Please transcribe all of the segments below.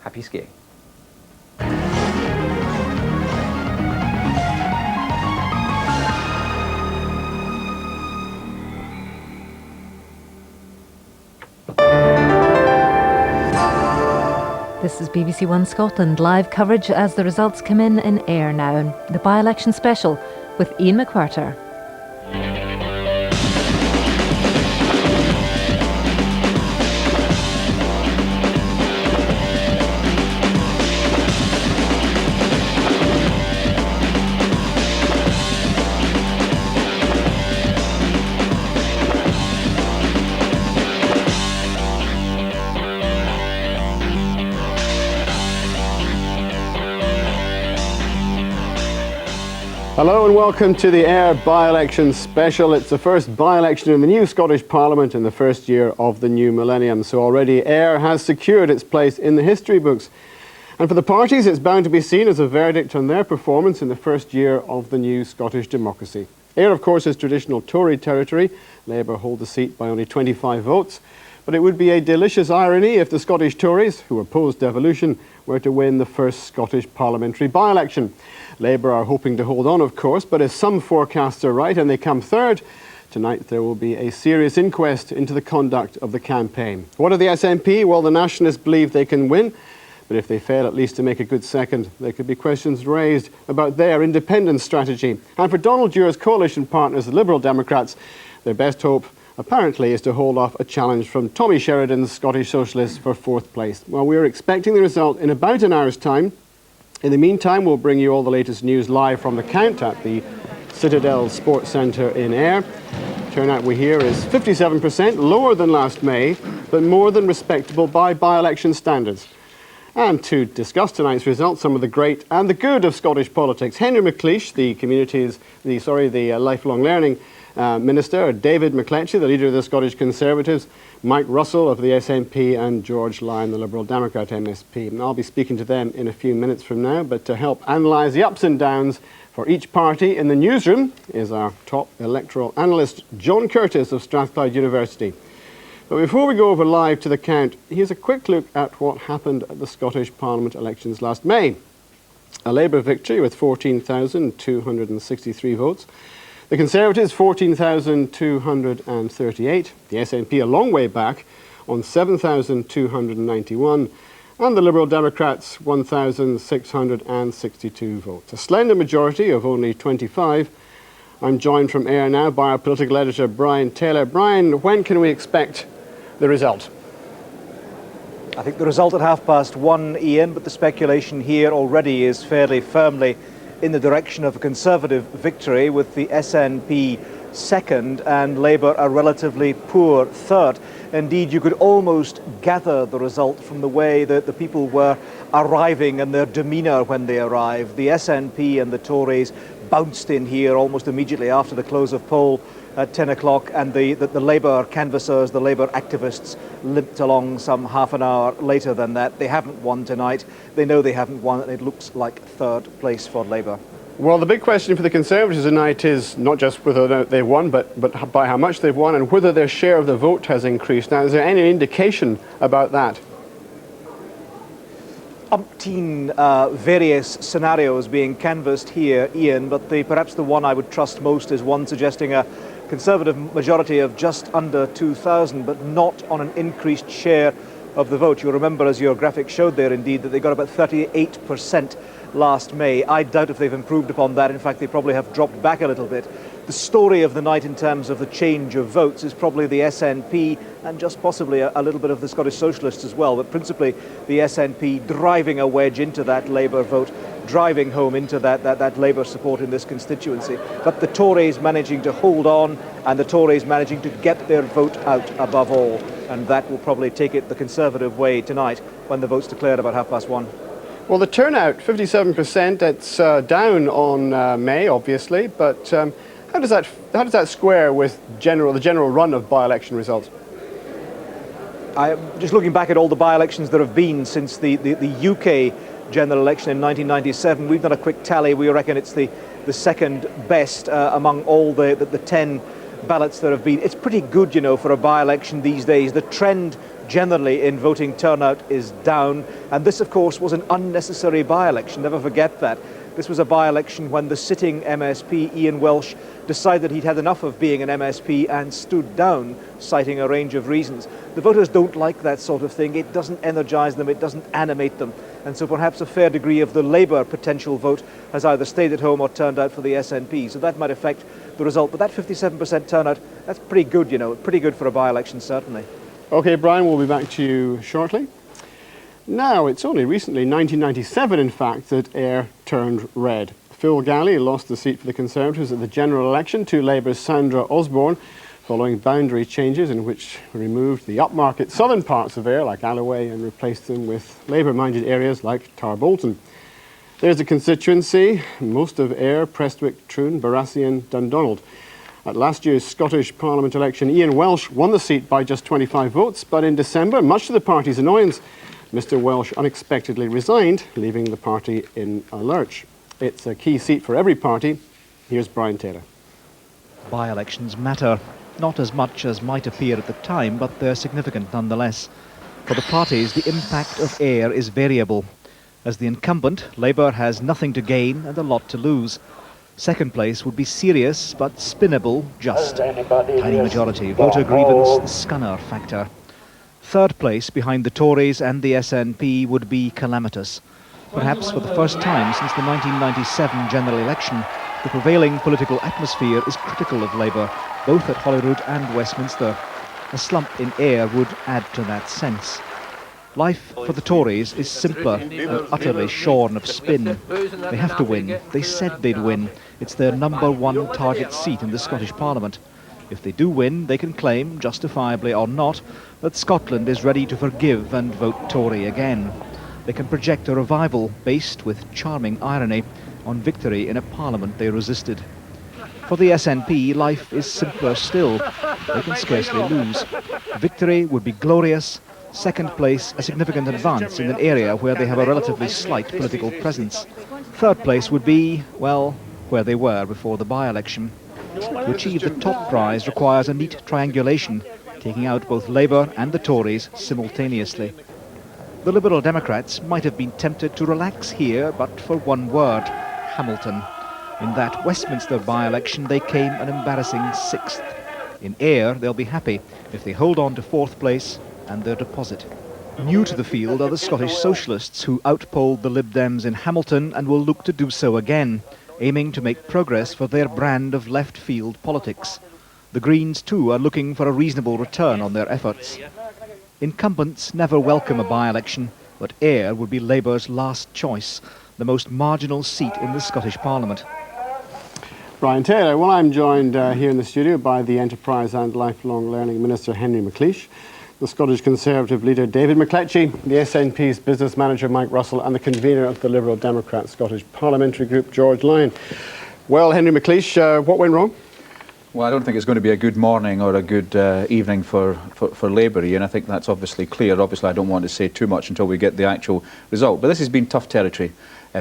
Happy skiing. This is BBC One Scotland live coverage as the results come in Ayr now. The by-election special with Ian McWhirter. Hello and welcome to the Ayr by-election special. It's the first by-election in the new Scottish Parliament in the first year of the new millennium. So already Ayr has secured its place in the history books. And for the parties, it's bound to be seen as a verdict on their performance in the first year of the new Scottish democracy. Ayr, of course, is traditional Tory territory. Labour hold the seat by only 25 votes. But it would be a delicious irony if the Scottish Tories, who opposed devolution, were to win the first Scottish parliamentary by-election. Labour are hoping to hold on, of course, but if some forecasts are right and they come third, tonight there will be a serious inquest into the conduct of the campaign. What of the SNP? Well, the Nationalists believe they can win, but if they fail at least to make a good second, there could be questions raised about their independence strategy. And for Donald Dure's coalition partners, the Liberal Democrats, their best hope apparently is to hold off a challenge from Tommy Sheridan's Scottish Socialists for fourth place. Well, we're expecting the result in about an hour's time. In the meantime, we'll bring you all the latest news live from the count at the Citadel Sports Centre in Ayr. Turnout we hear is 57%, lower than last May, but more than respectable by by-election standards. And to discuss tonight's results, some of the great and the good of Scottish politics, Henry McLeish, the lifelong learning Minister, David McLetchie, the leader of the Scottish Conservatives, Mike Russell of the SNP, and George Lyon, the Liberal Democrat MSP. And I'll be speaking to them in a few minutes from now, but to help analyse the ups and downs for each party in the newsroom is our top electoral analyst, John Curtis of Strathclyde University. But before we go over live to the count, here's a quick look at what happened at the Scottish Parliament elections last May. A Labour victory with 14,263 votes. The Conservatives, 14,238. The SNP a long way back on 7,291. And the Liberal Democrats, 1,662 votes. A slender majority of only 25. I'm joined from Ayr now by our political editor, Brian Taylor. Brian, when can we expect the result? I think the result at 1:30, Ian, but the speculation here already is fairly firmly in the direction of a Conservative victory, with the SNP second and Labour a relatively poor third. Indeed, you could almost gather the result from the way that the people were arriving and their demeanour when they arrived. The SNP and the Tories bounced in here almost immediately after the close of poll at 10 o'clock, and the Labour canvassers, the Labour activists, limped along some half an hour later than that. They haven't won tonight. They know they haven't won, and it looks like third place for Labour. Well, the big question for the Conservatives tonight is not just whether they've won, but by how much they've won and whether their share of the vote has increased. Now, is there any indication about that? Umpteen various scenarios being canvassed here, Ian, but perhaps the one I would trust most is one suggesting a Conservative majority of just under 2,000, but not on an increased share of the vote. You'll remember, as your graphic showed there, indeed, that they got about 38% last May. I doubt if they've improved upon that. In fact, they probably have dropped back a little bit. The story of the night in terms of the change of votes is probably the SNP and just possibly a little bit of the Scottish Socialists as well, but principally the SNP driving a wedge into that Labour vote, driving home into that Labour support in this constituency. But the Tories managing to hold on, and the Tories managing to get their vote out above all. And that will probably take it the Conservative way tonight when the vote's declared about 1:30. Well, the turnout, 57%, it's down on May, obviously, but how does that square with the general run of by-election results? Just looking back at all the by-elections there have been since the UK general election in 1997, we've done a quick tally. We reckon it's the second best among all the 10 ballots there have been. It's pretty good, you know, for a by-election these days. The trend generally in voting turnout is down. And this, of course, was an unnecessary by-election. Never forget that. This was a by-election when the sitting MSP, Ian Welsh, decided he'd had enough of being an MSP and stood down, citing a range of reasons. The voters don't like that sort of thing. It doesn't energise them, it doesn't animate them. And so perhaps a fair degree of the Labour potential vote has either stayed at home or turned out for the SNP. So that might affect the result. But that 57% turnout, that's pretty good, you know, pretty good for a by-election, certainly. OK, Brian, we'll be back to you shortly. Now, it's only recently, 1997 in fact, that Ayr turned red. Phil Galley lost the seat for the Conservatives at the general election to Labour's Sandra Osborne, following boundary changes in which removed the upmarket southern parts of Ayr, like Alloway, and replaced them with Labour-minded areas like Tarbolton. There's a constituency, most of Ayr, Prestwick, Troon, Barassie and Dundonald. At last year's Scottish Parliament election, Ian Welsh won the seat by just 25 votes, but in December, much to the party's annoyance, Mr Welsh unexpectedly resigned, leaving the party in a lurch. It's a key seat for every party. Here's Brian Taylor. By-elections matter, not as much as might appear at the time, but they're significant nonetheless. For the parties, the impact of Ayr is variable. As the incumbent, Labour has nothing to gain and a lot to lose. Second place would be serious, but spinnable, just. Tiny majority, voter grievance, the Scunner factor. Third place, behind the Tories and the SNP, would be calamitous. Perhaps for the first time since the 1997 general election, the prevailing political atmosphere is critical of Labour, both at Holyrood and Westminster. A slump in Ayr would add to that sense. Life for the Tories is simpler and utterly shorn of spin. They have to win. They said they'd win. It's their #1 target seat in the Scottish Parliament. If they do win, they can claim, justifiably or not, that Scotland is ready to forgive and vote Tory again. They can project a revival based, with charming irony, on victory in a parliament they resisted. For the SNP, life is simpler still. They can scarcely lose. Victory would be glorious. Second place, a significant advance in an area where they have a relatively slight political presence. Third place would be, well, where they were before the by-election. To achieve the top prize requires a neat triangulation, taking out both Labour and the Tories simultaneously. The Liberal Democrats might have been tempted to relax here, but for one word, Hamilton. In that Westminster by-election, they came an embarrassing 6th. In Ayr, they'll be happy if they hold on to 4th place and their deposit. New to the field are the Scottish Socialists, who outpolled the Lib Dems in Hamilton and will look to do so again, aiming to make progress for their brand of left-field politics. The Greens, too, are looking for a reasonable return on their efforts. Incumbents never welcome a by-election, but Ayr would be Labour's last choice, the most marginal seat in the Scottish Parliament. Brian Taylor. Well, I'm joined here in the studio by the Enterprise and Lifelong Learning Minister Henry McLeish, the Scottish Conservative leader David McLetchie, the SNP's business manager Mike Russell, and the convener of the Liberal Democrat Scottish Parliamentary Group, George Lyon. Well, Henry McLeish, what went wrong? Well, I don't think it's going to be a good morning or a good evening for Labour, and I think that's obviously clear. Obviously, I don't want to say too much until we get the actual result. But this has been tough territory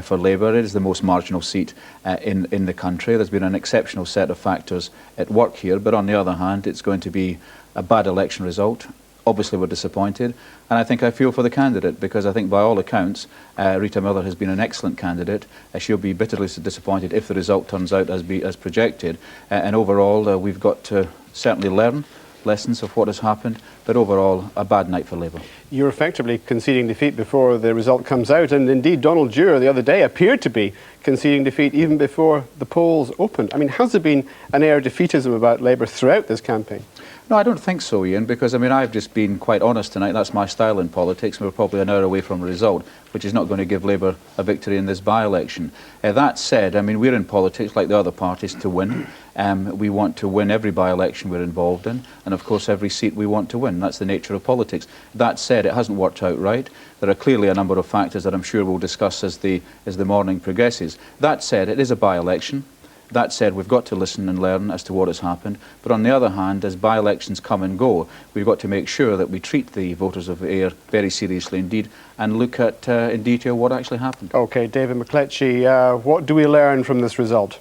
for Labour. It is the most marginal seat in the country. There's been an exceptional set of factors at work here, but on the other hand, it's going to be a bad election result. Obviously, we're disappointed, and I think I feel for the candidate, because I think by all accounts, Rita Miller has been an excellent candidate. She'll be bitterly disappointed if the result turns out as projected, and overall, we've got to certainly learn lessons of what has happened, but overall, a bad night for Labour. You're effectively conceding defeat before the result comes out, and indeed Donald Dewar the other day appeared to be conceding defeat even before the polls opened. I mean, has there been an air of defeatism about Labour throughout this campaign? No, I don't think so, Ian, because, I mean, I've just been quite honest tonight. That's my style in politics, and we're probably an hour away from a result, which is not going to give Labour a victory in this by-election. That said, I mean, we're in politics, like the other parties, to win. We want to win every by-election we're involved in, and of course every seat we want to win. That's the nature of politics. That said, it hasn't worked out right. There are clearly a number of factors that I'm sure we'll discuss as the morning progresses. That said, it is a by-election. That said, we've got to listen and learn as to what has happened. But on the other hand, as by-elections come and go, we've got to make sure that we treat the voters of Ayr very seriously indeed and look at in detail what actually happened. OK, David McLetchie, what do we learn from this result?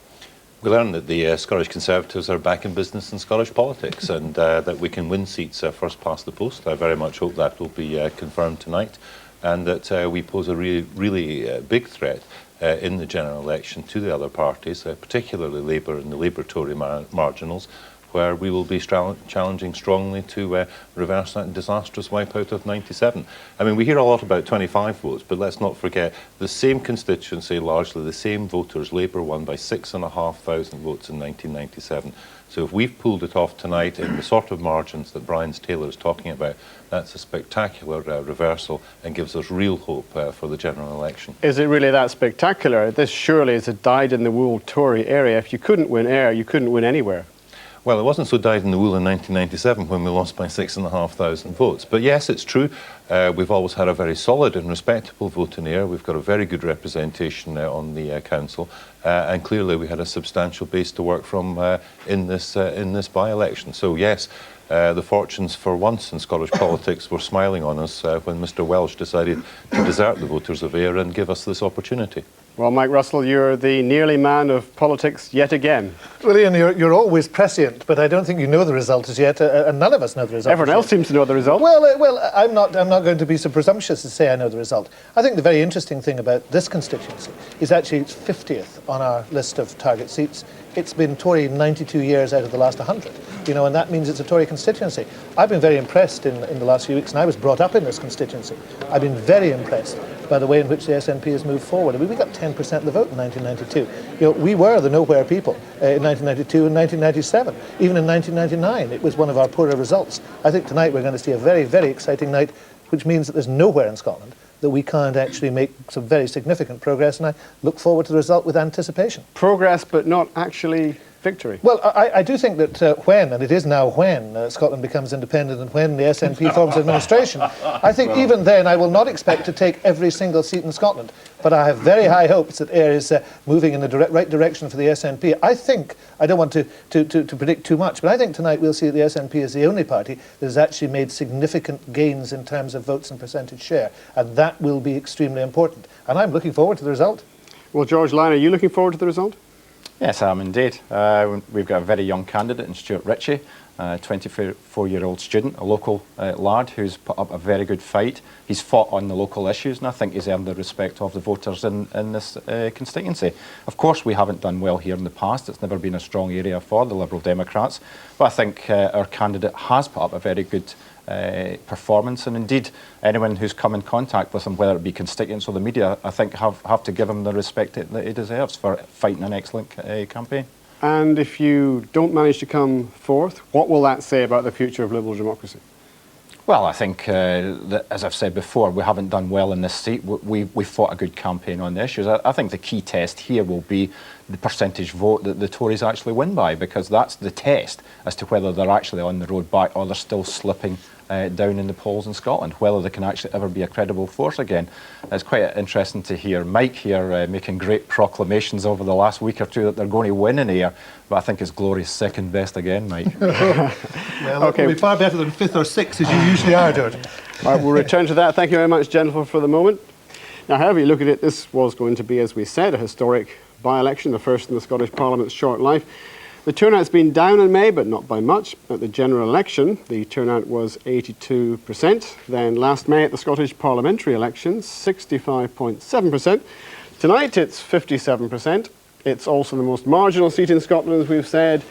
We learned that the Scottish Conservatives are back in business in Scottish politics, and that we can win seats first past the post. I very much hope that will be confirmed tonight, and that we pose a really big threat in the general election to the other parties, particularly Labour and the Labour-Tory marginals, where we will be challenging strongly to reverse that disastrous wipeout of 97. I mean, we hear a lot about 25 votes, but let's not forget the same constituency, largely the same voters. Labour won by 6,500 votes in 1997. So if we've pulled it off tonight in the sort of margins that Brian Taylor is talking about, that's a spectacular reversal and gives us real hope for the general election. Is it really that spectacular? This surely is a dyed-in-the-wool Tory area. If you couldn't win Ayr, you couldn't win anywhere. Well, it wasn't so dyed in the wool in 1997 when we lost by 6,500 votes. But yes, it's true. We've always had a very solid and respectable vote in Ayr. We've got a very good representation on the council, and clearly we had a substantial base to work from in this by-election. So yes, the fortunes for once in Scottish politics were smiling on us when Mr Welsh decided to desert the voters of Ayr and give us this opportunity. Well, Mike Russell, you're the nearly man of politics yet again. Well, Ian, you're always prescient, but I don't think you know the result as yet, and none of us know the result. Everyone else seems to know the result. Well, I'm not going to be so presumptuous to say I know the result. I think the very interesting thing about this constituency is actually it's 50th on our list of target seats. It's been Tory 92 years out of the last 100, you know, and that means it's a Tory constituency. I've been very impressed in the last few weeks, and I was brought up in this constituency. I've been very impressed by the way in which the SNP has moved forward. I mean, we got 10% of the vote in 1992. You know, we were the nowhere people in 1992 and 1997. Even in 1999, it was one of our poorer results. I think tonight we're going to see a very, very exciting night, which means that there's nowhere in Scotland that we can't actually make some very significant progress, and I look forward to the result with anticipation. Progress, but not actually victory. Well, I do think that when, and it is now when, Scotland becomes independent and when the SNP forms administration, I think even then I will not expect to take every single seat in Scotland, but I have very high hopes that Ayr is moving in the right direction for the SNP. I think, I don't want to predict too much, but I think tonight we'll see that the SNP is the only party that has actually made significant gains in terms of votes and percentage share, and that will be extremely important. And I'm looking forward to the result. Well, George Lyon, are you looking forward to the result? Yes, I am indeed. We've got a very young candidate in Stuart Ritchie, a 24-year-old student, a local lad who's put up a very good fight. He's fought on the local issues, and I think he's earned the respect of the voters in this constituency. Of course, we haven't done well here in the past. It's never been a strong area for the Liberal Democrats, but I think our candidate has put up a very good performance, and indeed anyone who's come in contact with him, whether it be constituents or the media, I think have to give him the respect that he deserves for fighting an excellent campaign. And if you don't manage to come fourth, what will that say about the future of Liberal democracy? Well, I think, that, as I've said before, we haven't done well in this seat. We fought a good campaign on the issues. I think the key test here will be the percentage vote that the Tories actually win by, because that's the test as to whether they're actually on the road back or they're still slipping down in the polls in Scotland, whether they can actually ever be a credible force again. It's quite interesting to hear Mike here making great proclamations over the last week or two that they're going to win in Ayr, but I think his glory's second best again, Mike. Well, okay. It'll be far better than fifth or sixth, as you usually are, George. All right, we'll return to that. Thank you very much, gentlemen, for the moment. Now, however you look at it, this was going to be, as we said, a historic by-election, the first in the Scottish Parliament's short life. The turnout's been down in May, but not by much. At the general election, the turnout was 82%. Then last May at the Scottish parliamentary elections, 65.7%. Tonight it's 57%. It's also the most marginal seat in Scotland, as we've said,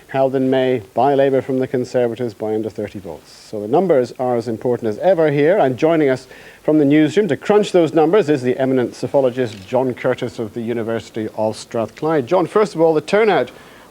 held in May by Labour from the Conservatives by under 30 votes. So the numbers are as important as ever here, and joining us from the newsroom to crunch those numbers is the eminent psophologist John Curtis of the University of Strathclyde. John, first of all, the turnout.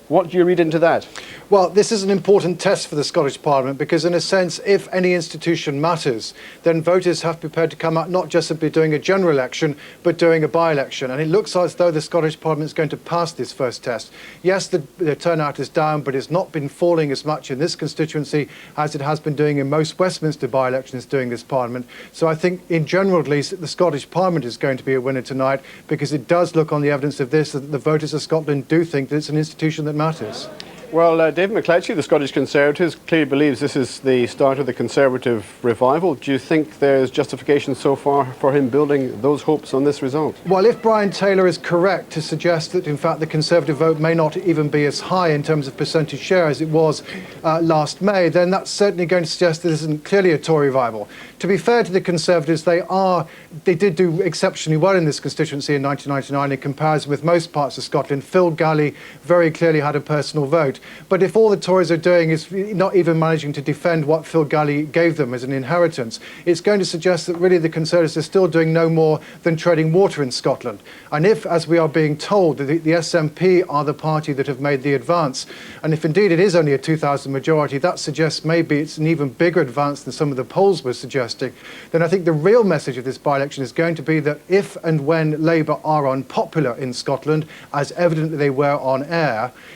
What do you read into that? Well, this is an important test for the Scottish Parliament because, in a sense, if any institution matters, then voters have prepared to come out not just simply doing a general election, but doing a by-election. And it looks as though the Scottish Parliament is going to pass this first test. Yes, the turnout is down, but it's not been falling as much in this constituency as it has been doing in most Westminster by-elections during this Parliament. So I think, in general at least, that the Scottish Parliament is going to be a winner tonight because it does look on the evidence of this that the voters of Scotland do think that it's an institution that matters. Well, David McCletchie, the Scottish Conservatives, clearly believes this is the start of the Conservative revival. Do you think there's justification so far for him building those hopes on this result? Well, if Brian Taylor is correct to suggest that, in fact, the Conservative vote may not even be as high in terms of percentage share as it was last May, then that's certainly going to suggest that this isn't clearly a Tory revival. To be fair to the Conservatives, they did do exceptionally well in this constituency in 1999 in comparison with most parts of Scotland. Phil Galley very clearly had a personal vote. But if all the Tories are doing is not even managing to defend what Phil Galley gave them as an inheritance, it's going to suggest that really the Conservatives are still doing no more than treading water in Scotland. And if, as we are being told, the SNP are the party that have made the advance, and if indeed it is only a 2,000 majority, that suggests maybe it's an even bigger advance than some of the polls were suggesting, then I think the real message of this by-election is going to be that if and when Labour are unpopular in Scotland, as evidently they were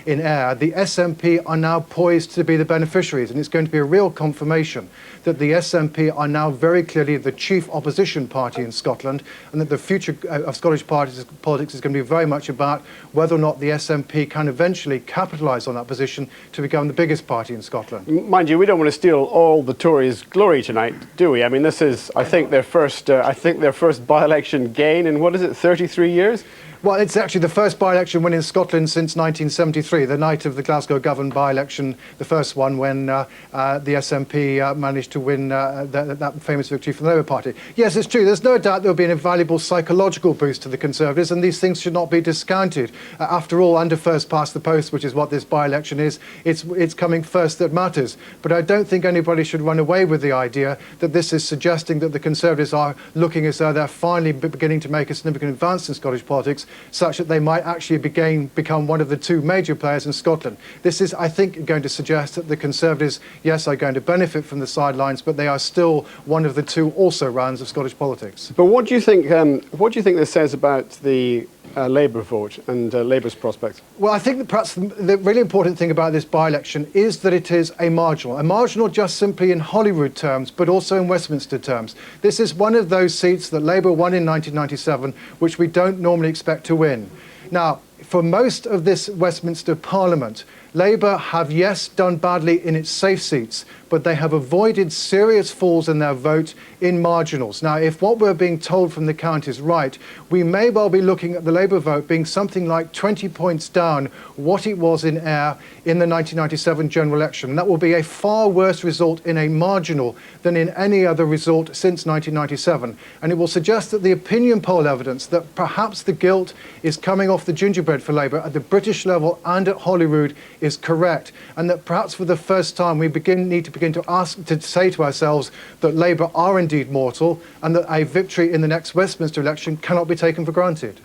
in Ayr, the SNP are now poised to be the beneficiaries, and it's going to be a real confirmation that the SNP are now very clearly the chief opposition party in Scotland, and that the future of Scottish politics is going to be very much about whether or not the SNP can eventually capitalise on that position to become the biggest party in Scotland. Mind you, we don't want to steal all the Tories' glory tonight, do we? I mean, this is, I think, their first by-election gain in, what is it, 33 years? Well, it's actually the first by-election win in Scotland since 1973, the night of the Glasgow Govan by-election, the first one when the SNP managed to win that famous victory for the Labour Party. Yes, it's true. There's no doubt there will be an invaluable psychological boost to the Conservatives, and these things should not be discounted. After all, under first past the post, which is what this by-election is, it's coming first that matters. But I don't think anybody should run away with the idea that this is suggesting that the Conservatives are looking as though they're finally beginning to make a significant advance in Scottish politics, such that they might actually become one of the two major players in Scotland. This is, I think, going to suggest that the Conservatives, yes, are going to benefit from the sidelines, but they are still one of the two also-rans of Scottish politics. But what do you think? What do you think this says about the Labour vote and Labour's prospects? Well, I think that perhaps the really important thing about this by-election is that it is a marginal just simply in Holyrood terms, but also in Westminster terms. This is one of those seats that Labour won in 1997, which we don't normally expect to win. Now, for most of this Westminster Parliament, Labour have, yes, done badly in its safe seats, but they have avoided serious falls in their vote in marginals. Now, if what we're being told from the count is right, we may well be looking at the Labour vote being something like 20 points down what it was in Ayr in the 1997 general election. And that will be a far worse result in a marginal than in any other result since 1997. And it will suggest that the opinion poll evidence that perhaps the guilt is coming off the gingerbread for Labour at the British level and at Holyrood is correct, and that perhaps for the first time we need to begin to say to ourselves that Labour are indeed mortal, and that a victory in the next Westminster election cannot be taken for granted.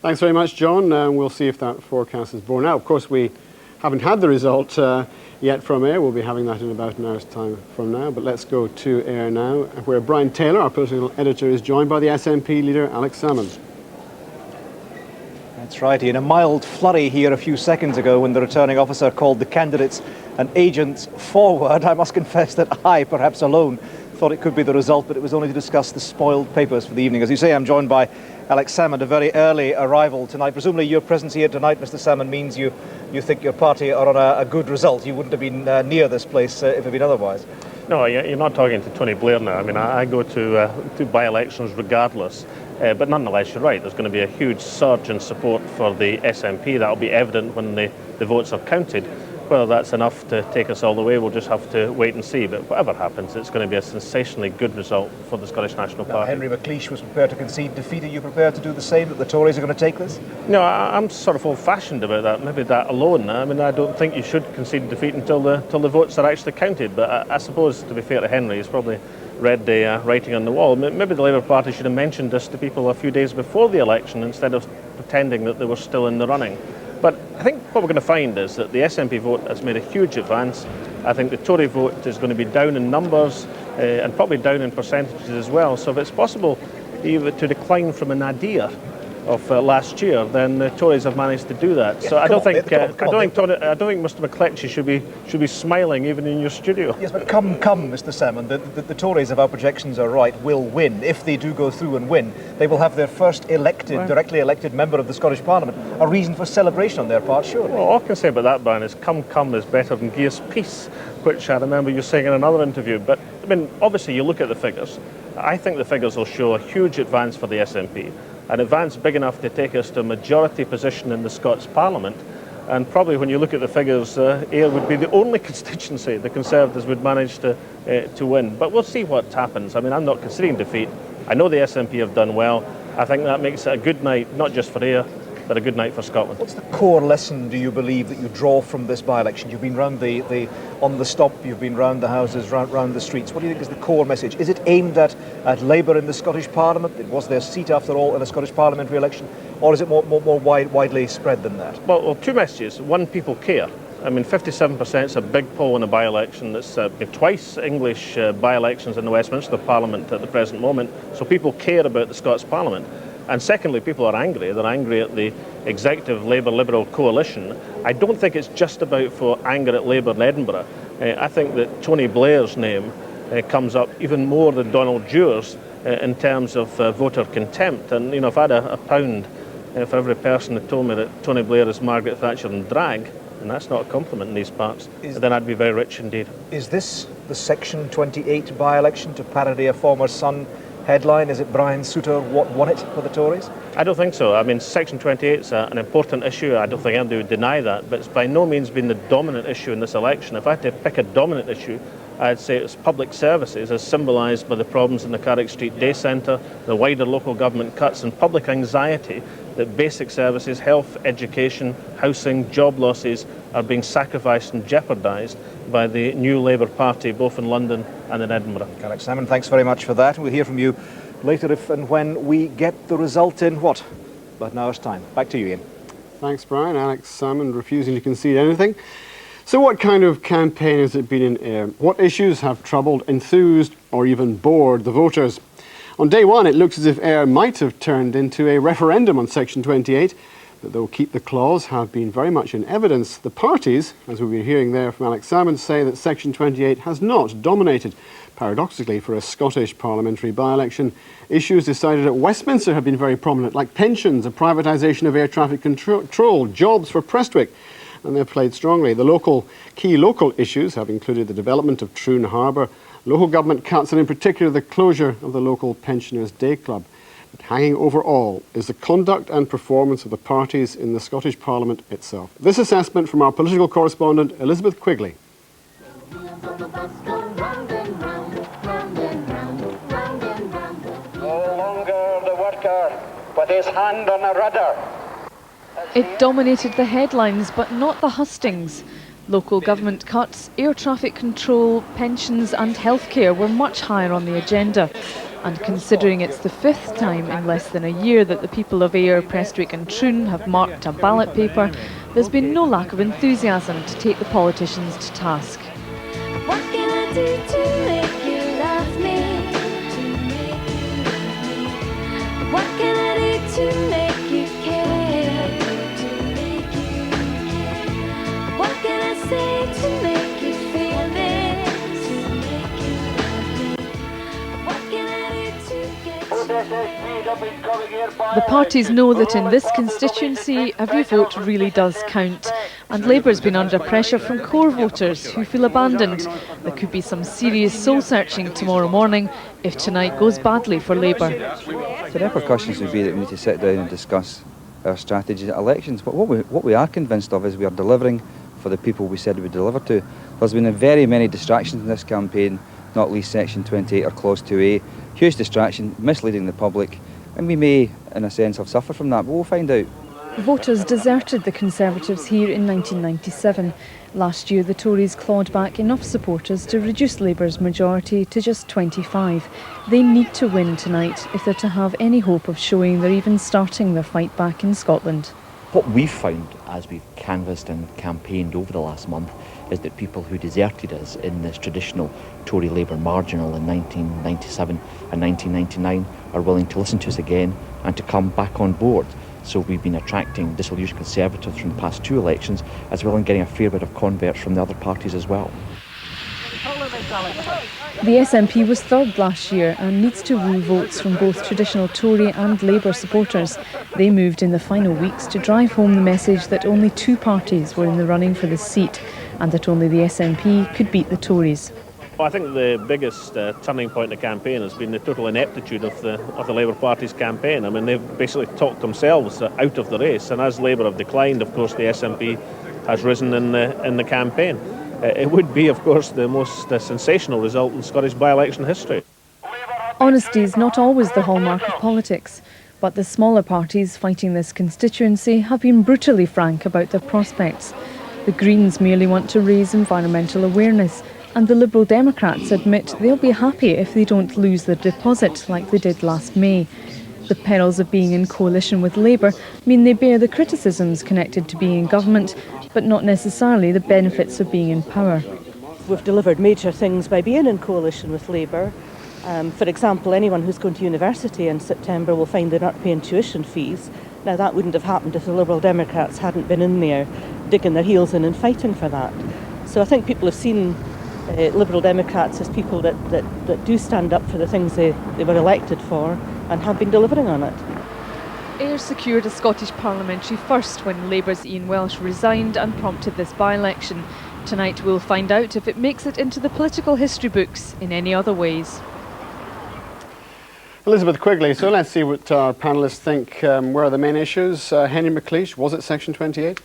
Thanks very much, John. We'll see if that forecast is borne out. Of course, we haven't had the result yet from Ayr. We'll be having that in about an hour's time from now. But let's go to Ayr now, where Brian Taylor, our political editor, is joined by the SNP leader, Alex Salmond. That's right. In a mild flurry here a few seconds ago when the returning officer called the candidates and agents forward, I must confess that I, perhaps alone, thought it could be the result, but it was only to discuss the spoiled papers for the evening. As you say, I'm joined by Alex Salmond, a very early arrival tonight. Presumably your presence here tonight, Mr. Salmond, means you think your party are on a good result. You wouldn't have been near this place if it had been otherwise. No, you're not talking to Tony Blair now. I mean, I go to by-elections regardless. But nonetheless, you're right. There's going to be a huge surge in support for the SNP. That'll be evident when the votes are counted. Whether that's enough to take us all the way, we'll just have to wait and see. But whatever happens, it's going to be a sensationally good result for the Scottish National Party. Henry McLeish was prepared to concede defeat. Are you prepared to do the same, that the Tories are going to take this? No, I'm sort of old-fashioned about that. Maybe that alone. I mean, I don't think you should concede defeat until the votes are actually counted. But I suppose, to be fair to Henry, he's probably read the writing on the wall. Maybe the Labour Party should have mentioned this to people a few days before the election instead of pretending that they were still in the running. But I think what we're going to find is that the SNP vote has made a huge advance. I think the Tory vote is going to be down in numbers and probably down in percentages as well. So if it's possible even to decline from a nadir last year, then the Tories have managed to do that. So I don't think Mr McCletchie should be smiling even in your studio. Yes, but come, Mr. Salmon, the Tories, if our projections are right, will win. If they do go through and win, they will have their first directly elected member of the Scottish Parliament. A reason for celebration on their part, surely. Well, all I can say about that, Brian, is come is better than Gears Peace, which I remember you saying in another interview. But, I mean, obviously you look at the figures. I think the figures will show a huge advance for the SNP, an advance big enough to take us to a majority position in the Scots Parliament. And probably when you look at the figures, Ayr would be the only constituency the Conservatives would manage to win. But we'll see what happens. I mean, I'm not conceding defeat. I know the SNP have done well. I think that makes it a good night, not just for Ayr, but a good night for Scotland. What's the core lesson, do you believe, that you draw from this by-election? You've been round on the stop, you've been round the houses, round the streets. What do you think is the core message? Is it aimed at Labour in the Scottish Parliament? It was their seat, after all, in a Scottish parliamentary election? Or is it more widely spread than that? Well, two messages. One, people care. I mean, 57% is a big poll in a by-election. It's been twice English by-elections in the Westminster Parliament at the present moment. So people care about the Scots Parliament. And secondly, people are angry. They're angry at the executive Labour-Liberal coalition. I don't think it's just about for anger at Labour in Edinburgh. I think that Tony Blair's name comes up even more than Donald Dewar's in terms of voter contempt. And, you know, if I had a pound for every person that told me that Tony Blair is Margaret Thatcher in drag, and that's not a compliment in these parts, then I'd be very rich indeed. Is this the Section 28 by-election, to parody a former Sun headline? Is it Brian Souter won it for the Tories? I don't think so. I mean, Section 28 is an important issue. I don't think anybody would deny that, but it's by no means been the dominant issue in this election. If I had to pick a dominant issue, I'd say it's public services, as symbolised by the problems in the Carrick Street Day Centre, the wider local government cuts, and public anxiety that basic services, health, education, housing, job losses are being sacrificed and jeopardised by the new Labour Party, both in London and in Edinburgh. Alex Salmon, thanks very much for that. We'll hear from you later if and when we get the result in what? About an hour's time. Back to you, Ian. Thanks, Brian. Alex Salmon refusing to concede anything. So what kind of campaign has it been in Ayr? What issues have troubled, enthused or even bored the voters? On day one, it looks as if Ayr might have turned into a referendum on Section 28, but though Keep the Clause have been very much in evidence, the parties, as we've been hearing there from Alex Salmon, say that Section 28 has not dominated. Paradoxically, for a Scottish parliamentary by-election, issues decided at Westminster have been very prominent, like pensions, a privatisation of air traffic control, jobs for Prestwick, and they've played strongly. The key local issues have included the development of Troon Harbour, local government cuts, and in particular the closure of the local Pensioners' Day Club. But hanging over all is the conduct and performance of the parties in the Scottish Parliament itself. This assessment from our political correspondent, Elizabeth Quigley. No longer the worker with his hand on a rudder. It dominated the headlines, but not the hustings. Local government cuts, air traffic control, pensions and healthcare were much higher on the agenda. And considering it's the fifth time in less than a year that the people of Ayr, Prestwick and Troon have marked a ballot paper, there's been no lack of enthusiasm to take the politicians to task. What can I do to make you love me? What can I do to make you care? What can I say to make you feel this? What can I do to get The parties know that in this constituency every vote really does count, and Labour's been under pressure from core voters who feel abandoned. There could be some serious soul-searching tomorrow morning if tonight goes badly for Labour. The repercussions would be that we need to sit down and discuss our strategy at elections, but what we are convinced of is we are delivering for the people we said we would deliver to. There's been very many distractions in this campaign, not least Section 28 or Clause 2A. Huge distraction, misleading the public, and we may, in a sense, have suffered from that, but we'll find out. Voters deserted the Conservatives here in 1997. Last year, the Tories clawed back enough supporters to reduce Labour's majority to just 25. They need to win tonight if they're to have any hope of showing they're even starting their fight back in Scotland. What we've found as we've canvassed and campaigned over the last month is that people who deserted us in this traditional Tory Labour marginal in 1997 and 1999 are willing to listen to us again and to come back on board. So we've been attracting disillusioned Conservatives from the past 2 elections, as well as getting a fair bit of converts from the other parties as well. The SNP was third last year and needs to woo votes from both traditional Tory and Labour supporters. They moved in the final weeks to drive home the message that only 2 parties were in the running for the seat and that only the SNP could beat the Tories. Well, I think the biggest turning point in the campaign has been the total ineptitude of the Labour Party's campaign. I mean, they've basically talked themselves out of the race, and as Labour have declined, of course, the SNP has risen in the campaign. It would be, of course, the most sensational result in Scottish by-election history. Honesty is not always the hallmark of politics, but the smaller parties fighting this constituency have been brutally frank about their prospects. The Greens merely want to raise environmental awareness, and the Liberal Democrats admit they'll be happy if they don't lose their deposit like they did last May. The perils of being in coalition with Labour mean they bear the criticisms connected to being in government, but not necessarily the benefits of being in power. We've delivered major things by being in coalition with Labour. For example, anyone who's going to university in September will find they're not paying tuition fees. Now, that wouldn't have happened if the Liberal Democrats hadn't been in there digging their heels in and fighting for that. So I think people have seen Liberal Democrats as people that do stand up for the things they were elected for and have been delivering on it. Ayr secured a Scottish parliamentary first when Labour's Ian Welsh resigned and prompted this by-election. Tonight we'll find out if it makes it into the political history books in any other ways. Elizabeth Quigley, so let's see what our panellists think were the main issues. Henry McLeish, was it Section 28?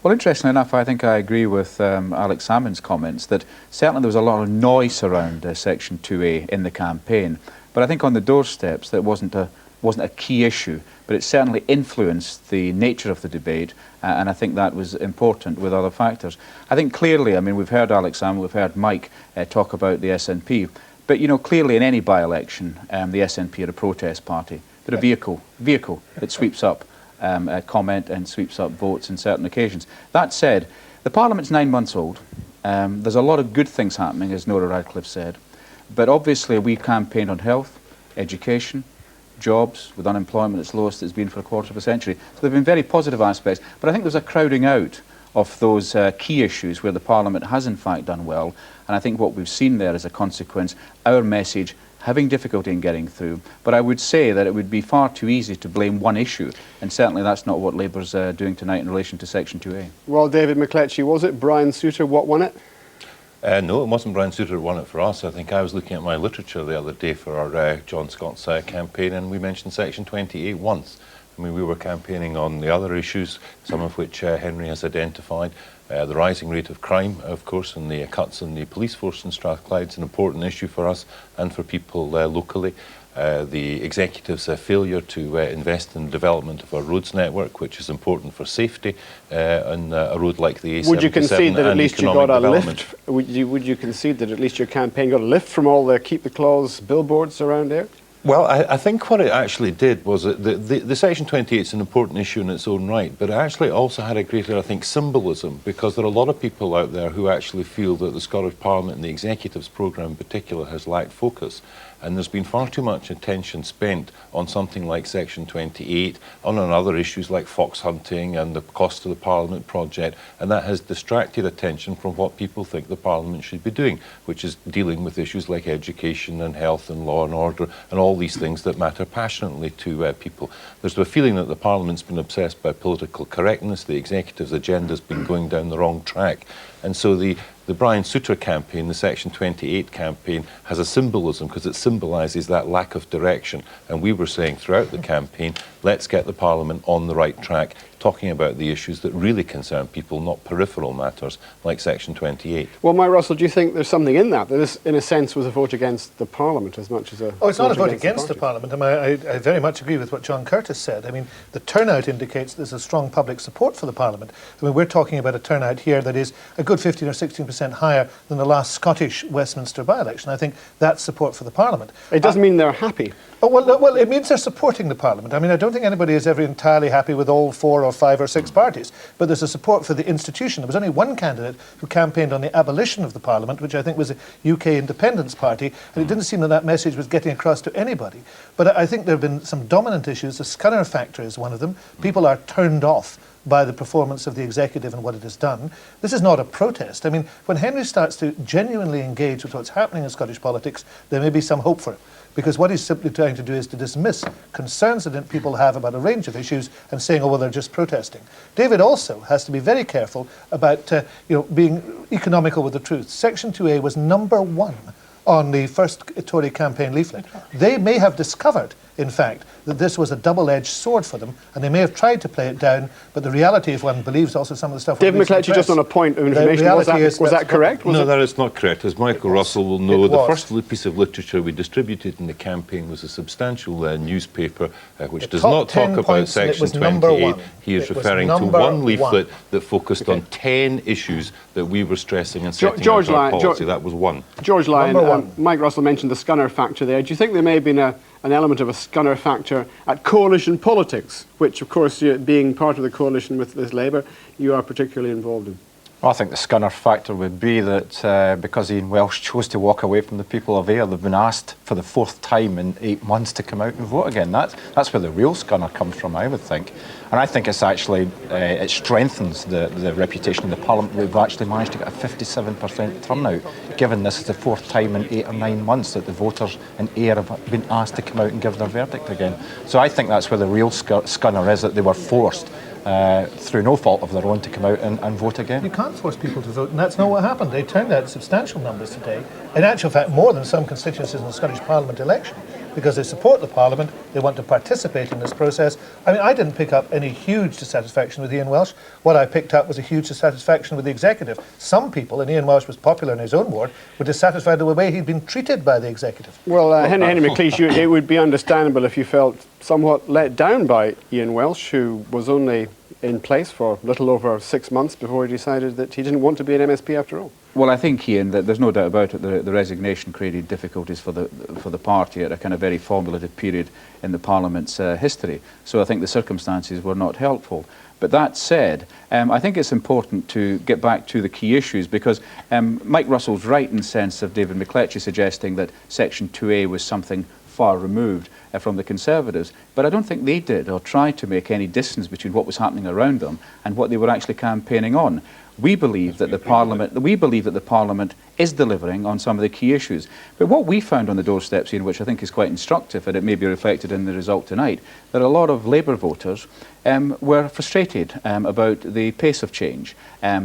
Well, interestingly enough, I think I agree with Alex Salmon's comments that certainly there was a lot of noise around Section 2A in the campaign. But I think on the doorsteps that wasn't a key issue, but it certainly influenced the nature of the debate, and I think that was important with other factors. I think clearly, I mean, we've heard Alex Salmon, we've heard Mike talk about the SNP, but you know, clearly in any by-election, the SNP are a protest party. They're a vehicle that sweeps up comment and sweeps up votes on certain occasions. That said, the Parliament's 9 months old. There's a lot of good things happening, as Nora Radcliffe said, but obviously we campaigned on health, education, jobs, with unemployment that's lowest it's been for a quarter of a century. So there have been very positive aspects, but I think there's a crowding out of those key issues where the Parliament has in fact done well, and I think what we've seen there as a consequence, our message having difficulty in getting through. But I would say that it would be far too easy to blame one issue, and certainly that's not what Labour's doing tonight in relation to Section 2A. Well, David McLetchie, was it Brian Souter what won it? No, it wasn't Brian Souter who won it for us. I think I was looking at my literature the other day for our John Scott's campaign, and we mentioned Section 28 once. I mean, we were campaigning on the other issues, some of which Henry has identified. The rising rate of crime, of course, and the cuts in the police force in Strathclyde is an important issue for us and for people locally. The Executive's failure to invest in the development of our roads network, which is important for safety on a road like the A77. Would you concede that at least you got a lift? Would you concede that at least your campaign got a lift from all the Keep the Clause billboards around there? Well, I think what it actually did was that the Section 28 is an important issue in its own right, but it actually also had a greater, I think, symbolism, because there are a lot of people out there who actually feel that the Scottish Parliament and the Executive's programme in particular has lacked focus. And there's been far too much attention spent on something like Section 28, on other issues like fox hunting and the cost of the Parliament project, and that has distracted attention from what people think the Parliament should be doing, which is dealing with issues like education and health and law and order and all these things that matter passionately to people. There's a feeling that the Parliament's been obsessed by political correctness, the Executive's agenda's been going down the wrong track, and so the Brian Souter campaign, the Section 28 campaign, has a symbolism because it symbolises that lack of direction. And we were saying throughout the campaign, let's get the Parliament on the right track, talking about the issues that really concern people, not peripheral matters like Section 28. Well, Mike Russell, do you think there's something in that this, in a sense, was a vote against the Parliament as much as a it's not a vote against the Parliament. I very much agree with what John Curtis said. I mean, the turnout indicates there's a strong public support for the Parliament. I mean, we're talking about a turnout here that is a good 15 or 16% 20% higher than the last Scottish Westminster by-election. I think that's support for the Parliament. It doesn't mean they're happy. Oh, well, it means they're supporting the Parliament. I mean, I don't think anybody is ever entirely happy with all 4 or 5 or 6 parties, but there's a support for the institution. There was only one candidate who campaigned on the abolition of the Parliament, which I think was a UK Independence Party, and it didn't seem that that message was getting across to anybody. But I think there have been some dominant issues. The Scunner factor is one of them. People are turned off by the performance of the executive and what it has done. This is not a protest. I mean, when Henry starts to genuinely engage with what's happening in Scottish politics, there may be some hope for him. Because what he's simply trying to do is to dismiss concerns that people have about a range of issues and saying, oh, well, they're just protesting. David also has to be very careful about being economical with the truth. Section 2A was #1 on the first Tory campaign leaflet. They may have discovered, in fact, that this was a double-edged sword for them, and they may have tried to play it down, but the reality, if one believes also some of the stuff... David McLetchie, just on a point of information, was that correct? No, that is not correct. As Michael Russell will know, the first piece of literature we distributed in the campaign was a substantial newspaper which does not talk about Section 28. He is referring to one leaflet that focused on 10 issues that we were stressing and setting out our policy. That was one. George Lyon, Mike Russell mentioned the Scunner factor there. Do you think there may have been an element of a Scunner factor at coalition politics, which, of course, being part of the coalition with Labour, you are particularly involved in? Well, I think the Scunner factor would be that because Ian Welsh chose to walk away from the people of Ayr, they've been asked for the 4th time in 8 months to come out and vote again. That's where the real Scunner comes from, I would think. And I think it's actually, it strengthens the reputation of the Parliament. We've actually managed to get a 57% turnout, given this is the 4th time in 8 or 9 months that the voters in Ayr have been asked to come out and give their verdict again. So I think that's where the real Scunner is, that they were forced through no fault of their own to come out and vote again. You can't force people to vote, and that's not what happened. They turned out substantial numbers today. In actual fact, more than some constituencies in the Scottish Parliament election, because they support the Parliament, they want to participate in this process. I mean, I didn't pick up any huge dissatisfaction with Ian Welsh. What I picked up was a huge dissatisfaction with the executive. Some people, and Ian Welsh was popular in his own ward, were dissatisfied with the way he'd been treated by the executive. Well, Henry McLeish, it would be understandable if you felt somewhat let down by Ian Welsh, who was only in place for a little over 6 months before he decided that he didn't want to be an MSP after all. Well, I think, Ian, that there's no doubt about it, the resignation created difficulties for the party at a kind of very formulative period in the Parliament's history. So I think the circumstances were not helpful. But that said, I think it's important to get back to the key issues, because Mike Russell's right in the sense of David McLetchie suggesting that Section 2A was something far removed from the Conservatives, but I don't think they did or tried to make any distance between what was happening around them and what they were actually campaigning on. We believe that the Parliament is delivering on some of the key issues. But what we found on the doorsteps, Ian, which I think is quite instructive, and it may be reflected in the result tonight, that a lot of Labour voters were frustrated about the pace of change,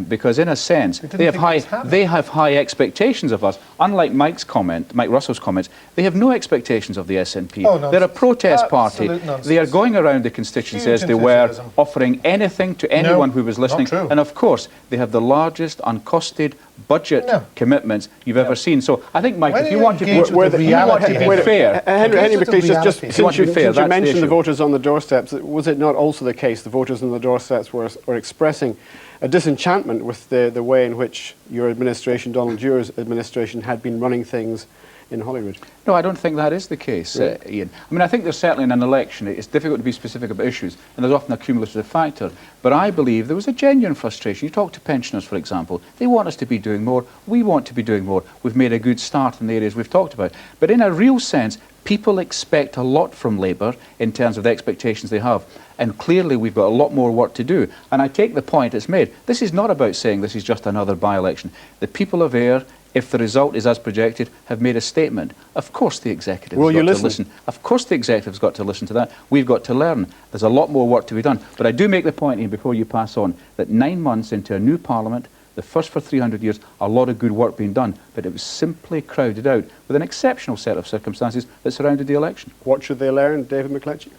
because in a sense they have high expectations of us. Unlike Mike Russell's comments, they have no expectations of the SNP. Oh, they're a protest party. They are going around the constituency as they were, offering anything to anyone who was listening. And of course, they have the largest uncosted budget commitments you've ever seen. So I think, Mike, if you want to be fair, Henry McLeish, just since you mentioned the voters on the doorsteps, was it not also the case the voters on the doorsteps were expressing a disenchantment with the way in which your administration, Donald Dure's administration, had been running things in Holyrood? No, I don't think that is the case, Ian. I mean, I think there's certainly in an election, it's difficult to be specific about issues, and there's often a cumulative factor. But I believe there was a genuine frustration. You talk to pensioners, for example. They want us to be doing more. We want to be doing more. We've made a good start in the areas we've talked about. But in a real sense, people expect a lot from Labour in terms of the expectations they have. And clearly we've got a lot more work to do. And I take the point it's made. This is not about saying this is just another by-election. The people of Ayr, if the result is as projected, have made a statement. Of course the executive's got to listen. Of course the executive's got to listen to that. We've got to learn. There's a lot more work to be done. But I do make the point, Ian, before you pass on, that 9 months into a new Parliament, the first for 300 years, a lot of good work being done, but it was simply crowded out with an exceptional set of circumstances that surrounded the election. What should they learn, David McLetchie?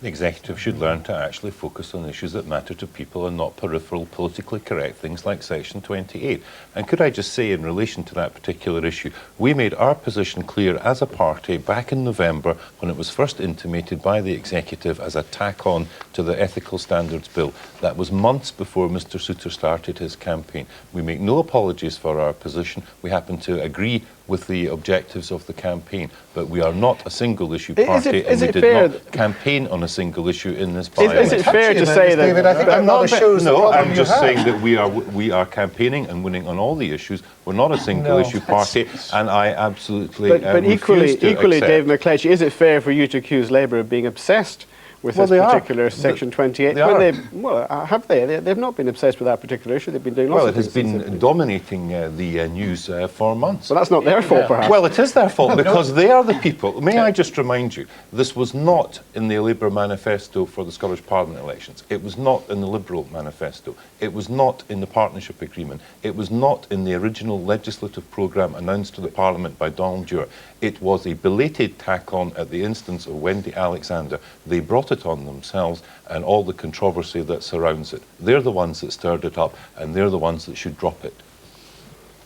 The executive should learn to actually focus on issues that matter to people and not peripheral, politically correct things like Section 28. And could I just say, in relation to that particular issue, we made our position clear as a party back in November when it was first intimated by the executive as a tack-on to the Ethical Standards Bill. That was months before Mr Souter started his campaign. We make no apologies for our position. We happen to agree with the objectives of the campaign, but we are not a single-issue party, and we did not campaign on a single issue in this by-election. Is it fair to say that... David, I think I'm not shows No, I'm just saying that we are campaigning and winning on all the issues. We're not a single-issue party, and I absolutely But equally, David McCletchie, is it fair for you to accuse Labour of being obsessed with this particular Section 28? Have they? They've not been obsessed with that particular issue. They've been doing lots of things. Well, it has been dominating the news for months. Well, that's not their fault, perhaps. Well, it is their fault because they are the people. May I just remind you, this was not in the Labour manifesto for the Scottish Parliament elections. It was not in the Liberal manifesto. It was not in the partnership agreement. It was not in the original legislative programme announced to the Parliament by Donald Dewar. It was a belated tack-on at the instance of Wendy Alexander. They brought it on themselves and all the controversy that surrounds it. They're the ones that stirred it up, and they're the ones that should drop it.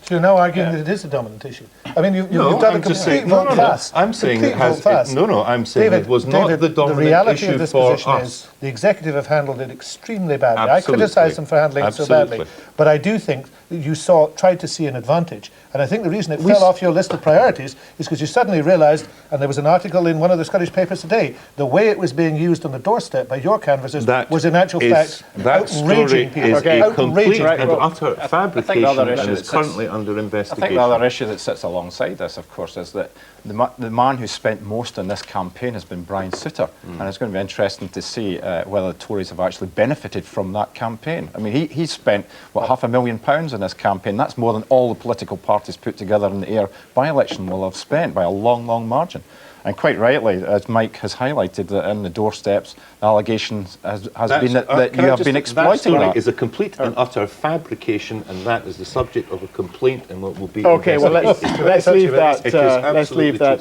So you're now arguing that it is a dominant issue. I mean, you've done a complete volte-face. I'm saying it has. I'm saying David, it was not the dominant issue for us. The reality of this position is the executive have handled it extremely badly. Absolutely. I criticise them for handling it so badly, but I do think that you tried to see an advantage. And I think the reason it fell off your list of priorities is because you suddenly realised, and there was an article in one of the Scottish papers today, the way it was being used on the doorstep by your canvassers was in actual fact outraging people. That is a complete and utter fabrication and is currently under investigation. I think the other issue that sits alongside this, of course, is that the man who spent most on this campaign has been Brian Souter, and it's going to be interesting to see whether the Tories have actually benefited from that campaign. I mean, he spent, what, £500,000 in this campaign. That's more than all the political parties put together in the Ayr by-election will have spent by a long, long margin. And quite rightly, as Mike has highlighted, that in the doorsteps, the allegations has been that you have been exploiting that. That is a complete and utter fabrication, and that is the subject of a complaint and what will be Okay, well, let's leave that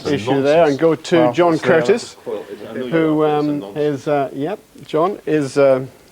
issue there and go to John Curtis, who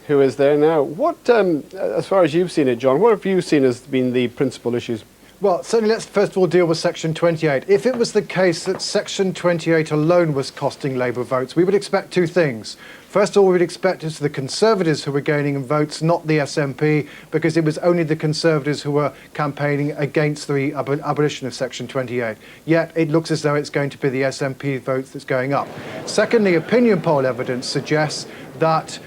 who is there now. What, as far as you've seen it, John, what have you seen as been the principal issues? Well, certainly let's first of all deal with Section 28. If it was the case that Section 28 alone was costing Labour votes, we would expect two things. First of all, we would expect it's the Conservatives who were gaining in votes, not the SNP, because it was only the Conservatives who were campaigning against the abolition of Section 28. Yet it looks as though it's going to be the SNP votes that's going up. Secondly, opinion poll evidence suggests that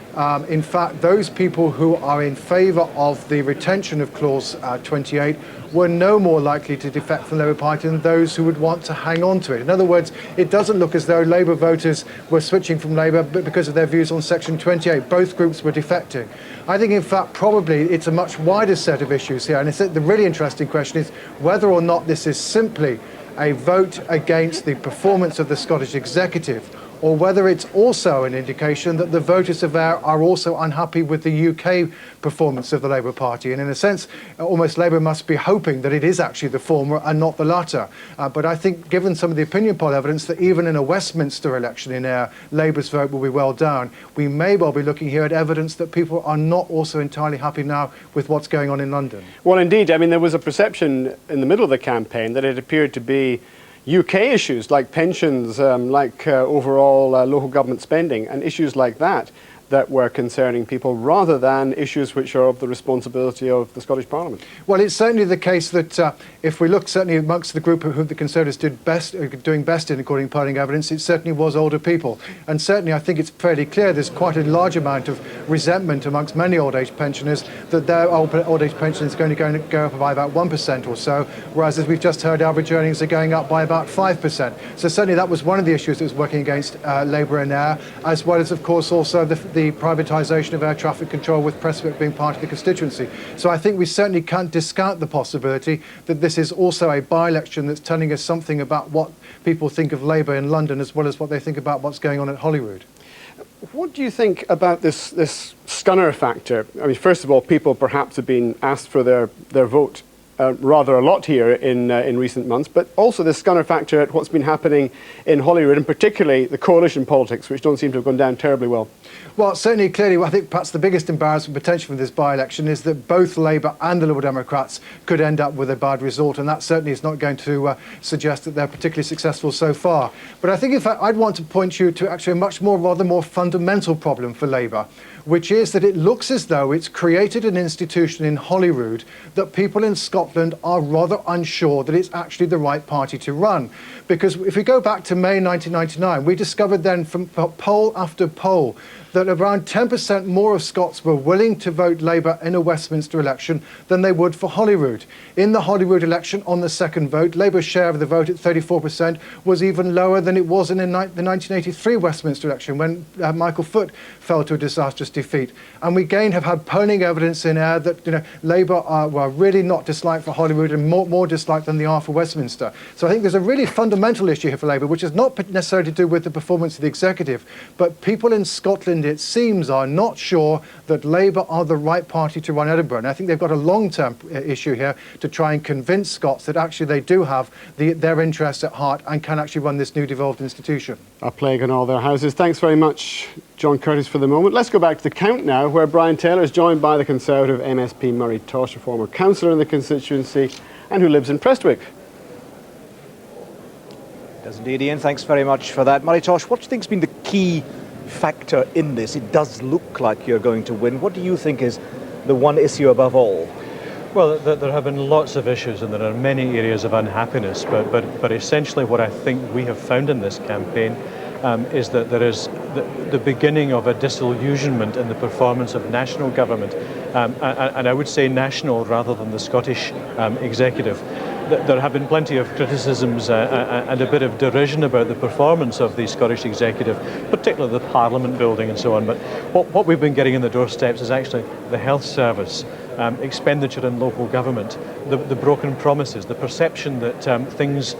in fact, those people who are in favour of the retention of Clause 28 were no more likely to defect from the Labour Party than those who would want to hang on to it. In other words, it doesn't look as though Labour voters were switching from Labour because of their views on Section 28. Both groups were defecting. I think, in fact, probably it's a much wider set of issues here. And the really interesting question is whether or not this is simply a vote against the performance of the Scottish Executive, or whether it's also an indication that the voters of Ayr are also unhappy with the UK performance of the Labour Party. And in a sense, almost Labour must be hoping that it is actually the former and not the latter. But I think, given some of the opinion poll evidence, that even in a Westminster election in Ayr, Labour's vote will be well down. We may well be looking here at evidence that people are not also entirely happy now with what's going on in London. Well, indeed. I mean, there was a perception in the middle of the campaign that it appeared to be UK issues like pensions, overall local government spending and issues like that were concerning people rather than issues which are of the responsibility of the Scottish Parliament. Well, it's certainly the case that if we look certainly amongst the group who the Conservatives doing best in, according to polling evidence, it certainly was older people. And certainly I think it's fairly clear there's quite a large amount of resentment amongst many old age pensioners that their old age pension is going to go up by about 1% or so, whereas as we've just heard, average earnings are going up by about 5%. So certainly that was one of the issues that was working against Labour in Ayr, as well as, of course, also the privatisation of air traffic control, with Prestwick being part of the constituency. So I think we certainly can't discount the possibility that this is also a by-election that's telling us something about what people think of Labour in London, as well as what they think about what's going on at Holyrood. What do you think about this Scunner factor? I mean, first of all, people perhaps have been asked for their vote rather a lot here in recent months, but also the scunner factor at what's been happening in Holyrood, and particularly the coalition politics, which don't seem to have gone down terribly well. Well, certainly, clearly, I think perhaps the biggest embarrassment potential for this by-election is that both Labour and the Liberal Democrats could end up with a bad result, and that certainly is not going to suggest that they're particularly successful so far. But I think, in fact, I'd want to point you to actually a much more, rather more fundamental problem for Labour, which is that it looks as though it's created an institution in Holyrood that people in Scotland are rather unsure that it's actually the right party to run. Because if we go back to May 1999, we discovered then from poll after poll that around 10% more of Scots were willing to vote Labour in a Westminster election than they would for Holyrood. In the Holyrood election, on the second vote, Labour's share of the vote at 34% was even lower than it was in the 1983 Westminster election, when Michael Foot fell to a disastrous defeat. And we again have had polling evidence in Ayr that Labour were really not disliked for Holyrood and more disliked than they are for Westminster. So I think there's a really fundamental issue here for Labour, which is not necessarily to do with the performance of the executive, but people in Scotland, it seems, are not sure that Labour are the right party to run Edinburgh. And I think they've got a long-term issue here to try and convince Scots that actually they do have their interests at heart and can actually run this new devolved institution. A plague on all their houses. Thanks very much, John Curtis, for the moment. Let's go back to the count now, where Brian Taylor is joined by the Conservative MSP Murray Tosh, a former councillor in the constituency and who lives in Prestwick. Does indeed, Ian. Thanks very much for that. Murray Tosh, what do you think has been the key factor in this? It does look like you're going to win. What do you think is the one issue above all? Well, there have been lots of issues and there are many areas of unhappiness, but essentially what I think we have found in this campaign is that there is the beginning of a disillusionment in the performance of national government, and I would say national rather than the Scottish executive. There have been plenty of criticisms and a bit of derision about the performance of the Scottish executive, particularly the Parliament building and so on. But what we've been getting in the doorsteps is actually the health service, expenditure in local government, the broken promises, the perception that things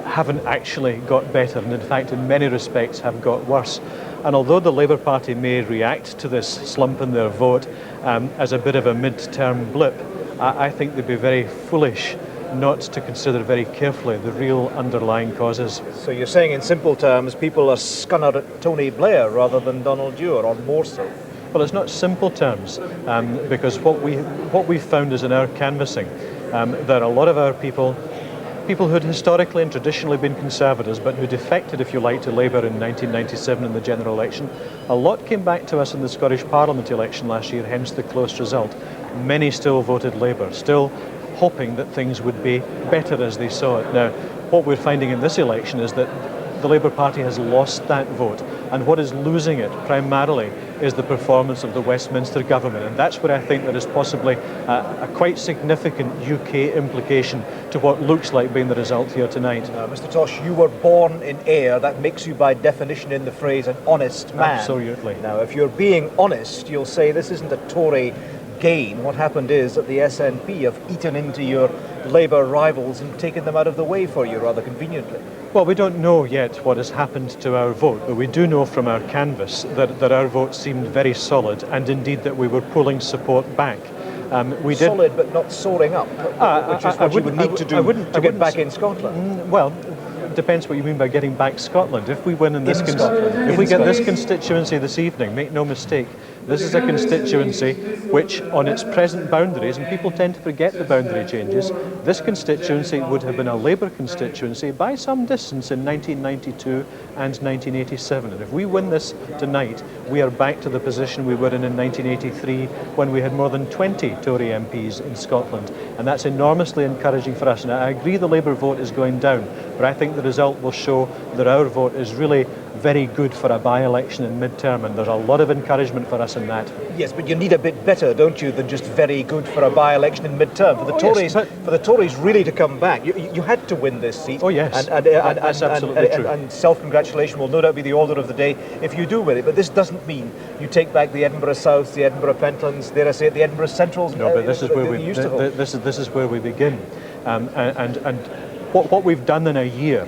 haven't actually got better and in fact in many respects have got worse. And although the Labour Party may react to this slump in their vote as a bit of a mid-term blip, I think they'd be very foolish not to consider very carefully the real underlying causes. So you're saying in simple terms people are scunnered at Tony Blair rather than Donald Dewar, or more so? Well, it's not simple terms, because what we've found is in our canvassing that a lot of our people who had historically and traditionally been Conservatives but who defected, if you like, to Labour in 1997 in the general election, a lot came back to us in the Scottish Parliament election last year, hence the close result. Many still voted Labour, still hoping that things would be better as they saw it. Now, what we're finding in this election is that the Labour Party has lost that vote, and what is losing it primarily is the performance of the Westminster government, and that's where I think there is possibly a quite significant UK implication to what looks like being the result here tonight. Mr. Tosh, you were born in Ayr. That makes you by definition in the phrase an honest man. Absolutely. Now, if you're being honest, you'll say this isn't a Tory gain. What happened is that the SNP have eaten into your Labour rivals and taken them out of the way for you rather conveniently. Well, we don't know yet what has happened to our vote, but we do know from our canvass that our vote seemed very solid, and indeed that we were pulling support back. Solid but not soaring up, which is what you would need to do to get back in Scotland. Well, depends what you mean by getting back Scotland. If we win in this if we get this constituency this evening, make no mistake, this is a constituency which, on its present boundaries, and people tend to forget the boundary changes, this constituency would have been a Labour constituency by some distance in 1992 and 1987. And if we win this tonight, we are back to the position we were in 1983 when we had more than 20 Tory MPs in Scotland. And that's enormously encouraging for us. And I agree the Labour vote is going down, but I think the result will show that our vote is really very good for a by-election in mid-term, and there's a lot of encouragement for us in that. Yes, but you need a bit better, don't you, than just very good for a by-election in mid-term. For the Tories really to come back, you had to win this seat. Oh yes, that's absolutely true. And self-congratulation will no doubt be the order of the day if you do win it. But this doesn't mean you take back the Edinburgh South, the Edinburgh Pentlands, dare I say it, the Edinburgh Centrals. No, but this is where we this is where we begin, and what we've done in a year.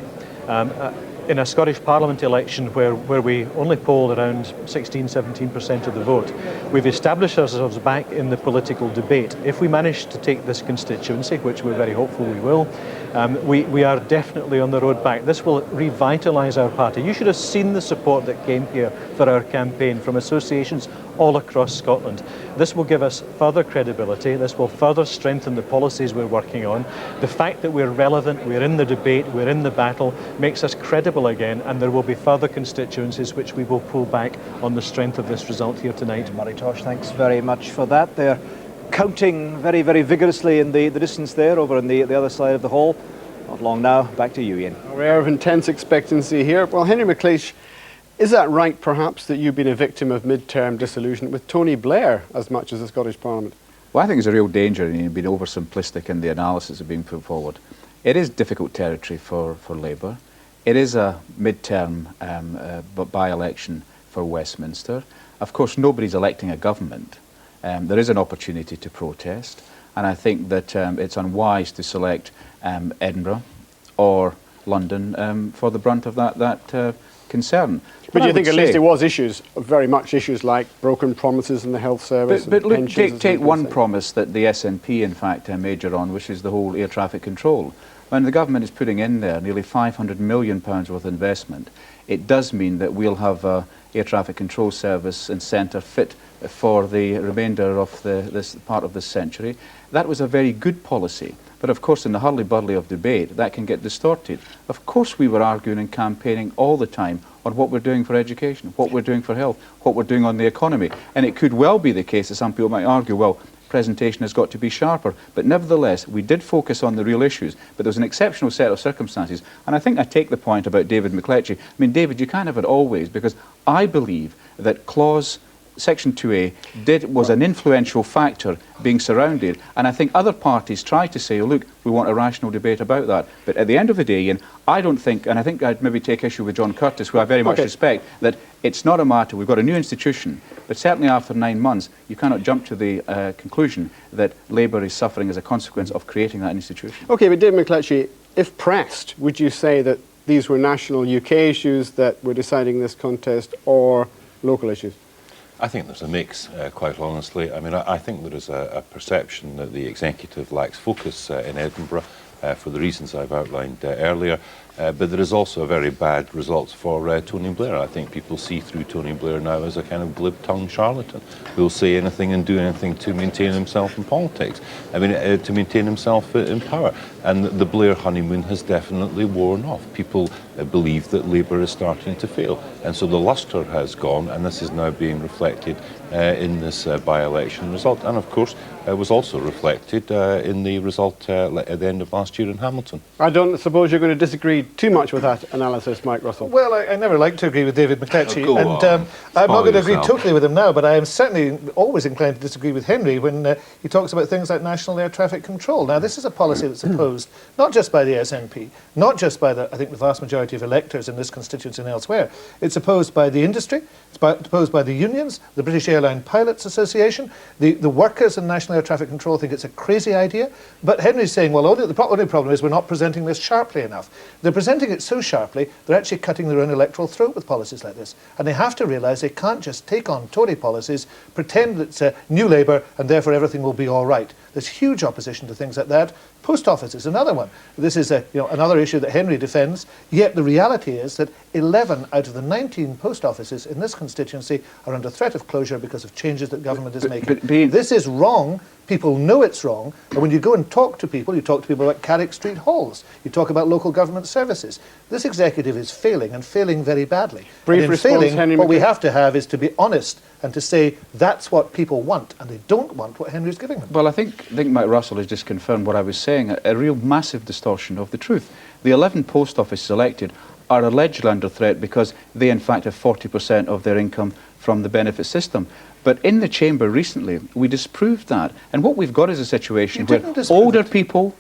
in a Scottish Parliament election where we only polled around 16-17% of the vote, we've established ourselves back in the political debate. If we manage to take this constituency, which we're very hopeful we will, we are definitely on the road back. This will revitalise our party. You should have seen the support that came here for our campaign from associations all across Scotland. This will give us further credibility. This will further strengthen the policies we're working on. The fact that we're relevant, we're in the debate, we're in the battle, makes us credible again, and there will be further constituencies which we will pull back on the strength of this result here tonight. Murray Tosh, thanks very much for that. They're counting very, very vigorously in the distance there, over on the other side of the hall. Not long now. Back to you, Ian. An air of intense expectancy here. Well, Henry McLeish, is that right, perhaps, that you've been a victim of mid-term disillusionment with Tony Blair as much as the Scottish Parliament? Well, I think there's a real danger in being oversimplistic in the analysis of being put forward. It is difficult territory for Labour. It is a mid-term by-election for Westminster. Of course, nobody's electing a government. There is an opportunity to protest, and I think that it's unwise to select Edinburgh or London for the brunt of that concern. But do you think at least there was issues, very much issues like broken promises in the health service? But look, take one promise that the SNP in fact major on, which is the whole air traffic control. When the government is putting in there nearly £500 million worth of investment, it does mean that we'll have a air traffic control service and centre fit for the remainder of this part of this century. That was a very good policy. But of course, in the hurly-burly of debate, that can get distorted. Of course, we were arguing and campaigning all the time on what we're doing for education, what we're doing for health, what we're doing on the economy. And it could well be the case that some people might argue, well, presentation has got to be sharper. But nevertheless, we did focus on the real issues. But there was an exceptional set of circumstances. And I think I take the point about David McLeish. I mean, David, you can't have it always, because I believe that Section 2A was an influential factor being surrounded, and I think other parties try to say, oh, look, we want a rational debate about that. But at the end of the day, Ian, I don't think, and I think I'd maybe take issue with John Curtis, who I very much respect, that it's not a matter, we've got a new institution, but certainly after 9 months, you cannot jump to the conclusion that Labour is suffering as a consequence of creating that institution. OK, but David McLeish, if pressed, would you say that these were national UK issues that were deciding this contest, or local issues? I think there's a mix, quite honestly. I mean, I think there is a perception that the executive lacks focus in Edinburgh for the reasons I've outlined earlier. But there is also a very bad result for Tony Blair. I think people see through Tony Blair now as a kind of glib-tongued charlatan who'll say anything and do anything to maintain himself in politics. I mean, to maintain himself in power. And the Blair honeymoon has definitely worn off. People believe that Labour is starting to fail. And so the lustre has gone, and this is now being reflected in this by-election result. And of course, it was also reflected in the result at the end of last year in Hamilton. I don't suppose you're going to disagree too much with that analysis, Mike Russell. Well, I never like to agree with David McLeish, and I'm not going to agree totally with him now, but I am certainly always inclined to disagree with Henry when he talks about things like national air traffic control. Now, this is a policy that's opposed not just by the SNP, not just by I think the vast majority of electors in this constituency and elsewhere. It's opposed by the industry, it's opposed by the unions, the British Airline Pilots Association, the workers in national air traffic control think it's a crazy idea, but Henry's saying, well, the only problem is we're not presenting this sharply enough. They're presenting it so sharply, they're actually cutting their own electoral throat with policies like this. And they have to realise they can't just take on Tory policies, pretend it's new Labour, and therefore everything will be all right. There's huge opposition to things like that. Post office is another one. This is another issue that Henry defends, yet the reality is that 11 out of the 19 post offices in this constituency are under threat of closure because of changes that government is making. This is wrong. People know it's wrong, and when you go and talk to people, you talk to people about Carrick Street halls, you talk about local government services. This executive is failing, and failing very badly. Brief and in response, failing, Henry what we McLeish. have to have is to be honest and to say that's what people want, and they don't want what Henry's giving them. Well, I think Mike Russell has just confirmed what I was saying, a real massive distortion of the truth. The 11 post offices elected are allegedly under threat because they, in fact, have 40% of their income from the benefit system. But in the Chamber recently, we disproved that. And what we've got is a situation where older people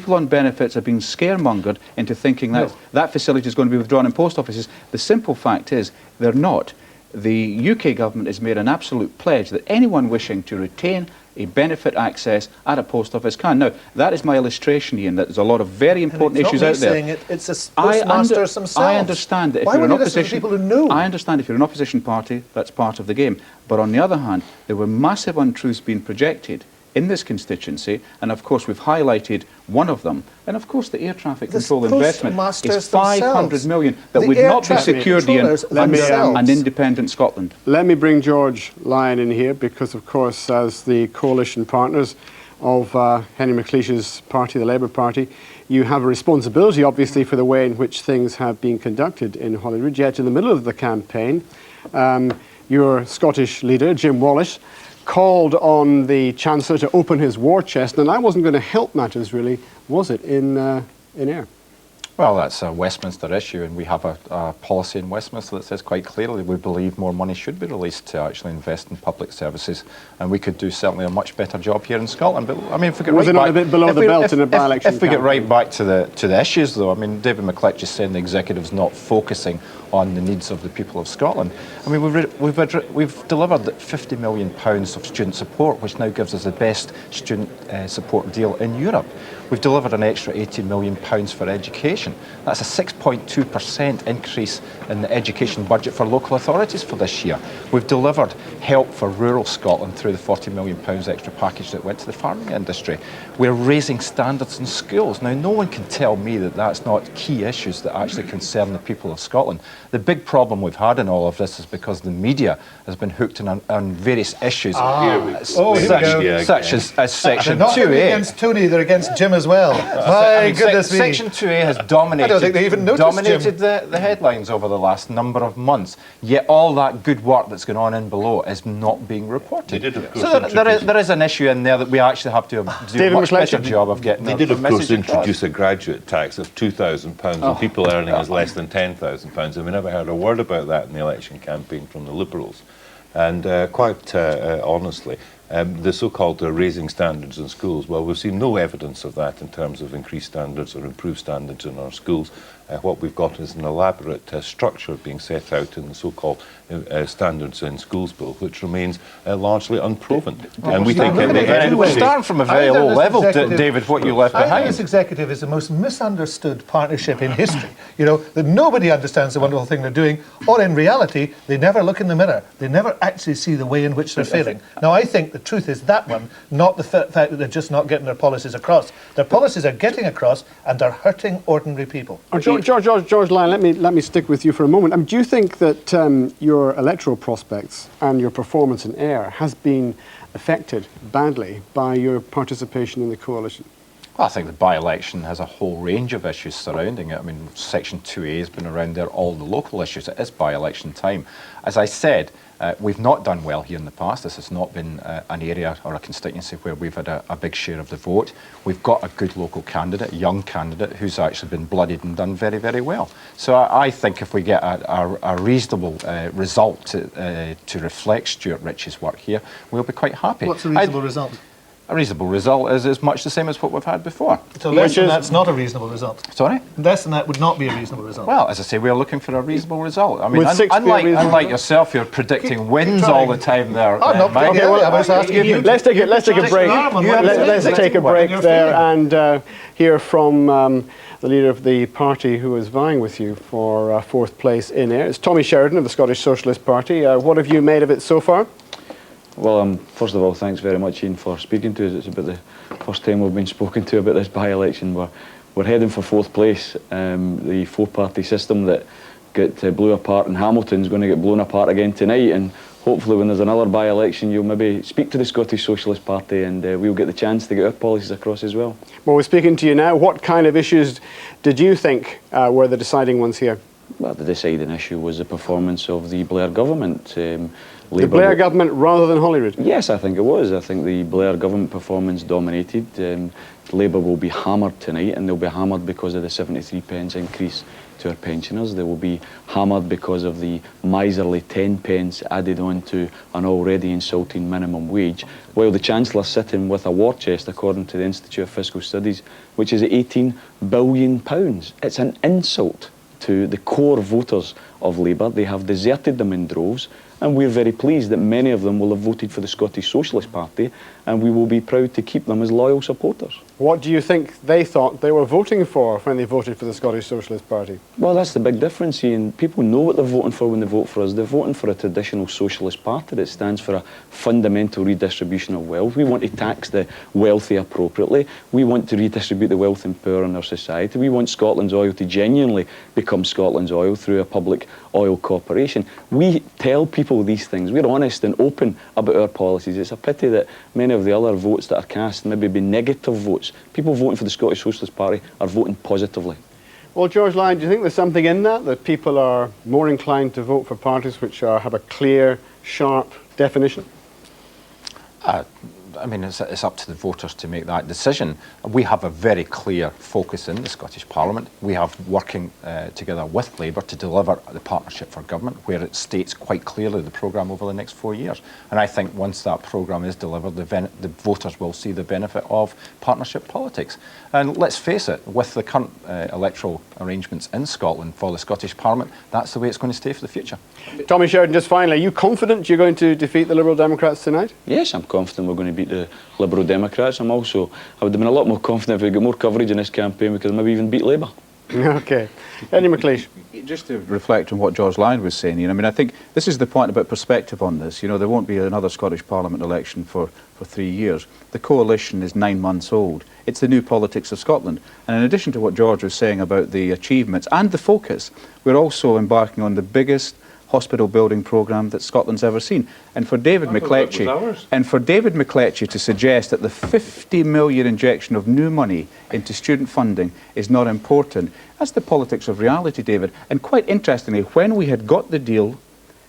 on benefits are being scaremongered into thinking that that facility is going to be withdrawn in post offices. The simple fact is they're not. the UK government has made an absolute pledge that anyone wishing to retain a benefit access at a post office can. Now, that is my illustration, Ian, that there's a lot of very important issues out there. It's the postmasters themselves. I understand that if you're an opposition, I understand if you're an opposition party, that's part of the game. But on the other hand, there were massive untruths being projected in this constituency, and of course we've highlighted one of them. And of course the air traffic control investment is 500 million that would not be secured in an independent Scotland. Let me bring George Lyon in here, because of course as the coalition partners of Henry McLeish's party, the Labour Party, you have a responsibility obviously for the way in which things have been conducted in Holyrood. Yet in the middle of the campaign, your Scottish leader, Jim Wallis, called on the Chancellor to open his war chest, and that wasn't going to help matters, really, was it, in Ayr? Well, that's a Westminster issue, and we have a policy in Westminster that says quite clearly we believe more money should be released to actually invest in public services, and we could do certainly a much better job here in Scotland. But I mean, if we get was it not a bit below the belt in a by-election? If we get right back to the issues, though, I mean, David McClick just saying the executive's not focusing on the needs of the people of Scotland. I mean, we've delivered £50 million of student support, which now gives us the best student support deal in Europe. We've delivered an extra £18 million for education. That's a 6.2% increase in the education budget for local authorities for this year. We've delivered help for rural Scotland through the £40 million extra package that went to the farming industry. We're raising standards in schools. Now, no one can tell me that that's not key issues that actually concern the people of Scotland. The big problem we've had in all of this is because the media has been hooked on various issues, such as Section 2A. They're not against Tony, they're against Jim as well. My goodness me. Section 2A has dominated, I don't think they even noticed the headlines over the last number of months. Yet all that good work that's going on in below is not being reported. So there is an issue in there that we actually have to do a much better job of getting. They did, of course, introduce a graduate tax of £2,000 on people earning as less than £10,000, and we never heard a word about that in the election campaign from the Liberals. And quite honestly, the so-called raising standards in schools, well, we've seen no evidence of that in terms of increased standards or improved standards in our schools. What we've got is an elaborate structure being set out in the so-called Standards in Schools Bill, which remains largely unproven. And we think we're starting from a very low level, David, what you left behind. I think this executive is the most misunderstood partnership in history. You know, that nobody understands the wonderful thing they're doing, or in reality, they never look in the mirror. They never actually see the way in which they're failing. Now, I think the truth is that one, not the fact that they're just not getting their policies across. Their policies are getting across, and they're hurting ordinary people. George Lyon, let me stick with you for a moment. Do you think that your electoral prospects and your performance in Ayr has been affected badly by your participation in the coalition? Well, I think the by-election has a whole range of issues surrounding it. I mean, Section 2A has been around there, all the local issues. It is by-election time. As I said, we've not done well here in the past. This has not been an area or a constituency where we've had a big share of the vote. We've got a good local candidate, a young candidate, who's actually been blooded and done very, very well. So I think if we get a reasonable result to reflect Stuart Ritchie's work here, we'll be quite happy. What's a reasonable result? A reasonable result is much the same as what we've had before. So less than that's not a reasonable result? Sorry? Less than that would not be a reasonable result? Well, as I say, we're looking for a reasonable result. I mean, unlike yourself, you're predicting wins all the time there. Let's take a break. Let's take a break there and hear from the leader of the party who is vying with you for fourth place in Ayr. It's Tommy Sheridan of the Scottish Socialist Party. What have you made of it so far? Well, first of all, thanks very much, Ian, for speaking to us. It's about the first time we've been spoken to about this by-election. We're heading for fourth place. The four-party system that blew apart in Hamilton is going to get blown apart again tonight, and hopefully when there's another by-election you'll maybe speak to the Scottish Socialist Party and we'll get the chance to get our policies across as well. Well, we're speaking to you now. What kind of issues did you think were the deciding ones here? Well, the deciding issue was the performance of the Blair government. The Blair government rather than Holyrood? Yes, I think it was. I think the Blair government performance dominated. Labour will be hammered tonight, and they'll be hammered because of the 73p increase to our pensioners. They will be hammered because of the miserly 10p added on to an already insulting minimum wage, while the Chancellor's sitting with a war chest, according to the Institute of Fiscal Studies, which is £18 billion. It's an insult to the core voters of Labour. They have deserted them in droves, and we're very pleased that many of them will have voted for the Scottish Socialist Party, and we will be proud to keep them as loyal supporters. What do you think they thought they were voting for when they voted for the Scottish Socialist Party? Well, that's the big difference, Ian. People know what they're voting for when they vote for us. They're voting for a traditional socialist party that stands for a fundamental redistribution of wealth. We want to tax the wealthy appropriately. We want to redistribute the wealth and power in our society. We want Scotland's oil to genuinely become Scotland's oil through a public oil corporation. We tell people these things. We're honest and open about our policies. It's a pity that many of the other votes that are cast maybe be negative votes. People voting for the Scottish Socialist Party are voting positively. Well, George Lyon, do you think there's something in that people are more inclined to vote for parties which have a clear, sharp definition? I mean, it's up to the voters to make that decision. We have a very clear focus in the Scottish Parliament. We have working together with Labour to deliver the Partnership for Government, where it states quite clearly the programme over the next 4 years. And I think once that programme is delivered, the voters will see the benefit of partnership politics. And let's face it, with the current electoral arrangements in Scotland for the Scottish Parliament, that's the way it's going to stay for the future. Tommy Sheridan, just finally, are you confident you're going to defeat the Liberal Democrats tonight? Yes, I'm confident we're going to beat the Liberal Democrats. I would have been a lot more confident if we got more coverage in this campaign. We could maybe even beat Labour. Okay. Eddie McLeish. Just to reflect on what George Lyon was saying, I mean, I think this is the point about perspective on this. There won't be another Scottish Parliament election for 3 years. The coalition is 9 months old. It's the new politics of Scotland. And in addition to what George was saying about the achievements and the focus, we're also embarking on the biggest hospital building programme that Scotland's ever seen. And for David McLeish to suggest that the 50 million injection of new money into student funding is not important, that's the politics of reality, David. And quite interestingly, when we had got the deal,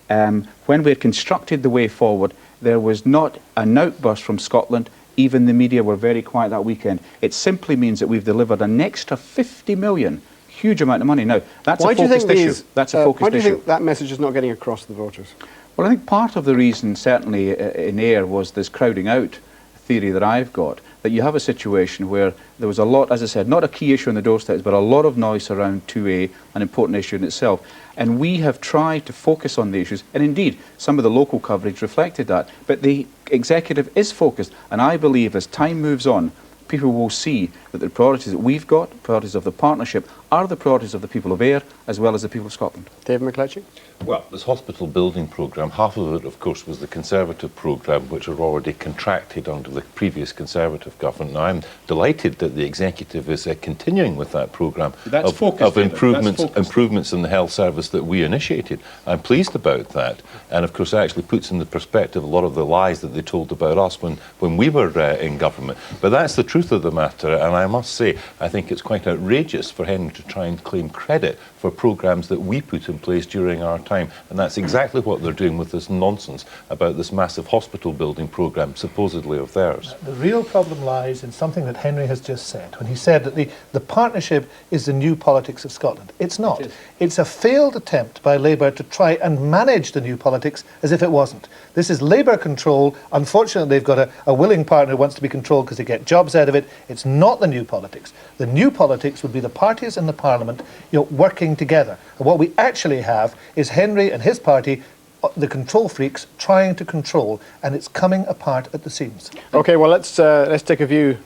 when we had constructed the way forward, there was not an outburst from Scotland. Even the media were very quiet that weekend. It simply means that we've delivered an extra 50 million. Huge amount of money. Now, that's a focused issue. That's a focused issue. Why do you think that message is not getting across to the voters? Well, I think part of the reason, certainly in Ayr, was this crowding out theory that I've got, that you have a situation where there was a lot, as I said, not a key issue on the doorsteps, but a lot of noise around 2A, an important issue in itself. And we have tried to focus on the issues, and indeed, some of the local coverage reflected that. But the executive is focused, and I believe as time moves on, people will see that the priorities that we've got, priorities of the partnership, are the priorities of the people of Ayr as well as the people of Scotland. David McLeish? Well, this hospital building programme, half of it, of course, was the Conservative programme, which had already contracted under the previous Conservative government. Now, I'm delighted that the Executive is continuing with that programme of improvements in the health service that we initiated. I'm pleased about that. And, of course, it actually puts into perspective a lot of the lies that they told about us when we were in government. But that's the truth of the matter, and I must say, I think it's quite outrageous for Henry to try and claim credit for programmes that we put in place during our time. And that's exactly what they're doing with this nonsense about this massive hospital building programme, supposedly of theirs. The real problem lies in something that Henry has just said, when he said that the partnership is the new politics of Scotland. It's not. It's a failed attempt by Labour to try and manage the new politics as if it wasn't. This is Labour control. Unfortunately, they've got a willing partner who wants to be controlled because they get jobs out of it. It's not the new politics. The new politics would be the parties in the Parliament working together. And what we actually have is Henry and his party, the control freaks, trying to control, and it's coming apart at the seams. Okay, well, let's take a view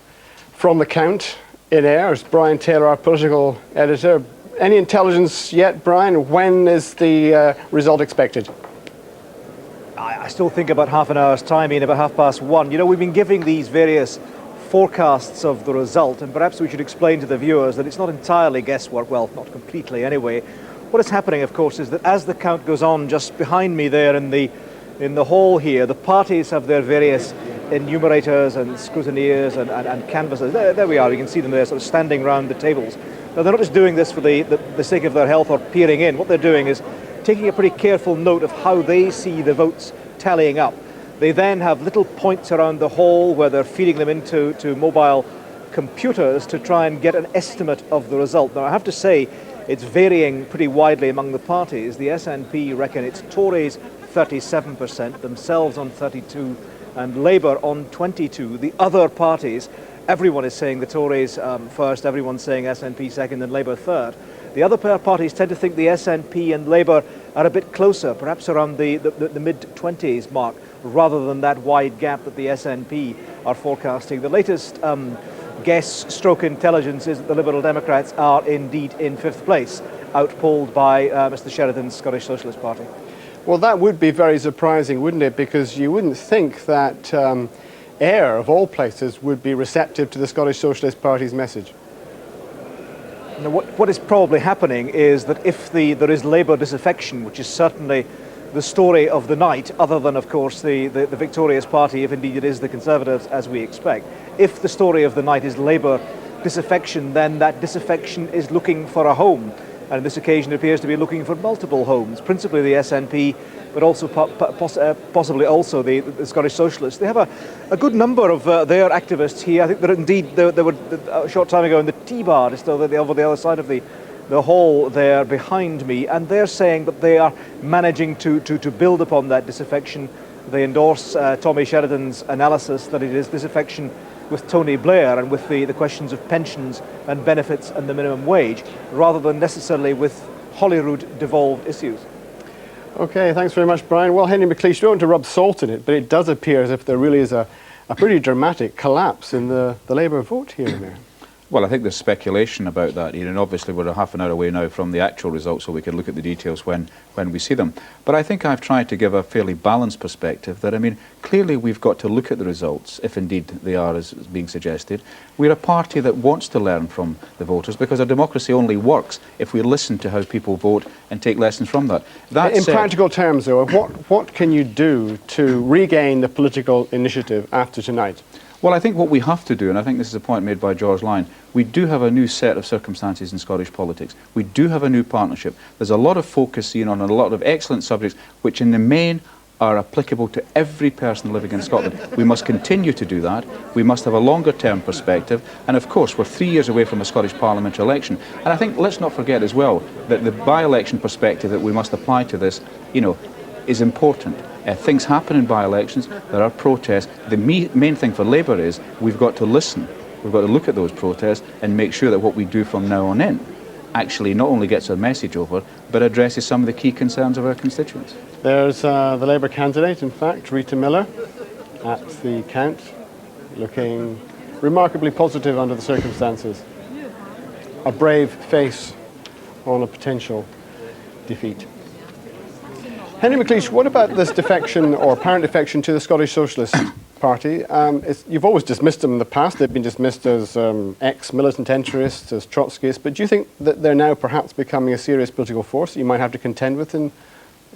from the count in Ayr. It's Brian Taylor, our political editor. Any intelligence yet, Brian? When is the result expected? I still think about half an hour's time, Ian, about 1:30. We've been giving these various forecasts of the result, and perhaps we should explain to the viewers that it's not entirely guesswork, well, not completely anyway. What is happening, of course, is that as the count goes on, just behind me there in the hall here, the parties have their various enumerators and scrutineers and canvassers. There we are, you can see them there sort of standing round the tables. Now, they're not just doing this for the sake of their health or peering in. What they're doing is taking a pretty careful note of how they see the votes tallying up. They then have little points around the hall where they're feeding them into mobile computers to try and get an estimate of the result. Now, I have to say, it's varying pretty widely among the parties. The SNP reckon it's Tories 37%, themselves on 32%, and Labour on 22%. The other parties, everyone is saying the Tories first, everyone's saying SNP second and Labour third. The other parties tend to think the SNP and Labour are a bit closer, perhaps around the mid-20s mark, rather than that wide gap that the SNP are forecasting. The latest guess/stroke intelligence is that the Liberal Democrats are indeed in 5th place, outpolled by Mr Sheridan's Scottish Socialist Party. Well, that would be very surprising, wouldn't it? Because you wouldn't think that Ayr, of all places, would be receptive to the Scottish Socialist Party's message. Now, what is probably happening is that if there is Labour disaffection, which is certainly the story of the night, other than, of course, the victorious party, if indeed it is the Conservatives, as we expect, if the story of the night is Labour disaffection, then that disaffection is looking for a home. And on this occasion, it appears to be looking for multiple homes, principally the SNP, but also possibly also the Scottish Socialists. They have a good number of their activists here. I think that indeed there were a short time ago in the T-bar, just over the other side of the hall there behind me, and they're saying that they are managing to build upon that disaffection. They endorse Tommy Sheridan's analysis that it is disaffection with Tony Blair and with the questions of pensions and benefits and the minimum wage, rather than necessarily with Holyrood-devolved issues. OK, thanks very much, Brian. Well, Henry McLeish, you don't want to rub salt in it, but it does appear as if there really is a pretty dramatic collapse in the Labour vote here and there. Well, I think there's speculation about that, Ian, and obviously we're a half an hour away now from the actual results, so we can look at the details when we see them. But I think I've tried to give a fairly balanced perspective that, I mean, clearly we've got to look at the results, if indeed they are as being suggested. We're a party that wants to learn from the voters, because our democracy only works if we listen to how people vote and take lessons from that. In practical terms, though, what can you do to regain the political initiative after tonight? Well, I think what we have to do, and I think this is a point made by George Lyon, we do have a new set of circumstances in Scottish politics. We do have a new partnership. There's a lot of focus seen on a lot of excellent subjects, which in the main are applicable to every person living in Scotland. We must continue to do that. We must have a longer-term perspective. And of course, we're 3 years away from a Scottish parliamentary election. And I think, let's not forget as well, that the by-election perspective that we must apply to this, you know, is important. Things happen in by-elections, there are protests. The main thing for Labour is we've got to listen, we've got to look at those protests and make sure that what we do from now on in actually not only gets our message over, but addresses some of the key concerns of our constituents. There's the Labour candidate, in fact, Rita Miller, at the count, looking remarkably positive under the circumstances. A brave face on a potential defeat. Henry McLeish, what about this defection or apparent defection to the Scottish Socialist Party? You've always dismissed them in the past. They've been dismissed as ex-militant interests, as Trotskyists. But do you think that they're now perhaps becoming a serious political force that you might have to contend with in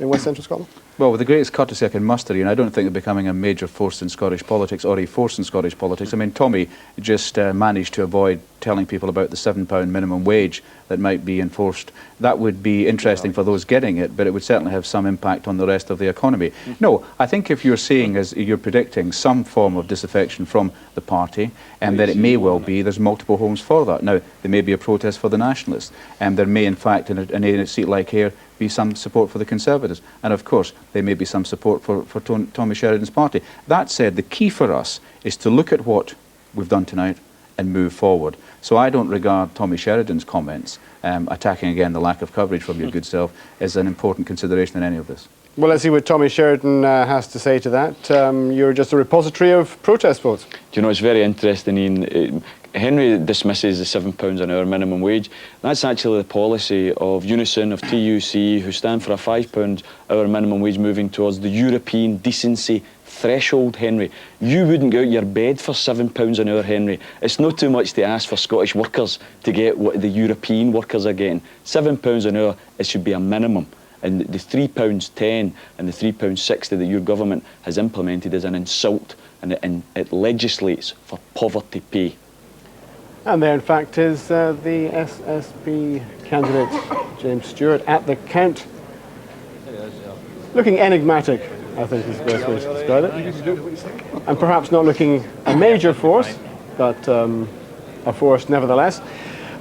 West Central Scotland? Well, with the greatest courtesy I can muster, and I don't think they're becoming a major force in Scottish politics or a force in Scottish politics. I mean, Tommy just managed to avoid telling people about the £7 minimum wage that might be enforced. That would be interesting for those getting it, but it would certainly have some impact on the rest of the economy. No, I think if you're seeing, as you're predicting, some form of disaffection from the party, and that it may well be, there's multiple homes for that. Now, there may be a protest for the Nationalists, and there may, in fact, in a seat like here, be some support for the Conservatives. And of course, there may be some support for Tommy Sheridan's party. That said, the key for us is to look at what we've done tonight and move forward. So I don't regard Tommy Sheridan's comments, attacking again the lack of coverage from your good self, as an important consideration in any of this. Well, let's see what Tommy Sheridan has to say to that. You're just a repository of protest votes. Do you know, it's very interesting, Ian. Henry dismisses the £7 an hour minimum wage. That's actually the policy of Unison, of TUC, who stand for a £5 hour minimum wage, moving towards the European decency threshold, Henry. You wouldn't go out your bed for £7 an hour, Henry. It's not too much to ask for Scottish workers to get what the European workers are getting. £7 an hour, it should be a minimum. And the £3.10 and the £3.60 that your government has implemented is an insult, and it legislates for poverty pay. And there, in fact, is the SSP candidate, James Stewart, at the count. Looking enigmatic, I think is the best way to describe it. And perhaps not looking a major force, but a force nevertheless.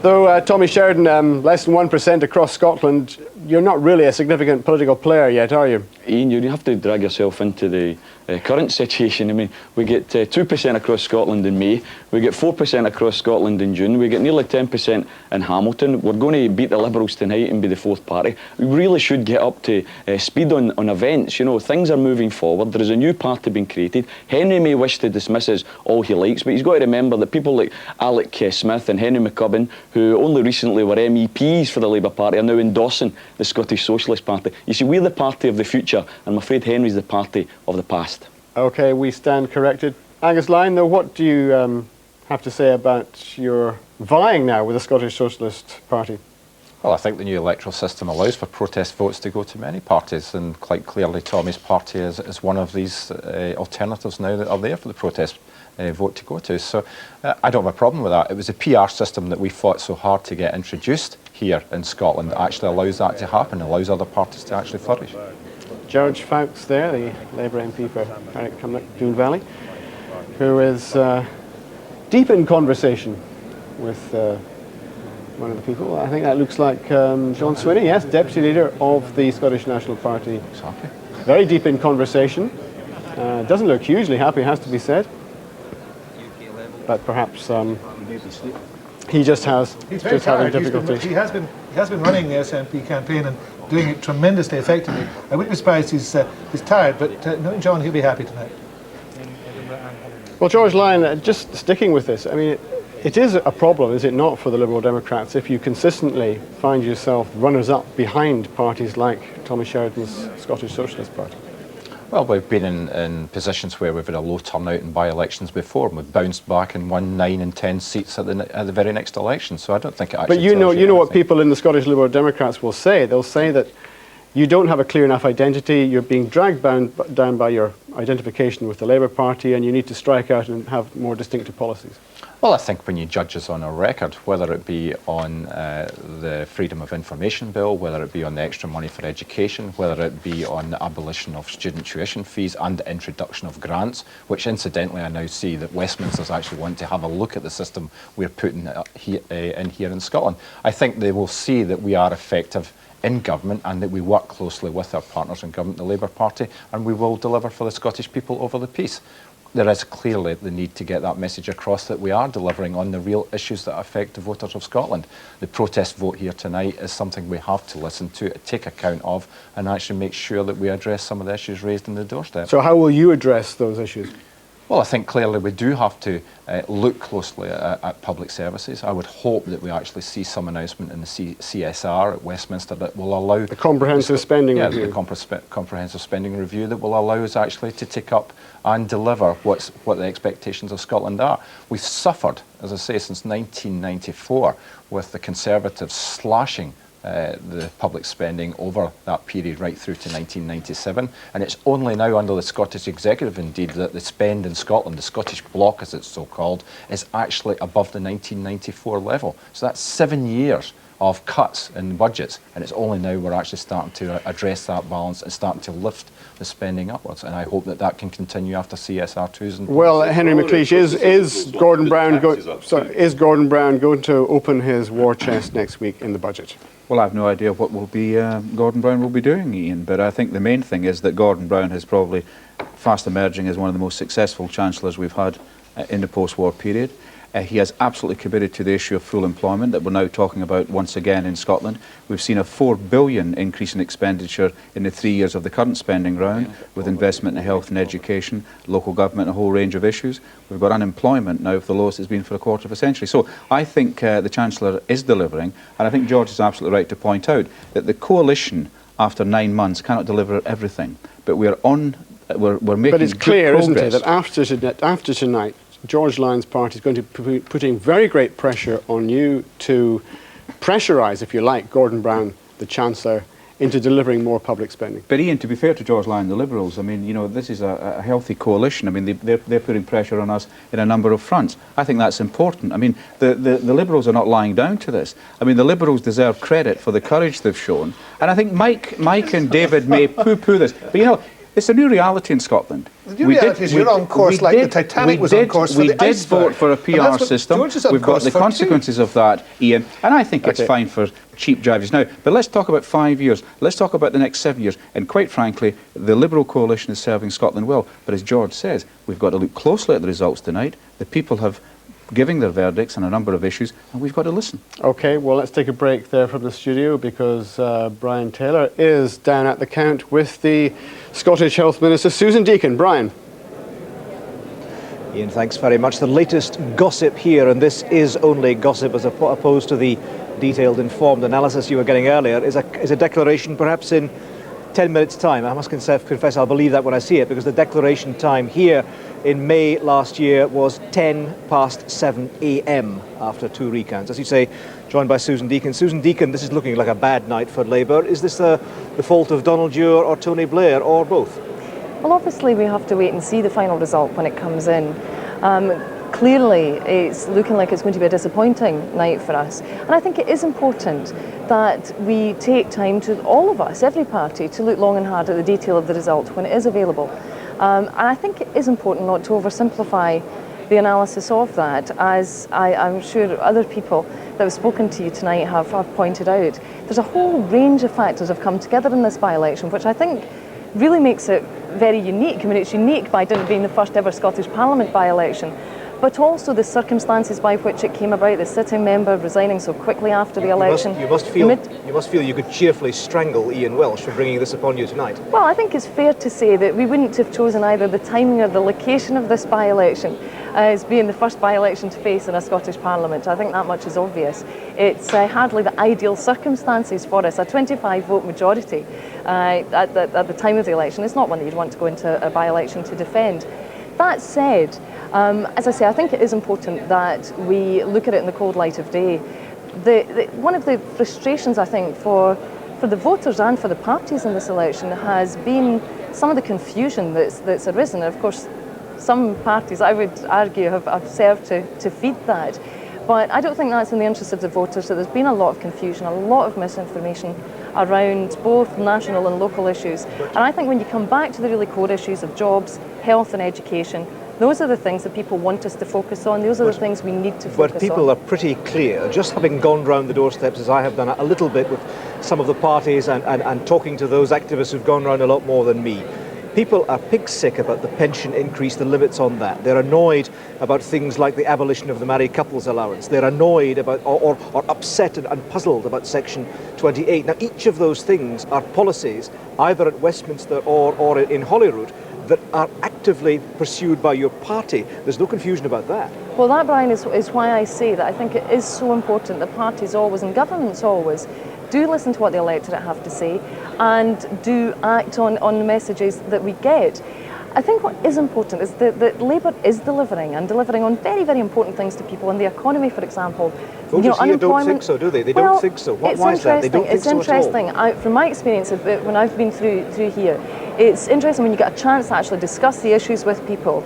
Though Tommy Sheridan, less than 1% across Scotland, you're not really a significant political player yet, are you? Ian, you have to drag yourself into the current situation. I mean, we get 2% across Scotland in May, we get 4% across Scotland in June, we get nearly 10% in Hamilton. We're going to beat the Liberals tonight and be the fourth party. We really should get up to speed on events. You know, things are moving forward. There is a new party being created. Henry may wish to dismiss us all he likes, but he's got to remember that people like Alec Smith and Henry McCubbin, who only recently were MEPs for the Labour Party, are now endorsing the Scottish Socialist Party. You see, we're the party of the future, and I'm afraid Henry's the party of the past. OK, we stand corrected. Angus Lyon, though, what do you have to say about your vying now with the Scottish Socialist Party? Well, I think the new electoral system allows for protest votes to go to many parties, and quite clearly Tommy's party is one of these alternatives now that are there for the protest vote to go to. So I don't have a problem with that. It was a PR system that we fought so hard to get introduced here in Scotland that actually allows that to happen, allows other parties to actually flourish. George Fawkes there, the Labour MP for Carrick-Cumnock, Doon Valley, who is deep in conversation with one of the people. I think that looks like John Swinney, yes, Deputy Leader of the Scottish National Party. Exactly. Very deep in conversation. Doesn't look hugely happy, has to be said. But perhaps he just has having difficulty. He has been running the SNP campaign and doing it tremendously effectively. I wouldn't be surprised he's tired, but knowing John, he'll be happy tonight. Well, George Lyon, just sticking with this, I mean, it is a problem, is it not, for the Liberal Democrats if you consistently find yourself runners-up behind parties like Tommy Sheridan's Scottish Socialist Party? Well, we've been in positions where we've had a low turnout in by-elections before, and we've bounced back and won 9 and 10 seats at the very next election. So I don't think it actually. But you know what people in the Scottish Liberal Democrats will say. They'll say that you don't have a clear enough identity. You're being dragged down by your identification with the Labour Party, and you need to strike out and have more distinctive policies. Well, I think when you judge us on our record, whether it be on the Freedom of Information Bill, whether it be on the extra money for education, whether it be on the abolition of student tuition fees and the introduction of grants, which incidentally I now see that Westminster's actually want to have a look at the system we're putting in here in Scotland. I think they will see that we are effective in government and that we work closely with our partners in government, the Labour Party, and we will deliver for the Scottish people over the peace. There is clearly the need to get that message across that we are delivering on the real issues that affect the voters of Scotland. The protest vote here tonight is something we have to listen to, take account of, and actually make sure that we address some of the issues raised in the doorstep. So how will you address those issues? Well, I think clearly we do have to look closely at public services. I would hope that we actually see some announcement in the CSR at Westminster that will allow... The comprehensive spending review. The comprehensive spending review that will allow us actually to take up and deliver what the expectations of Scotland are. We've suffered, as I say, since 1994 with the Conservatives slashing the public spending over that period right through to 1997, and it's only now under the Scottish Executive indeed that the spend in Scotland, the Scottish Bloc as it's so called, is actually above the 1994 level. So that's 7 years of cuts in budgets, and it's only now we're actually starting to address that balance and starting to lift the spending upwards, and I hope that that can continue after CSR2's. Well, Henry McLeish, is Gordon Brown going to open his war chest next week in the budget? Well, I have no idea what will be Gordon Brown will be doing, Ian, but I think the main thing is that Gordon Brown is probably fast emerging as one of the most successful chancellors we've had in the post-war period. He has absolutely committed to the issue of full employment that we're now talking about once again in Scotland. We've seen a $4 billion increase in expenditure in the 3 years of the current spending round, with investment in health and education, local government, a whole range of issues. We've got unemployment now of the lowest it's been for a quarter of a century. So I think the Chancellor is delivering, and I think George is absolutely right to point out that the coalition after 9 months cannot deliver everything, but we're making good progress. But it's clear, isn't it, that after tonight, George Lyon's party is going to be putting very great pressure on you to pressurise, if you like, Gordon Brown, the Chancellor, into delivering more public spending. But Ian, to be fair to George Lyon, the Liberals, I mean, you know, this is a healthy coalition. I mean, they're putting pressure on us in a number of fronts. I think that's important. I mean, the Liberals are not lying down to this. I mean, the Liberals deserve credit for the courage they've shown. And I think Mike and David may poo-poo this. But, you know, It's a new reality in Scotland. The new reality is you're on course like the Titanic was on course for the We iceberg. did vote for a PR system. We've got the consequences of that, Ian, and I think it's fine for cheap drivers now. But let's talk about 5 years. Let's talk about the next 7 years. And quite frankly, the Liberal coalition is serving Scotland well. But as George says, we've got to look closely at the results tonight. The people have giving their verdicts on a number of issues, and we've got to listen. OK, well, let's take a break there from the studio because Brian Taylor is down at the count with the Scottish Health Minister, Susan Deacon. Brian. Ian, thanks very much. The latest gossip here, and this is only gossip as opposed to the detailed, informed analysis you were getting earlier, is a declaration perhaps in 10 minutes' time. I must confess I'll believe that when I see it, because the declaration time here in May last year was 7 a.m. after 2 recounts. As you say, joined by Susan Deacon. Susan Deacon, this is looking like a bad night for Labour. Is this the fault of Donald Dewar or Tony Blair, or both? Well, obviously we have to wait and see the final result when it comes in. Clearly, it's looking like it's going to be a disappointing night for us. And I think it is important that we take time to, all of us, every party, to look long and hard at the detail of the result when it is available. And I think it is important not to oversimplify the analysis of that, as I'm sure other people that have spoken to you tonight have pointed out. There's a whole range of factors have come together in this by-election, which I think really makes it very unique. I mean, it's unique by being the first ever Scottish Parliament by-election, but also the circumstances by which it came about, the sitting member resigning so quickly after the election. You must feel you could cheerfully strangle Ian Welsh for bringing this upon you tonight. Well, I think it's fair to say that we wouldn't have chosen either the timing or the location of this by-election as being the first by-election to face in a Scottish Parliament. I think that much is obvious. It's hardly the ideal circumstances for us. A 25-vote majority at the time of the election is not one that you'd want to go into a by-election to defend. That said, as I say, I think it is important that we look at it in the cold light of day. One of the frustrations, I think, for the voters and for the parties in this election has been some of the confusion that's arisen. And of course, some parties, I would argue, have served to feed that. But I don't think that's in the interest of the voters, that there's been a lot of confusion, a lot of misinformation around both national and local issues. And I think when you come back to the really core issues of jobs, health and education, those are the things that people want us to focus on. Those are the things we need to focus on. But people are pretty clear, just having gone round the doorsteps, as I have done a little bit with some of the parties and talking to those activists who've gone round a lot more than me. People are pig sick about the pension increase, the limits on that. They're annoyed about things like the abolition of the married couples allowance. They're annoyed about or upset and puzzled about Section 28. Now, each of those things are policies, either at Westminster or in Holyrood, that are actively pursued by your party. There's no confusion about that. Well, that, Brian, is why I say that I think it is so important that parties always, and governments always, do listen to what the electorate have to say and do act on the messages that we get. I think what is important is that Labour is delivering on very, very important things to people in the economy, for example. Voters here don't think so, do they? They don't think so. Why is that? They don't think so at all. It's interesting. From my experience when I've been through here, it's interesting when you get a chance to actually discuss the issues with people.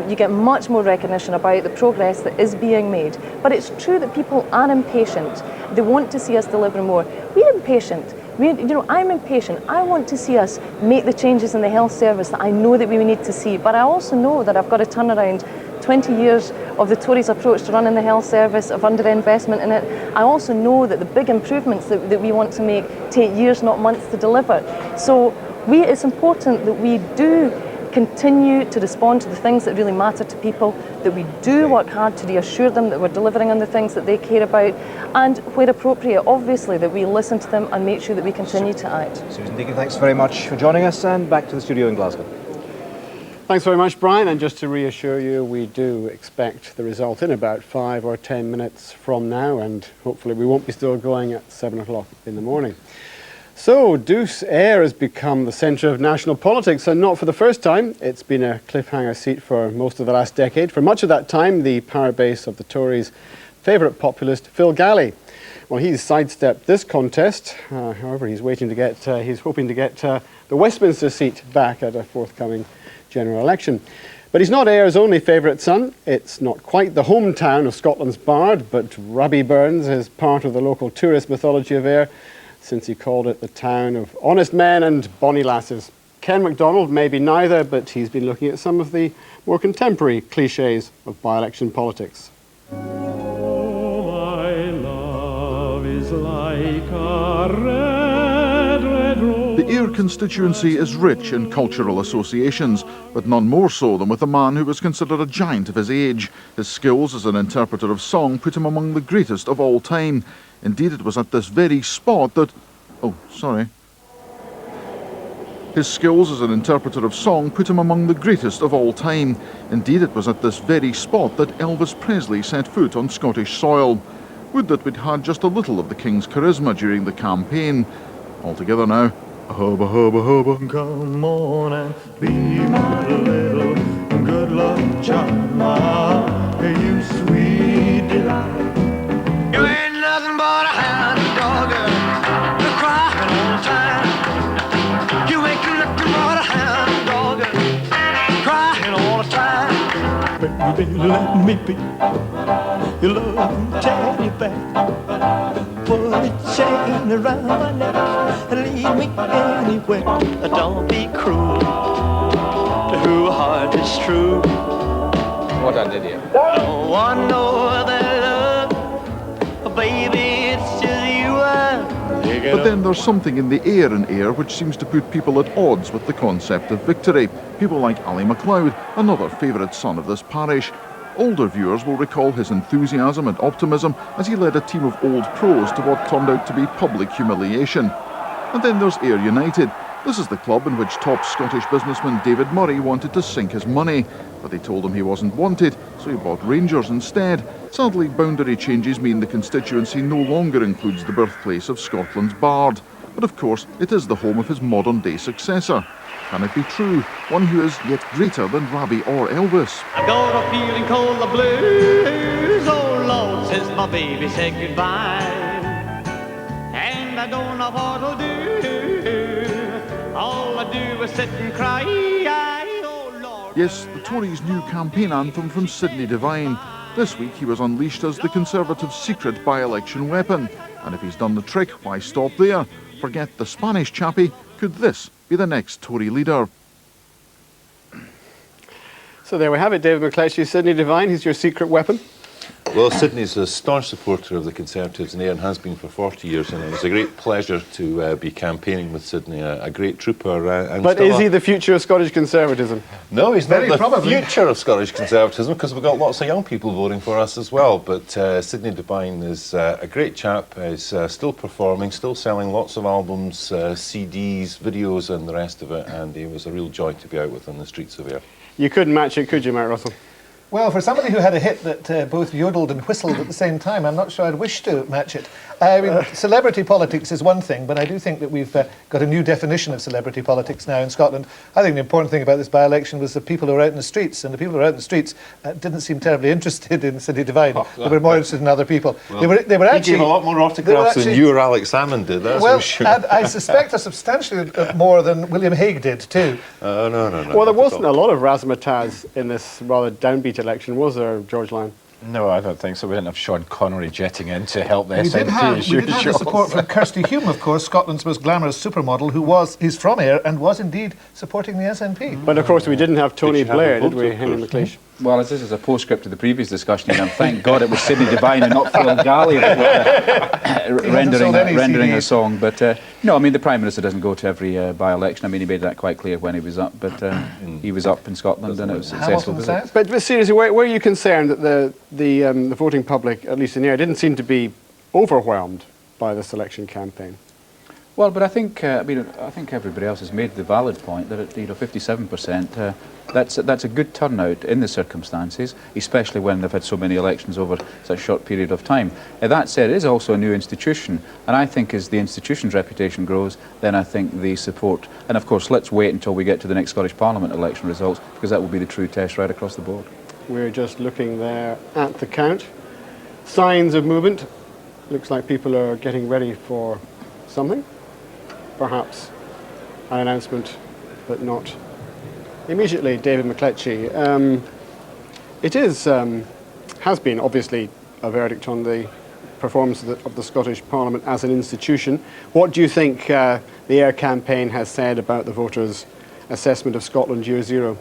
You get much more recognition about the progress that is being made. But it's true that people are impatient. They want to see us deliver more. We're impatient. I'm impatient. I want to see us make the changes in the health service that I know that we need to see. But I also know that I've got to turn around 20 years of the Tories' approach to running the health service, of underinvestment in it. I also know that the big improvements that we want to make take years, not months, to deliver. So it's important that we do continue to respond to the things that really matter to people, that we do work hard to reassure them that we're delivering on the things that they care about, and where appropriate, obviously, that we listen to them and make sure that we continue to act. Susan Deacon, thanks very much for joining us, and back to the studio in Glasgow. Thanks very much, Brian. And just to reassure you, we do expect the result in about 5 or 10 minutes from now, and hopefully we won't be still going at 7 o'clock in the morning. So, Deuce Air has become the centre of national politics, and not for the first time. It's been a cliffhanger seat for most of the last decade. For much of that time, the power base of the Tories' favourite populist, Phil Galley. Well, he's sidestepped this contest. However, he's hoping to get the Westminster seat back at a forthcoming general election. But he's not Air's only favourite son. It's not quite the hometown of Scotland's Bard, but Robbie Burns is part of the local tourist mythology of Ayr, since he called it the town of honest men and bonny lasses. Ken MacDonald, maybe neither, but he's been looking at some of the more contemporary cliches of by-election politics. The Ayr constituency is rich in cultural associations, but none more so than with a man who was considered a giant of his age. His skills as an interpreter of song put him among the greatest of all time. Indeed, it was at this very spot that... Oh, sorry. His skills as an interpreter of song put him among the greatest of all time. Indeed, it was at this very spot that Elvis Presley set foot on Scottish soil. Would that we'd had just a little of the King's charisma during the campaign. Altogether now, a hubba hubba hubba. Come on and be my little good luck charm, you sweet delight. You ain't nothing but a hound dog, you're crying all the time. You ain't nothing but a hound dog, crying all the time. Baby, let me be your love teddy bear. Put a chain around my neck and lead me anywhere. Don't be cruel to who heart is true. What an idiot. Don't want no other love, baby, it's just you. But then there's something in the air in Ayr which seems to put people at odds with the concept of victory. People like Ali MacLeod, another favourite son of this parish. Older viewers will recall his enthusiasm and optimism as he led a team of old pros to what turned out to be public humiliation. And then there's Ayr United. This is the club in which top Scottish businessman David Murray wanted to sink his money, but they told him he wasn't wanted, so he bought Rangers instead. Sadly, boundary changes mean the constituency no longer includes the birthplace of Scotland's bard. But of course, it is the home of his modern-day successor. Can it be true? One who is yet greater than Robbie or Elvis. I got a feeling called the blues. Oh Lord, since my baby said goodbye, and I don't know what I'll do. All I do is sit and cry. Oh Lord. Yes, the Tories' new campaign anthem from Sidney Devine. This week he was unleashed as the Conservatives' secret by-election weapon. And if he's done the trick, why stop there? Forget the Spanish chappie. Could this be the next Tory leader? So there we have it, David McCletchie, Sidney Devine, he's your secret weapon. Well, Sidney's a staunch supporter of the Conservatives in Ayr and has been for 40 years, and it was a great pleasure to be campaigning with Sidney, a great trooper. But is he the future of Scottish conservatism? No, he's not the probably. future of Scottish conservatism, because we've got lots of young people voting for us as well. But Sidney Devine is a great chap. He's still performing, still selling lots of albums, CDs, videos and the rest of it, and he was a real joy to be out with on the streets of Ayr. You couldn't match it, could you, Mark Russell? Well, for somebody who had a hit that both yodeled and whistled at the same time, I'm not sure I'd wish to match it. I mean, celebrity politics is one thing, but I do think that we've got a new definition of celebrity politics now in Scotland. I think the important thing about this by-election was the people who were out in the streets, and the people who were out in the streets didn't seem terribly interested in Sidney Devine. They were more interested in other people. Well, they were actually... He gave a lot more autographs than you or Alex Salmond did, that's well, for sure. And I suspect substantially more than William Hague did, too. No. Well, there wasn't a lot of razzmatazz in this rather downbeat election, was there, George Lyon? No, I don't think so. We didn't have Sean Connery jetting in to help the SNP. We did have the support from Kirsty Hume, of course, Scotland's most glamorous supermodel, he's from Ayr and was indeed supporting the SNP. But of course we didn't have Tony Blair, did we, Henry McLeish? Well, this is a postscript to the previous discussion, and thank God it was Sidney Devine and not Phil Galley that were rendering a song. But no, I mean, the Prime Minister doesn't go to every by-election. I mean, he made that quite clear when he was up, but he was up in Scotland and it was successful. But seriously, were you concerned that the voting public, at least in Ayr, didn't seem to be overwhelmed by this election campaign? Well, but I think I think everybody else has made the valid point that 57%. That's a good turnout in the circumstances, especially when they've had so many elections over such a short period of time. That said, it is also a new institution, and I think as the institution's reputation grows, then I think the support, and of course let's wait until we get to the next Scottish Parliament election results, because that will be the true test right across the board. We're just looking there at the count. Signs of movement. Looks like people are getting ready for something. Perhaps an announcement, but not immediately. David McCletchie. It has been obviously a verdict on the performance of the Scottish Parliament as an institution. What do you think the Ayr campaign has said about the voters assessment of Scotland Year Zero?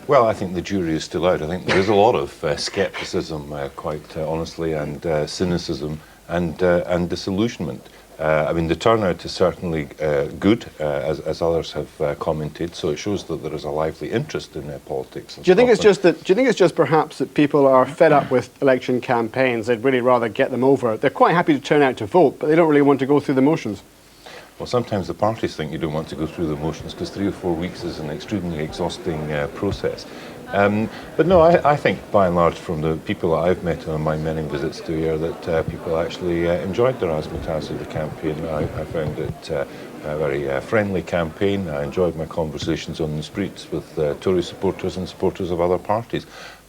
Well, I think the jury is still out. I think there is a lot of scepticism, quite honestly, and cynicism and disillusionment. I mean, the turnout is certainly good, as others have commented. So it shows that there is a lively interest in politics. Do you think it's just that? Do you think it's just perhaps that people are fed up with election campaigns? They'd really rather get them over. They're quite happy to turn out to vote, but they don't really want to go through the motions. Well, sometimes the parties think you don't want to go through the motions because 3 or 4 weeks is an extremely exhausting process. But no, I think by and large from the people that I've met on my many visits to Ayr that people actually enjoyed the razzmatazz of the campaign. I found it a very friendly campaign. I enjoyed my conversations on the streets with Tory supporters and supporters of other parties.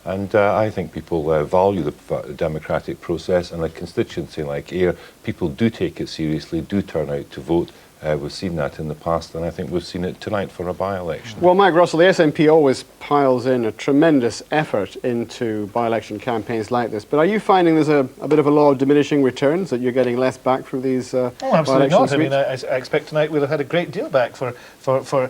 And I think people value the democratic process, and a constituency like Ayr, people do take it seriously, do turn out to vote. We've seen that in the past, and I think we've seen it tonight for a by-election. Well, Mike Russell, the SNP always piles in a tremendous effort into by-election campaigns like this, but are you finding there's a bit of a law of diminishing returns, that you're getting less back from these absolutely not. I mean, I expect tonight we'll have had a great deal back for the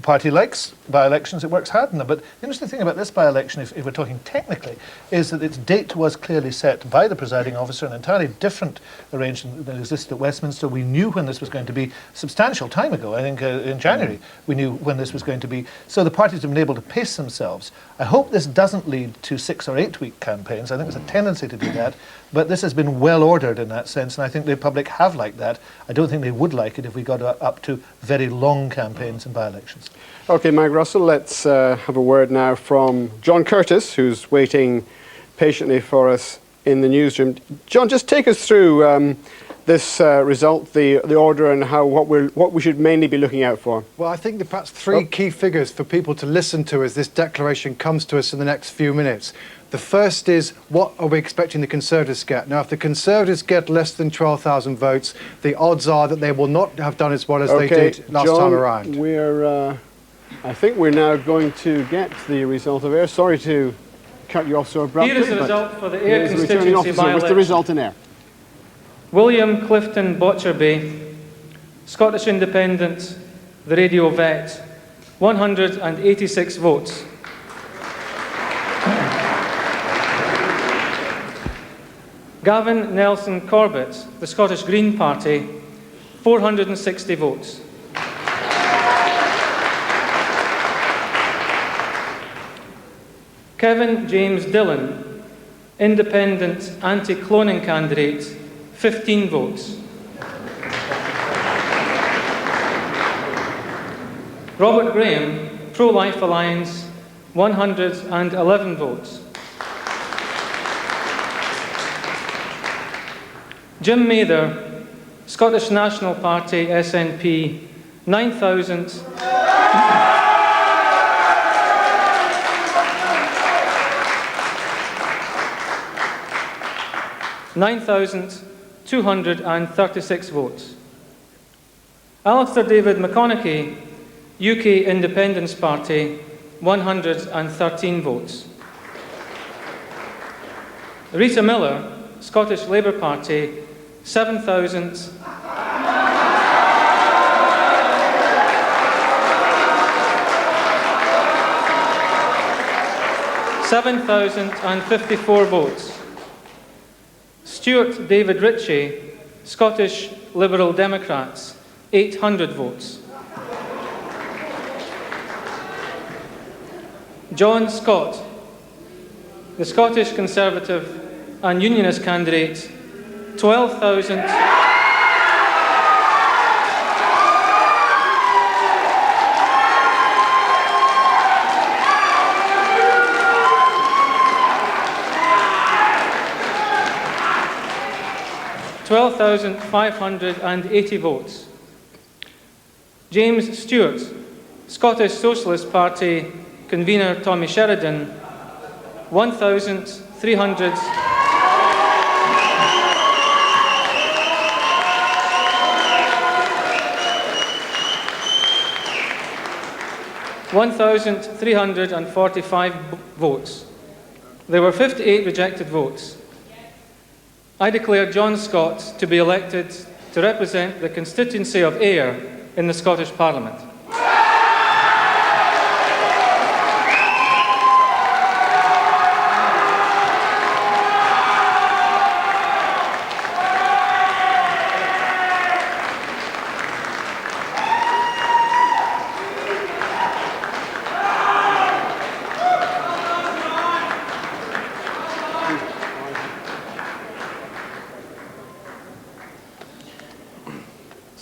party likes by-elections, it works hard in them. But the interesting thing about this by-election, if we're talking technically, is that its date was clearly set by the presiding officer, an entirely different arrangement than existed at Westminster. We knew when this was going to be, substantial time ago, I think in January, we knew when this was going to be. So the parties have been able to pace themselves. I hope this doesn't lead to 6 or 8 week campaigns. I think there's a tendency to do that. But this has been well ordered in that sense, and I think the public have liked that. I don't think they would like it if we got up to very long campaigns and by-elections. OK, Mike Russell, let's have a word now from John Curtis, who's waiting patiently for us in the newsroom. John, just take us through this result, the order, and what we should mainly be looking out for. Well, I think there are perhaps 3 key figures for people to listen to as this declaration comes to us in the next few minutes. The first is, what are we expecting the Conservatives to get? Now, if the Conservatives get less than 12,000 votes, the odds are that they will not have done as well as they did last time around. I think we're now going to get the result of Ayr. Sorry to cut you off so abruptly. Here is the result for the Ayr constituency by-election. What's the result in Ayr? William Clifton Botcherby, Scottish Independent, the Radio Vet, 186 votes. Gavin Nelson Corbett, the Scottish Green Party, 460 votes. Kevin James Dillon, Independent anti-cloning candidate, 15 votes. Robert Graham, Pro-Life Alliance, 111 votes. Jim Mather, Scottish National Party, SNP, 9,236 votes. Alistair David McConaughey, UK Independence Party, 113 votes. Rita Miller, Scottish Labour Party, 7,054 votes. Stuart David Ritchie, Scottish Liberal Democrats, 800 votes. John Scott, the Scottish Conservative and Unionist candidate, 12,000. £12,580 votes. James Stewart, Scottish Socialist Party convener Tommy Sheridan, 1,300. $1,345 votes. There were 58 rejected votes. I declare John Scott to be elected to represent the constituency of Ayr in the Scottish Parliament.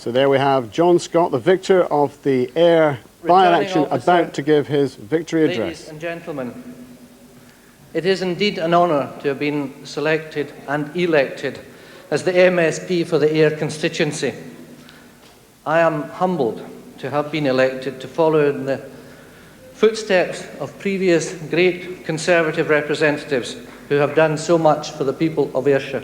So there we have John Scott, the victor of the Ayr by-election, about to give his victory address. Ladies and gentlemen, it is indeed an honour to have been selected and elected as the MSP for the Ayr constituency. I am humbled to have been elected to follow in the footsteps of previous great Conservative representatives who have done so much for the people of Ayrshire.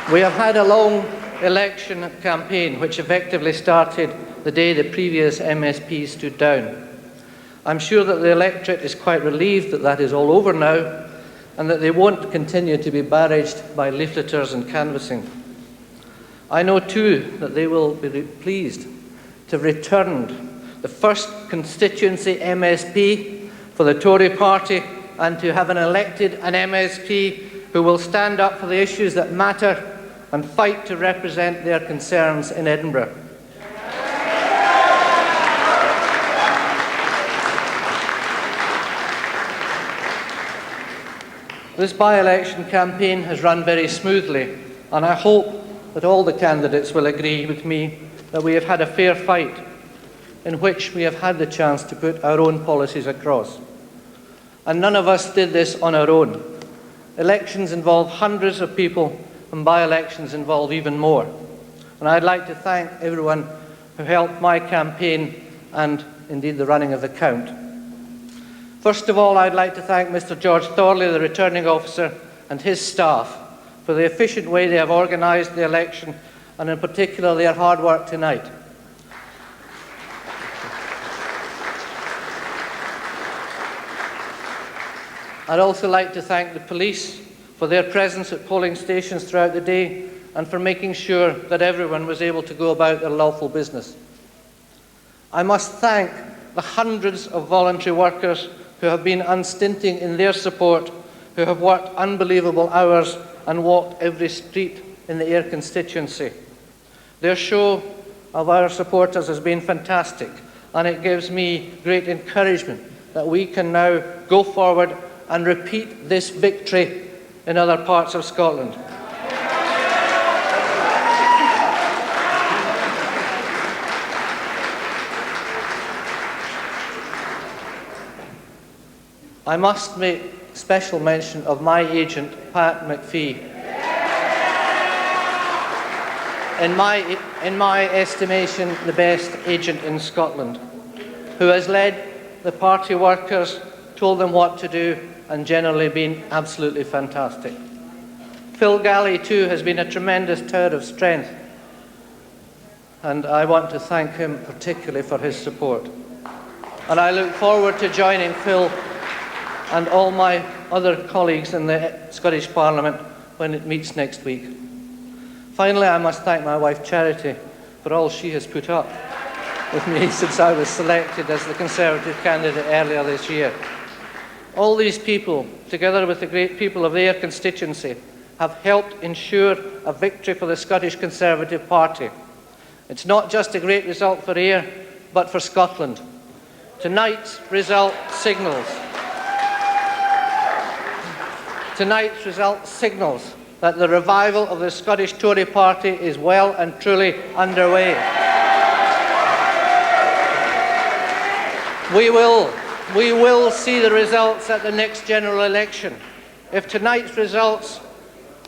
We have had a long election campaign which effectively started the day the previous MSP stood down. I'm sure that the electorate is quite relieved that that is all over now and that they won't continue to be barraged by leafleters and canvassing. I know too that they will be pleased to have returned the first constituency MSP for the Tory party and to have elected an MSP who will stand up for the issues that matter and fight to represent their concerns in Edinburgh. This by-election campaign has run very smoothly, and I hope that all the candidates will agree with me that we have had a fair fight in which we have had the chance to put our own policies across. And none of us did this on our own. Elections involve hundreds of people, and by-elections involve even more. And I'd like to thank everyone who helped my campaign and indeed the running of the count. First of all, I'd like to thank Mr. George Thorley, the returning officer, and his staff for the efficient way they have organised the election and in particular their hard work tonight. I'd also like to thank the police for their presence at polling stations throughout the day and for making sure that everyone was able to go about their lawful business. I must thank the hundreds of voluntary workers who have been unstinting in their support, who have worked unbelievable hours and walked every street in the Ayr constituency. Their show of our supporters has been fantastic, and it gives me great encouragement that we can now go forward and repeat this victory in other parts of Scotland. I must make special mention of my agent, Pat McPhee. In my estimation, the best agent in Scotland, who has led the party workers, told them what to do, and generally been absolutely fantastic. Phil Galley, too, has been a tremendous tower of strength, and I want to thank him particularly for his support. And I look forward to joining Phil and all my other colleagues in the Scottish Parliament when it meets next week. Finally, I must thank my wife Charity for all she has put up with me since I was selected as the Conservative candidate earlier this year. All these people, together with the great people of the Ayr constituency, have helped ensure a victory for the Scottish Conservative Party. It's not just a great result for Ayr, but for Scotland. Tonight's result signals that the revival of the Scottish Tory party is well and truly underway. We will see the results at the next general election. If tonight's results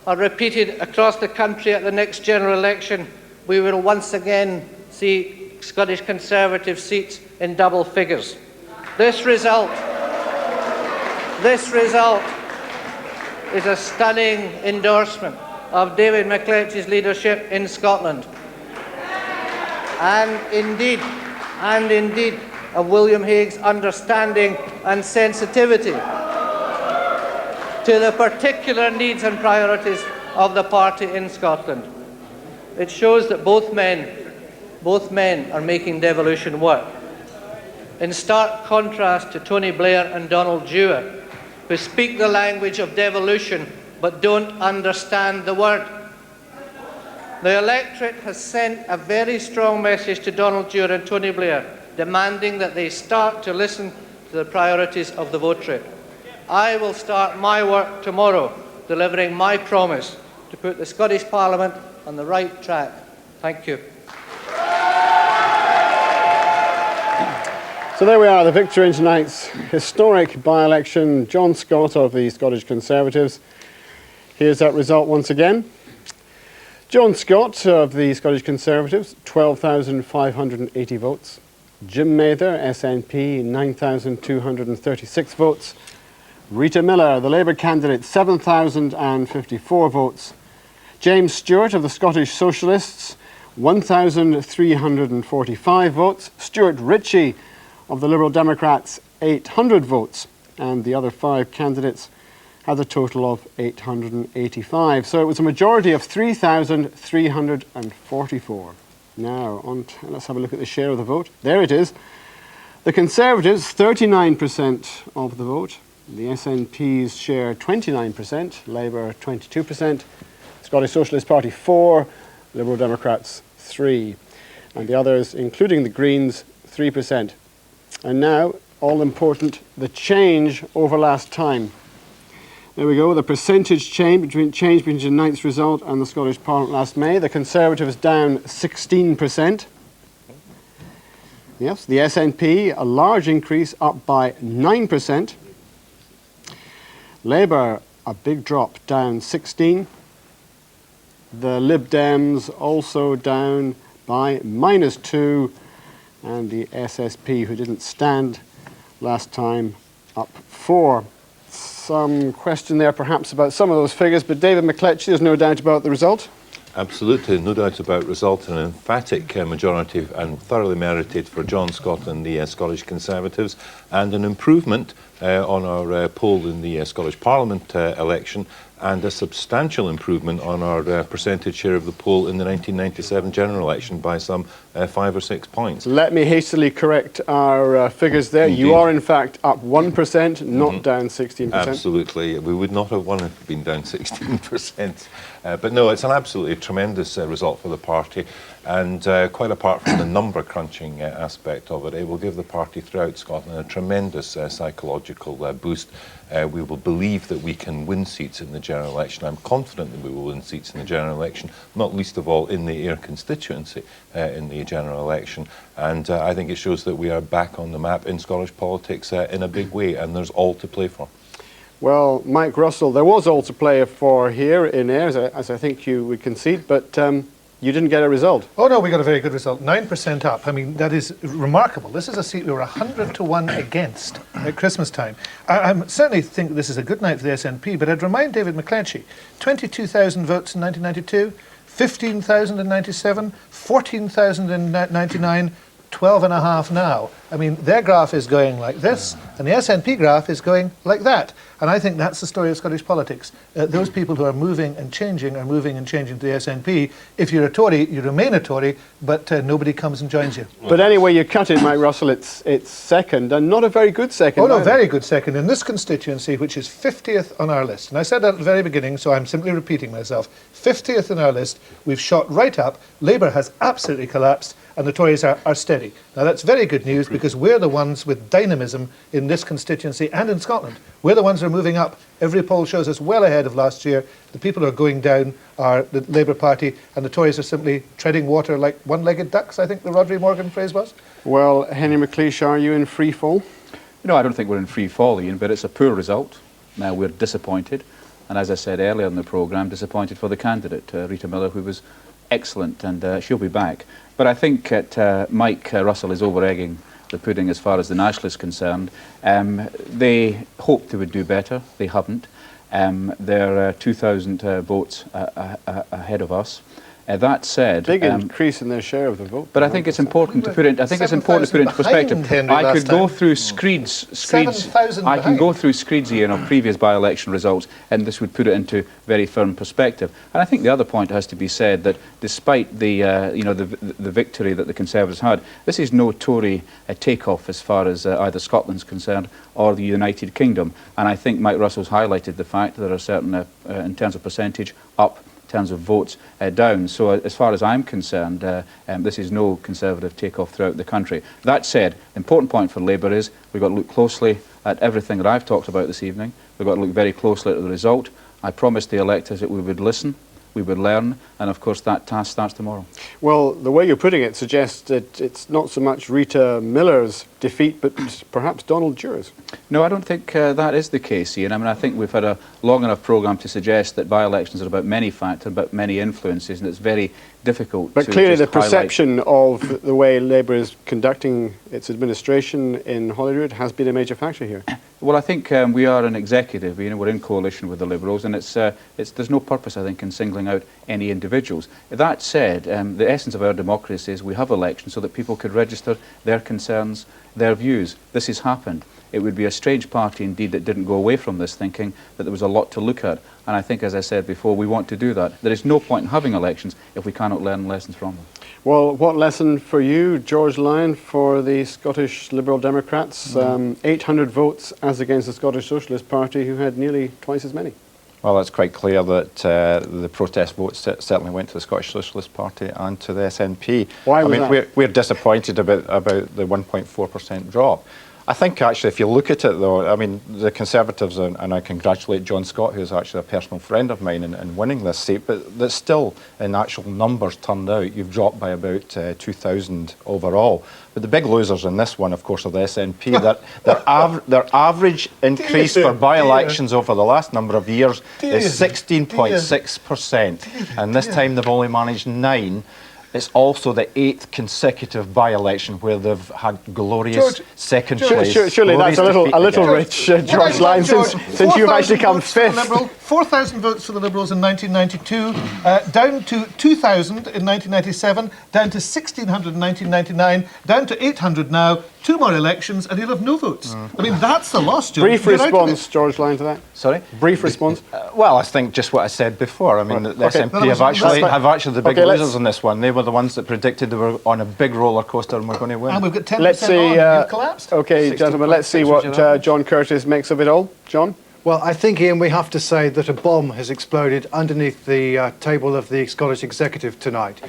are repeated across the country at the next general election, we will once again see Scottish Conservative seats in double figures. This result is a stunning endorsement of David McLeich's leadership in Scotland, and indeed of William Hague's understanding and sensitivity to the particular needs and priorities of the party in Scotland. It shows that both men are making devolution work. In stark contrast to Tony Blair and Donald Dewar, who speak the language of devolution but don't understand the word. The electorate has sent a very strong message to Donald Dewar and Tony Blair, demanding that they start to listen to the priorities of the votary. I will start my work tomorrow, delivering my promise to put the Scottish Parliament on the right track. Thank you. So there we are, the victor in tonight's historic by-election, John Scott of the Scottish Conservatives. Here's that result once again. John Scott of the Scottish Conservatives, 12,580 votes. Jim Mather, SNP, 9,236 votes. Rita Miller, the Labour candidate, 7,054 votes. James Stewart of the Scottish Socialists, 1,345 votes. Stuart Ritchie of the Liberal Democrats, 800 votes. And the other 5 candidates had a total of 885. So it was a majority of 3,344. Now, let's have a look at the share of the vote. There it is. The Conservatives, 39% of the vote. The SNP's share, 29%. Labour, 22%. Scottish Socialist Party, 4%. Liberal Democrats, 3%. And the others, including the Greens, 3%. And now, all important, the change over last time. There we go, the percentage change between tonight's result and the Scottish Parliament last May. The Conservatives down 16%. Yes, the SNP, a large increase, up by 9%. Labour, a big drop, down 16%. The Lib Dems also down by -2%. And the SSP, who didn't stand last time, up 4%. Some question there perhaps about some of those figures, but David McCletchie, there's no doubt about the result. Absolutely, no doubt about result. An emphatic majority and thoroughly merited for John Scott and the Scottish Conservatives, and an improvement on our poll in the Scottish Parliament election, and a substantial improvement on our percentage share of the poll in the 1997 general election by some 5 or 6 points. Let me hastily correct our figures there. Indeed. You are in fact up 1%, not down 16%. Absolutely. We would not have won if it had been down 16%. But no, it's an absolutely tremendous result for the party. And quite apart from the number crunching aspect of it, it will give the party throughout Scotland a tremendous psychological boost. We will believe that we can win seats in the general election. I'm confident that we will win seats in the general election, not least of all in the Ayr constituency in the general election. And I think it shows that we are back on the map in Scottish politics in a big way, and there's all to play for. Well, Mike Russell, there was all to play for here in Ayr, as I think you would concede, but you didn't get a result. Oh no, we got a very good result, 9% up. I mean, that is remarkable. This is a seat we were 100 to 1 against at Christmas time. I certainly think this is a good night for the SNP, but I'd remind David McCletchie, 22,000 votes in 1992, 15,000 in 97, 14,000 in 99, 12.5 now. I mean, their graph is going like this, and the SNP graph is going like that. And I think that's the story of Scottish politics. Those people who are moving and changing are moving and changing to the SNP. If you're a Tory, you remain a Tory, but nobody comes and joins you. But anyway, you cut it, Mike Russell, it's second, and not a very good second. Oh no, either. very good second in this constituency, which is 50th on our list. And I said that at the very beginning, so I'm simply repeating myself. 50th on our list, we've shot right up. Labour has absolutely collapsed, and the Tories are steady. Now that's very good news, because we're the ones with dynamism in this constituency and in Scotland. We're the ones who are moving up. Every poll shows us well ahead of last year. The people who are going down are the Labour Party, and the Tories are simply treading water like one-legged ducks, I think the Rodri Morgan phrase was. Well, Henry McLeish, are you in free fall? No, I don't think we're in free fall, Ian, but it's a poor result. Now, we're disappointed. And as I said earlier in the programme, disappointed for the candidate, Rita Miller, who was excellent, and she'll be back. But I think that Mike Russell is over-egging the pudding as far as the Nationalists are concerned. They hoped they would do better. They haven't. They're 2,000 votes ahead of us. That said, big increase in their share of the vote. But I think it's important to put it. I think it's important to put it into perspective. I could go through Screed's. I can go through Screed's in our previous by-election results, and this would put it into very firm perspective. And I think the other point has to be said that despite the the victory that the Conservatives had, this is no Tory takeoff as far as either Scotland's concerned or the United Kingdom. And I think Mike Russell's highlighted the fact that there are certain, in terms of percentage, up. In terms of votes down. So as far as I'm concerned, this is no Conservative takeoff throughout the country. That said, the important point for Labour is we've got to look closely at everything that I've talked about this evening. We've got to look very closely at the result. I promised the electors that we would listen we would learn, and of course that task starts tomorrow. Well, the way you're putting it suggests that it's not so much Rita Miller's defeat, but perhaps Donald Dewars. No, I don't think that is the case, Ian. I mean, I think we've had a long enough programme to suggest that by-elections are about many factors, about many influences, and it's very difficult But to clearly the just highlight. perception of the way Labour is conducting its administration in Holyrood has been a major factor here. Well, I think we are an executive, you know, we're in coalition with the Liberals, and there's no purpose, I think, in singling out any individuals. That said, the essence of our democracy is we have elections so that people could register their concerns, their views. This has happened. It would be a strange party indeed that didn't go away from this thinking that there was a lot to look at. And I think, as I said before, we want to do that. There is no point in having elections if we cannot learn lessons from them. Well, what lesson for you, George Lyon, for the Scottish Liberal Democrats? 800 votes as against the Scottish Socialist Party, who had nearly twice as many. Well, it's quite clear that the protest votes certainly went to the Scottish Socialist Party and to the SNP. Why was I mean, that? we're disappointed about the 1.4% drop. I think actually, if you look at it though, I mean, the Conservatives, and I congratulate John Scott, who's actually a personal friend of mine, in winning this seat, but that's still, in actual numbers turned out, you've dropped by about 2,000 overall. But the big losers in this one, of course, are the SNP. Their average increase for by-elections over the last number of years is 16.6%, and this time they've only managed 9. It's also the 8th consecutive by-election where they've had glorious second place. Surely that's a little rich, George Lyon, since you've actually come 5th. 4,000 votes for the Liberals in 1992, down to 2,000 in 1997, down to 1,600 in 1999, down to 800 now. 2 more elections and he'll have no votes. I mean, that's the loss, George. Brief response, George Lyon, to that. Sorry? Brief response. Well, I think just what I said before. I mean, the SNP have actually the big losers on this one. They were the ones that predicted they were on a big roller coaster and we're going to win. And we've got 10% let's see, on. You've collapsed. Okay, gentlemen, let's see what John Curtis makes of it all. John? Well, I think, Ian, we have to say that a bomb has exploded underneath the table of the Scottish Executive tonight.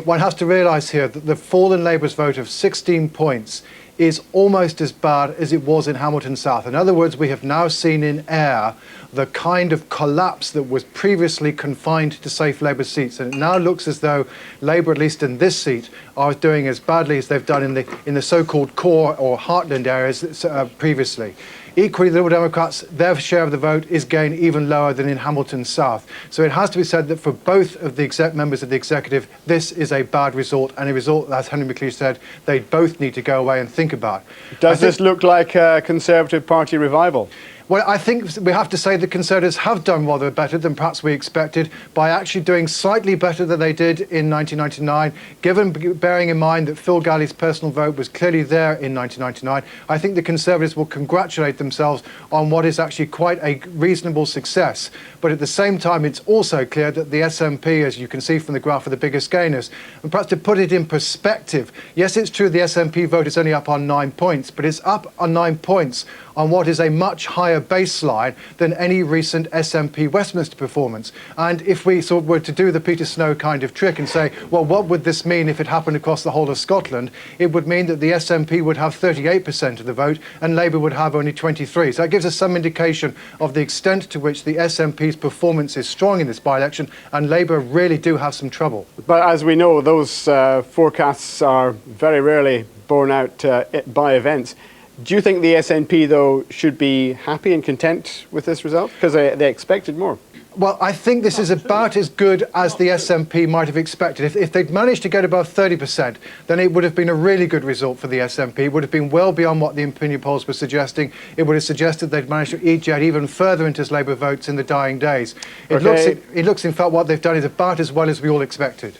One has to realise here that the fall in Labour's vote of 16 points is almost as bad as it was in Hamilton South. In other words, we have now seen in Ayr the kind of collapse that was previously confined to safe Labour seats. And it now looks as though Labour, at least in this seat, are doing as badly as they've done in the so-called core or heartland areas previously. Equally, the Liberal Democrats, their share of the vote is again even lower than in Hamilton South. So it has to be said that for both of the members of the Executive, this is a bad result, and a result, as Henry McLeish said, they both need to go away and think about. Does this look like a Conservative Party revival? Well, I think we have to say the Conservatives have done rather better than perhaps we expected by actually doing slightly better than they did in 1999, bearing in mind that Phil Galley's personal vote was clearly there in 1999. I think the Conservatives will congratulate themselves on what is actually quite a reasonable success. But at the same time, it's also clear that the SNP, as you can see from the graph, are the biggest gainers. And perhaps to put it in perspective, yes, it's true the SNP vote is only up on 9 points, but it's up on 9 points on what is a much higher baseline than any recent SNP Westminster performance. And if we sort of were to do the Peter Snow kind of trick and say, well, what would this mean if it happened across the whole of Scotland? It would mean that the SNP would have 38% of the vote and Labour would have only 23%. So that gives us some indication of the extent to which the SNP's performance is strong in this by-election, and Labour really do have some trouble. But as we know, those forecasts are very rarely borne out by events. Do you think the SNP, though, should be happy and content with this result? Because they expected more. Well, I think this is about as good as the SNP might have expected. If they'd managed to get above 30%, then it would have been a really good result for the SNP. It would have been well beyond what the opinion polls were suggesting. It would have suggested they'd managed to eject even further into Labour votes in the dying days. It looks, in fact, what they've done is about as well as we all expected.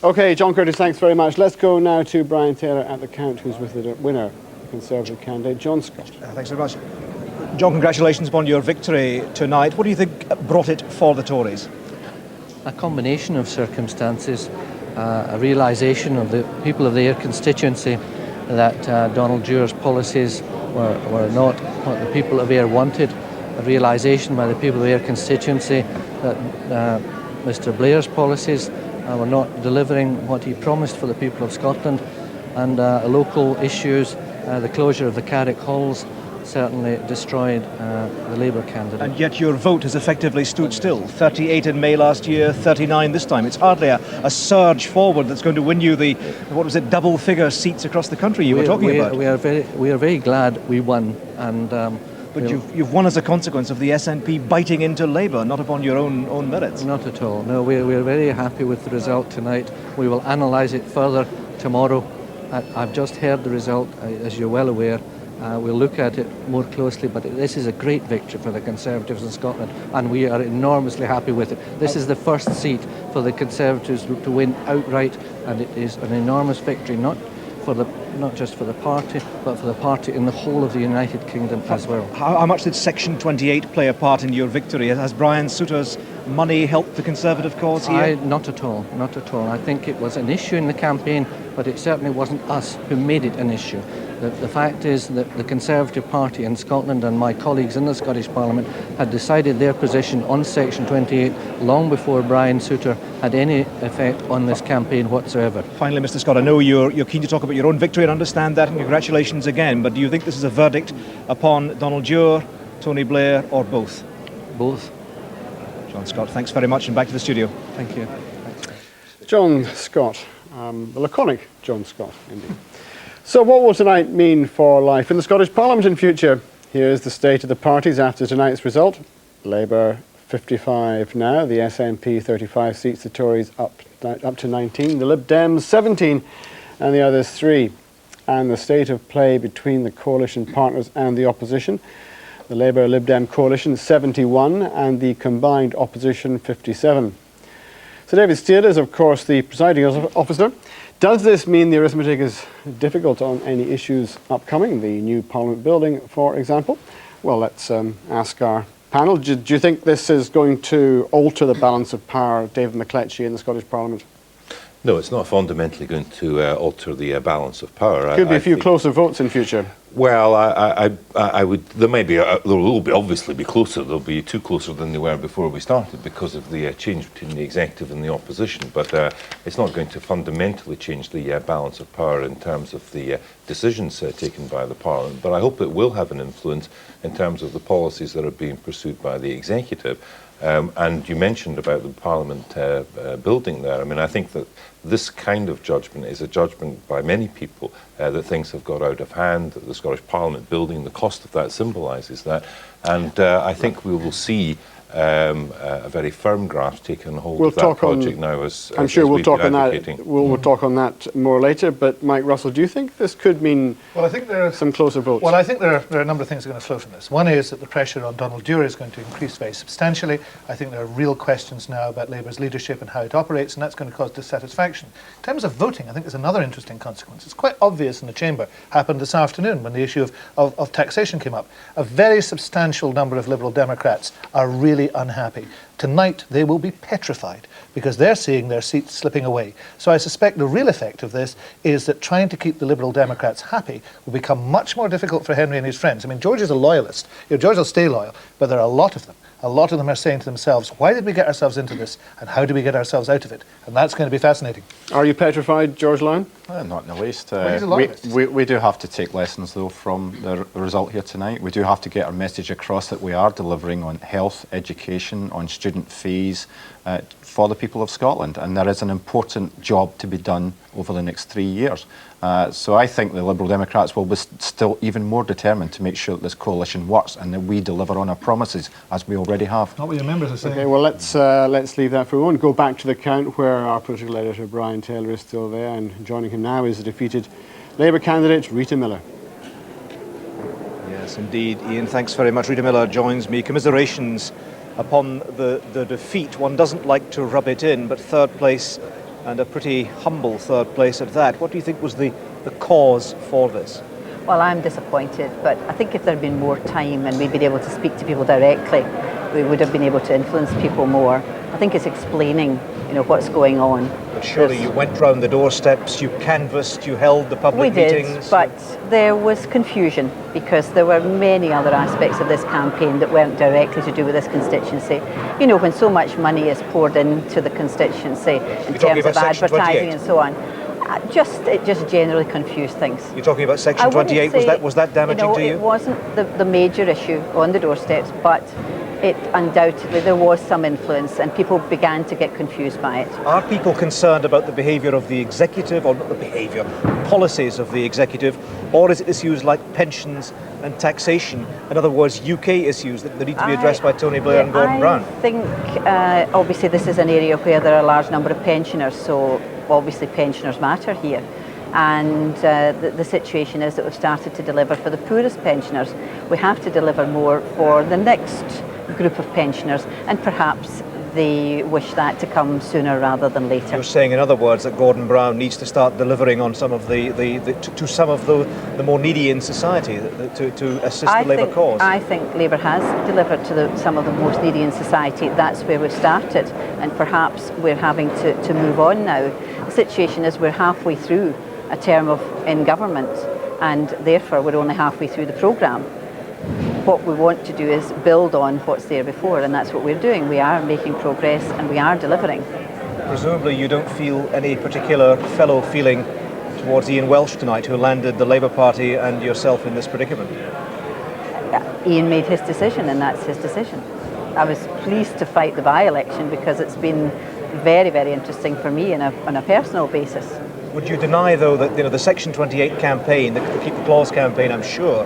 OK, John Curtis, thanks very much. Let's go now to Brian Taylor at the count, who's with the winner, the Conservative candidate, John Scott. Thanks very much. John, congratulations upon your victory tonight. What do you think brought it for the Tories? A combination of circumstances, a realisation of the people of the Ayr constituency that Donald Dewars' policies were not what the people of Ayr wanted, a realisation by the people of the Ayr constituency that Mr Blair's policies were not delivering what he promised for the people of Scotland, and local issues, the closure of the Carrick Halls, certainly destroyed the Labour candidate. And yet your vote has effectively stood still. 38 in May last year, 39 this time. It's hardly a surge forward that's going to win you the, what was it, double-figure seats across the country you were talking about. We are very glad we won, and but you've won as a consequence of the SNP biting into Labour, not upon your own merits. Not at all. No, we're very happy with the result tonight. We will analyse it further tomorrow. I've just heard the result, as you're well aware. We'll look at it more closely, but this is a great victory for the Conservatives in Scotland, and we are enormously happy with it. This is the first seat for the Conservatives to win outright, and it is an enormous victory, not just for the party, but for the party in the whole of the United Kingdom as well. How much did Section 28 play a part in your victory? Has Brian Souter's money helped the Conservative cause here? Not at all, not at all. I think it was an issue in the campaign, but it certainly wasn't us who made it an issue. The fact is that the Conservative Party in Scotland and my colleagues in the Scottish Parliament had decided their position on Section 28 long before Brian Souter had any effect on this campaign whatsoever. Finally, Mr. Scott, I know you're keen to talk about your own victory and understand that, and congratulations again, but do you think this is a verdict upon Donald Dewar, Tony Blair, or both? Both. John Scott, thanks very much, and back to the studio. Thank you. John Scott, the laconic John Scott, indeed. So what will tonight mean for life in the Scottish Parliament in future? Here's the state of the parties after tonight's result. Labour 55 now, the SNP 35 seats, the Tories up to 19, the Lib Dems 17 and the others 3. And the state of play between the coalition partners and the opposition. The Labour-Lib Dem coalition 71 and the combined opposition 57. So David Steele is of course the presiding officer. Does this mean the arithmetic is difficult on any issues upcoming, the new Parliament building, for example? Well, let's ask our panel. Do you think this is going to alter the balance of power, David McCletchie, in the Scottish Parliament? No, it's not fundamentally going to alter the balance of power. Could be a few closer votes in future. Well, I would. There may be. There will be obviously be closer. There'll be 2 closer than they were before we started because of the change between the executive and the opposition. But it's not going to fundamentally change the balance of power in terms of the decisions taken by the Parliament. But I hope it will have an influence in terms of the policies that are being pursued by the executive. And you mentioned about the Parliament building there. I mean, I think that this kind of judgment is a judgment by many people that things have got out of hand, that the Scottish Parliament building, the cost of that symbolises that. And I think we will see a very firm grasp taken hold of that project now as I'm sure we'll talk on advocating. that. We'll talk on that more later. But Mike Russell, do you think this could mean some closer votes? Well, I think there are a number of things that are going to flow from this. One is that the pressure on Donald Dewar is going to increase very substantially. I think there are real questions now about Labour's leadership and how it operates, and that's going to cause dissatisfaction. In terms of voting, I think there's another interesting consequence. It's quite obvious in the Chamber, happened this afternoon when the issue of taxation came up. A very substantial number of Liberal Democrats are really unhappy. Tonight they will be petrified because they're seeing their seats slipping away. So I suspect the real effect of this is that trying to keep the Liberal Democrats happy will become much more difficult for Henry and his friends. I mean, George is a loyalist. George will stay loyal, but there are a lot of them. A lot of them are saying to themselves, why did we get ourselves into this and how do we get ourselves out of it? And that's going to be fascinating. Are you petrified, George Lyon? Not in the least. Well, he's a loyalist. We do have to take lessons, though, from the result here tonight. We do have to get our message across that we are delivering on health, education, on student fees for the people of Scotland. And there is an important job to be done over the next 3 years. So I think the Liberal Democrats will be still even more determined to make sure that this coalition works and that we deliver on our promises, as we already have. Not what your members are saying. Okay, well, let's leave that for a moment. Go back to the count where our political editor, Brian Taylor, is still there, and joining him now is the defeated Labour candidate, Rita Miller. Yes, indeed, Ian. Thanks very much. Rita Miller joins me. Commiserations upon the defeat. One doesn't like to rub it in, but third place, and a pretty humble third place at that. What do you think was the cause for this? Well, I'm disappointed, but I think if there had been more time and we'd been able to speak to people directly, we would have been able to influence people more. I think it's explaining, what's going on. But surely you went round the doorsteps, you canvassed, you held the public meetings. We did, but there was confusion because there were many other aspects of this campaign that weren't directly to do with this constituency. When so much money is poured into the constituency in terms of advertising and so on. It just generally confused things. You're talking about Section 28. Was that damaging to you? It wasn't the major issue on the doorsteps, but it undoubtedly, there was some influence and people began to get confused by it. Are people concerned about the behaviour of the executive, or not the behaviour, policies of the executive, or is it issues like pensions and taxation? In other words, UK issues that need to be addressed by Tony Blair and Gordon Brown? I think, obviously, this is an area where there are a large number of pensioners, so obviously pensioners matter here. And the situation is that we've started to deliver for the poorest pensioners. We have to deliver more for the next group of pensioners, and perhaps they wish that to come sooner rather than later. You're saying, in other words, that Gordon Brown needs to start delivering on some of to some of the more needy in society to assist the Labour cause. I think Labour has delivered to some of the most needy in society. That's where we've started, and perhaps we're having to move on now. The situation is we're halfway through a term in government, and therefore we're only halfway through the programme. What we want to do is build on what's there before, and that's what we're doing. We are making progress and we are delivering. Presumably you don't feel any particular fellow feeling towards Ian Welsh tonight, who landed the Labour Party and yourself in this predicament. Ian made his decision, and that's his decision. I was pleased to fight the by-election because it's been very, very interesting for me on a personal basis. Would you deny, though, that the Section 28 campaign, the Keep the Clause campaign, I'm sure,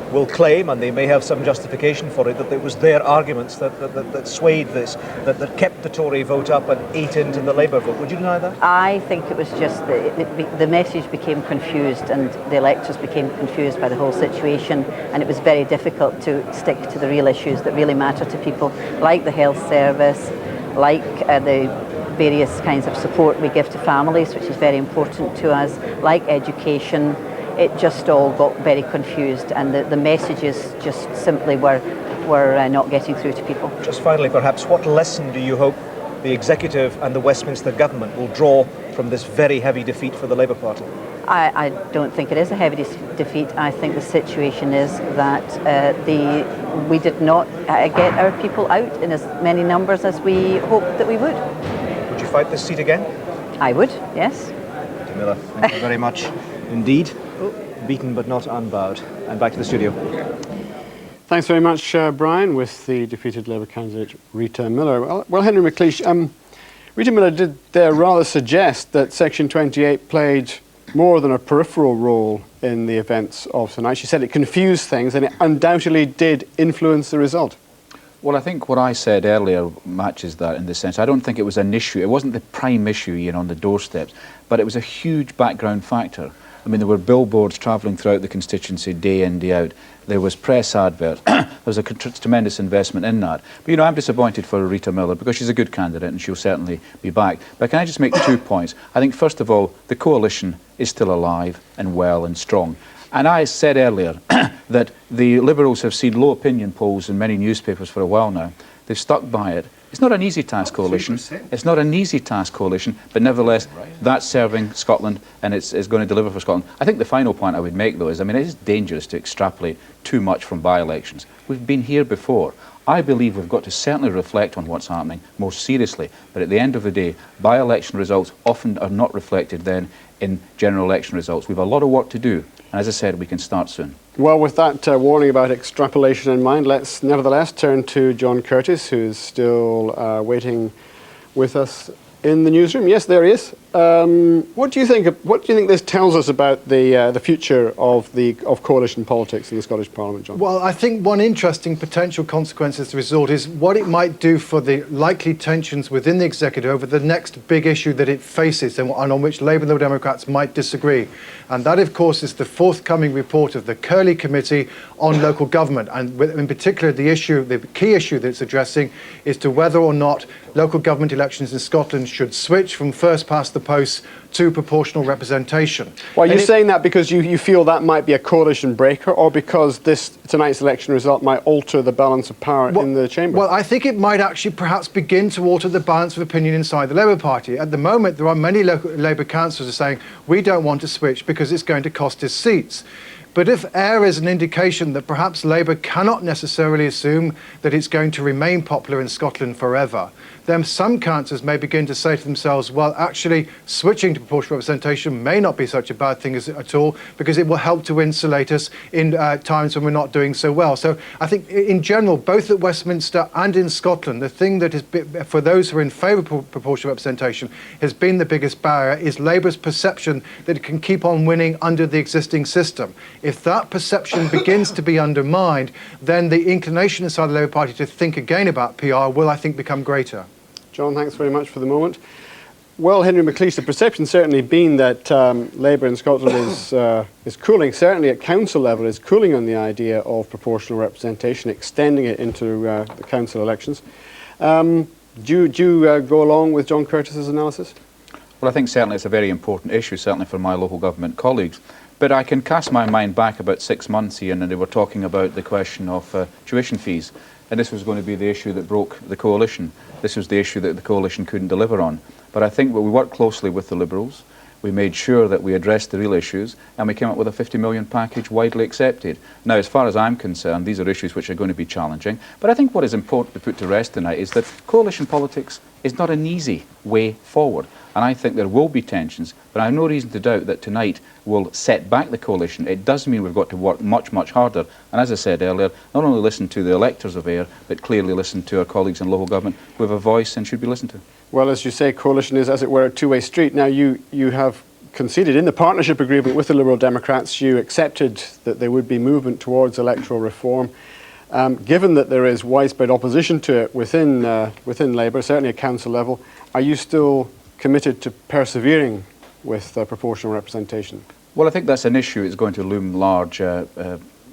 will claim, and they may have some justification for it, that it was their arguments that swayed this, that kept the Tory vote up and ate into the Labour vote? Would you deny that? I think it was just the message became confused, and the electors became confused by the whole situation, and it was very difficult to stick to the real issues that really matter to people, like the health service, like the various kinds of support we give to families, which is very important to us, like education. It just all got very confused, and the messages just simply were not getting through to people. Just finally, perhaps, what lesson do you hope the Executive and the Westminster Government will draw from this very heavy defeat for the Labour Party? I don't think it is a heavy defeat. I think the situation is that we did not get our people out in as many numbers as we hoped that we would. Would you fight this seat again? I would, yes. Dr. Miller, thank you very much indeed. Beaten but not unbowed. And back to the studio. Thanks very much, Brian, with the defeated Labour candidate Rita Miller. Well, Henry McLeish, Rita Miller did there rather suggest that Section 28 played more than a peripheral role in the events of tonight. She said it confused things, and it undoubtedly did influence the result. Well, I think what I said earlier matches that in the sense. I don't think it was an issue. It wasn't the prime issue, on the doorsteps, but it was a huge background factor. I mean, there were billboards travelling throughout the constituency day in, day out. There was press adverts. There was a tremendous investment in that. But, I'm disappointed for Rita Miller because she's a good candidate and she'll certainly be back. But can I just make 2 points? I think, first of all, the coalition is still alive and well and strong. And I said earlier that the Liberals have seen low opinion polls in many newspapers for a while now. They've stuck by it. It's not an easy task, coalition. It's not an easy task, coalition, but nevertheless, that's serving Scotland and it's going to deliver for Scotland. I think the final point I would make, though, is, it is dangerous to extrapolate too much from by-elections. We've been here before. I believe we've got to certainly reflect on what's happening more seriously, but at the end of the day, by-election results often are not reflected then in general election results. We've a lot of work to do, and as I said, we can start soon. Well, with that warning about extrapolation in mind, let's nevertheless turn to John Curtis, who's still waiting with us in the newsroom. Yes, there he is. What do you think this tells us about the future of coalition politics in the Scottish Parliament, John? Well, I think one interesting potential consequence as a result is what it might do for the likely tensions within the Executive over the next big issue that it faces and on which Labour and the Democrats might disagree. And that, of course, is the forthcoming report of the Curley Committee on Local Government. And in particular, the key issue that it's addressing is to whether or not local government elections in Scotland should switch from first past the post to proportional representation. Well, you're saying that because you feel that might be a coalition breaker, or because tonight's election result might alter the balance of power in the chamber? Well, I think it might actually perhaps begin to alter the balance of opinion inside the Labour Party. At the moment, there are many local Labour councillors who are saying, we don't want to switch because it's going to cost us seats. But if air is an indication that perhaps Labour cannot necessarily assume that it's going to remain popular in Scotland forever, then some councillors may begin to say to themselves, well, actually, switching to proportional representation may not be such a bad thing at all, because it will help to insulate us in times when we're not doing so well. So I think in general, both at Westminster and in Scotland, the thing that is, for those who are in favour of proportional representation, has been the biggest barrier is Labour's perception that it can keep on winning under the existing system. If that perception begins to be undermined, then the inclination inside the Labour Party to think again about PR will, I think, become greater. John, thanks very much for the moment. Well, Henry McLeish, the perception's certainly been that Labour in Scotland is cooling, certainly at council level, is cooling on the idea of proportional representation, extending it into the council elections. Do you go along with John Curtis's analysis? Well, I think certainly it's a very important issue, certainly for my local government colleagues. But I can cast my mind back about 6 months, Ian, and they were talking about the question of tuition fees. And this was going to be the issue that broke the coalition. This was the issue that the coalition couldn't deliver on. But I think we worked closely with the Liberals. We made sure that we addressed the real issues, and we came up with a 50 million package widely accepted. Now, as far as I'm concerned, these are issues which are going to be challenging. But I think what is important to put to rest tonight is that coalition politics is not an easy way forward. And I think there will be tensions, but I have no reason to doubt that tonight will set back the coalition. It does mean we've got to work much, much harder. And as I said earlier, not only listen to the electors of Ayr, but clearly listen to our colleagues in local government who have a voice and should be listened to. Well, as you say, coalition is, as it were, a two-way street. Now, you have conceded in the partnership agreement with the Liberal Democrats, you accepted that there would be movement towards electoral reform. Given that there is widespread opposition to it within Labour, certainly at council level, are you still committed to persevering with proportional representation? Well, I think that's an issue that's going to loom large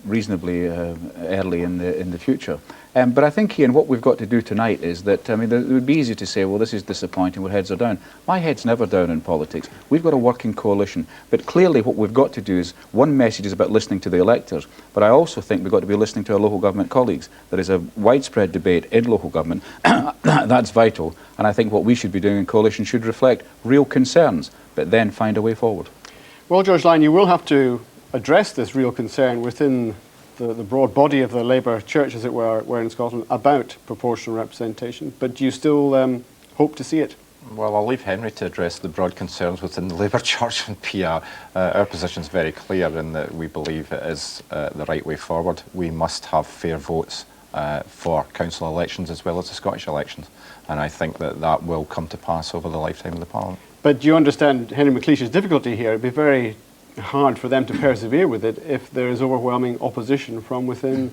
reasonably early in the future. But I think, Ian, what we've got to do tonight is that, I mean, it would be easy to say, well, this is disappointing, our heads are down. My head's never down in politics. We've got a working coalition. But clearly what we've got to do is, one message is about listening to the electors, but I also think we've got to be listening to our local government colleagues. There is a widespread debate in local government. That's vital. And I think what we should be doing in coalition should reflect real concerns, but then find a way forward. Well, George Lyon, you will have to address this real concern within the broad body of the Labour church, as it were in Scotland, about proportional representation. But do you still hope to see it? Well, I'll leave Henry to address the broad concerns within the Labour Church and PR. Our position is very clear in that we believe it is the right way forward. We must have fair votes for council elections as well as the Scottish elections. And I think that that will come to pass over the lifetime of the Parliament. But do you understand Henry McLeish's difficulty here? It'd be very hard for them to persevere with it if there is overwhelming opposition from within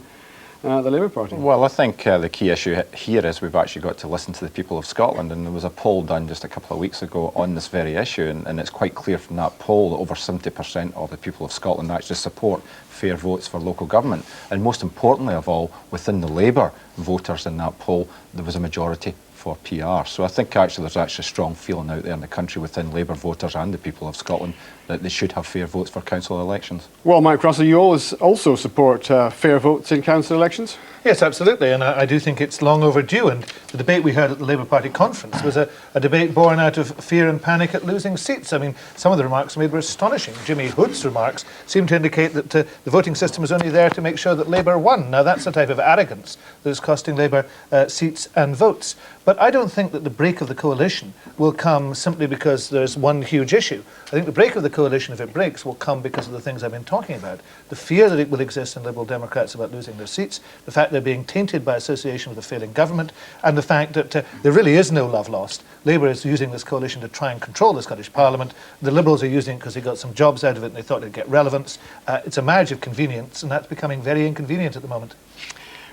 the Labour Party. Well, I think the key issue here is we've actually got to listen to the people of Scotland, and there was a poll done just a couple of weeks ago on this very issue, and it's quite clear from that poll that over 70% of the people of Scotland actually support fair votes for local government. And most importantly of all, within the Labour voters in that poll, there was a majority for PR. So I think actually there's actually a strong feeling out there in the country within Labour voters and the people of Scotland that they should have fair votes for council elections. Well, Mike Russell, you always also support fair votes in council elections? Yes, absolutely, and I do think it's long overdue, and the debate we heard at the Labour Party conference was a debate born out of fear and panic at losing seats. I mean, some of the remarks made were astonishing. Jimmy Hood's remarks seemed to indicate that the voting system was only there to make sure that Labour won. Now, that's the type of arrogance that is costing Labour seats and votes. But I don't think that the break of the coalition will come simply because there's one huge issue. I think the break of the coalition, if it breaks, will come because of the things I've been talking about. The fear that it will exist in Liberal Democrats about losing their seats, the fact they're being tainted by association with a failing government, and the fact that there really is no love lost. Labour is using this coalition to try and control the Scottish Parliament. The Liberals are using it because they got some jobs out of it and they thought it'd get relevance. It's a marriage of convenience, and that's becoming very inconvenient at the moment.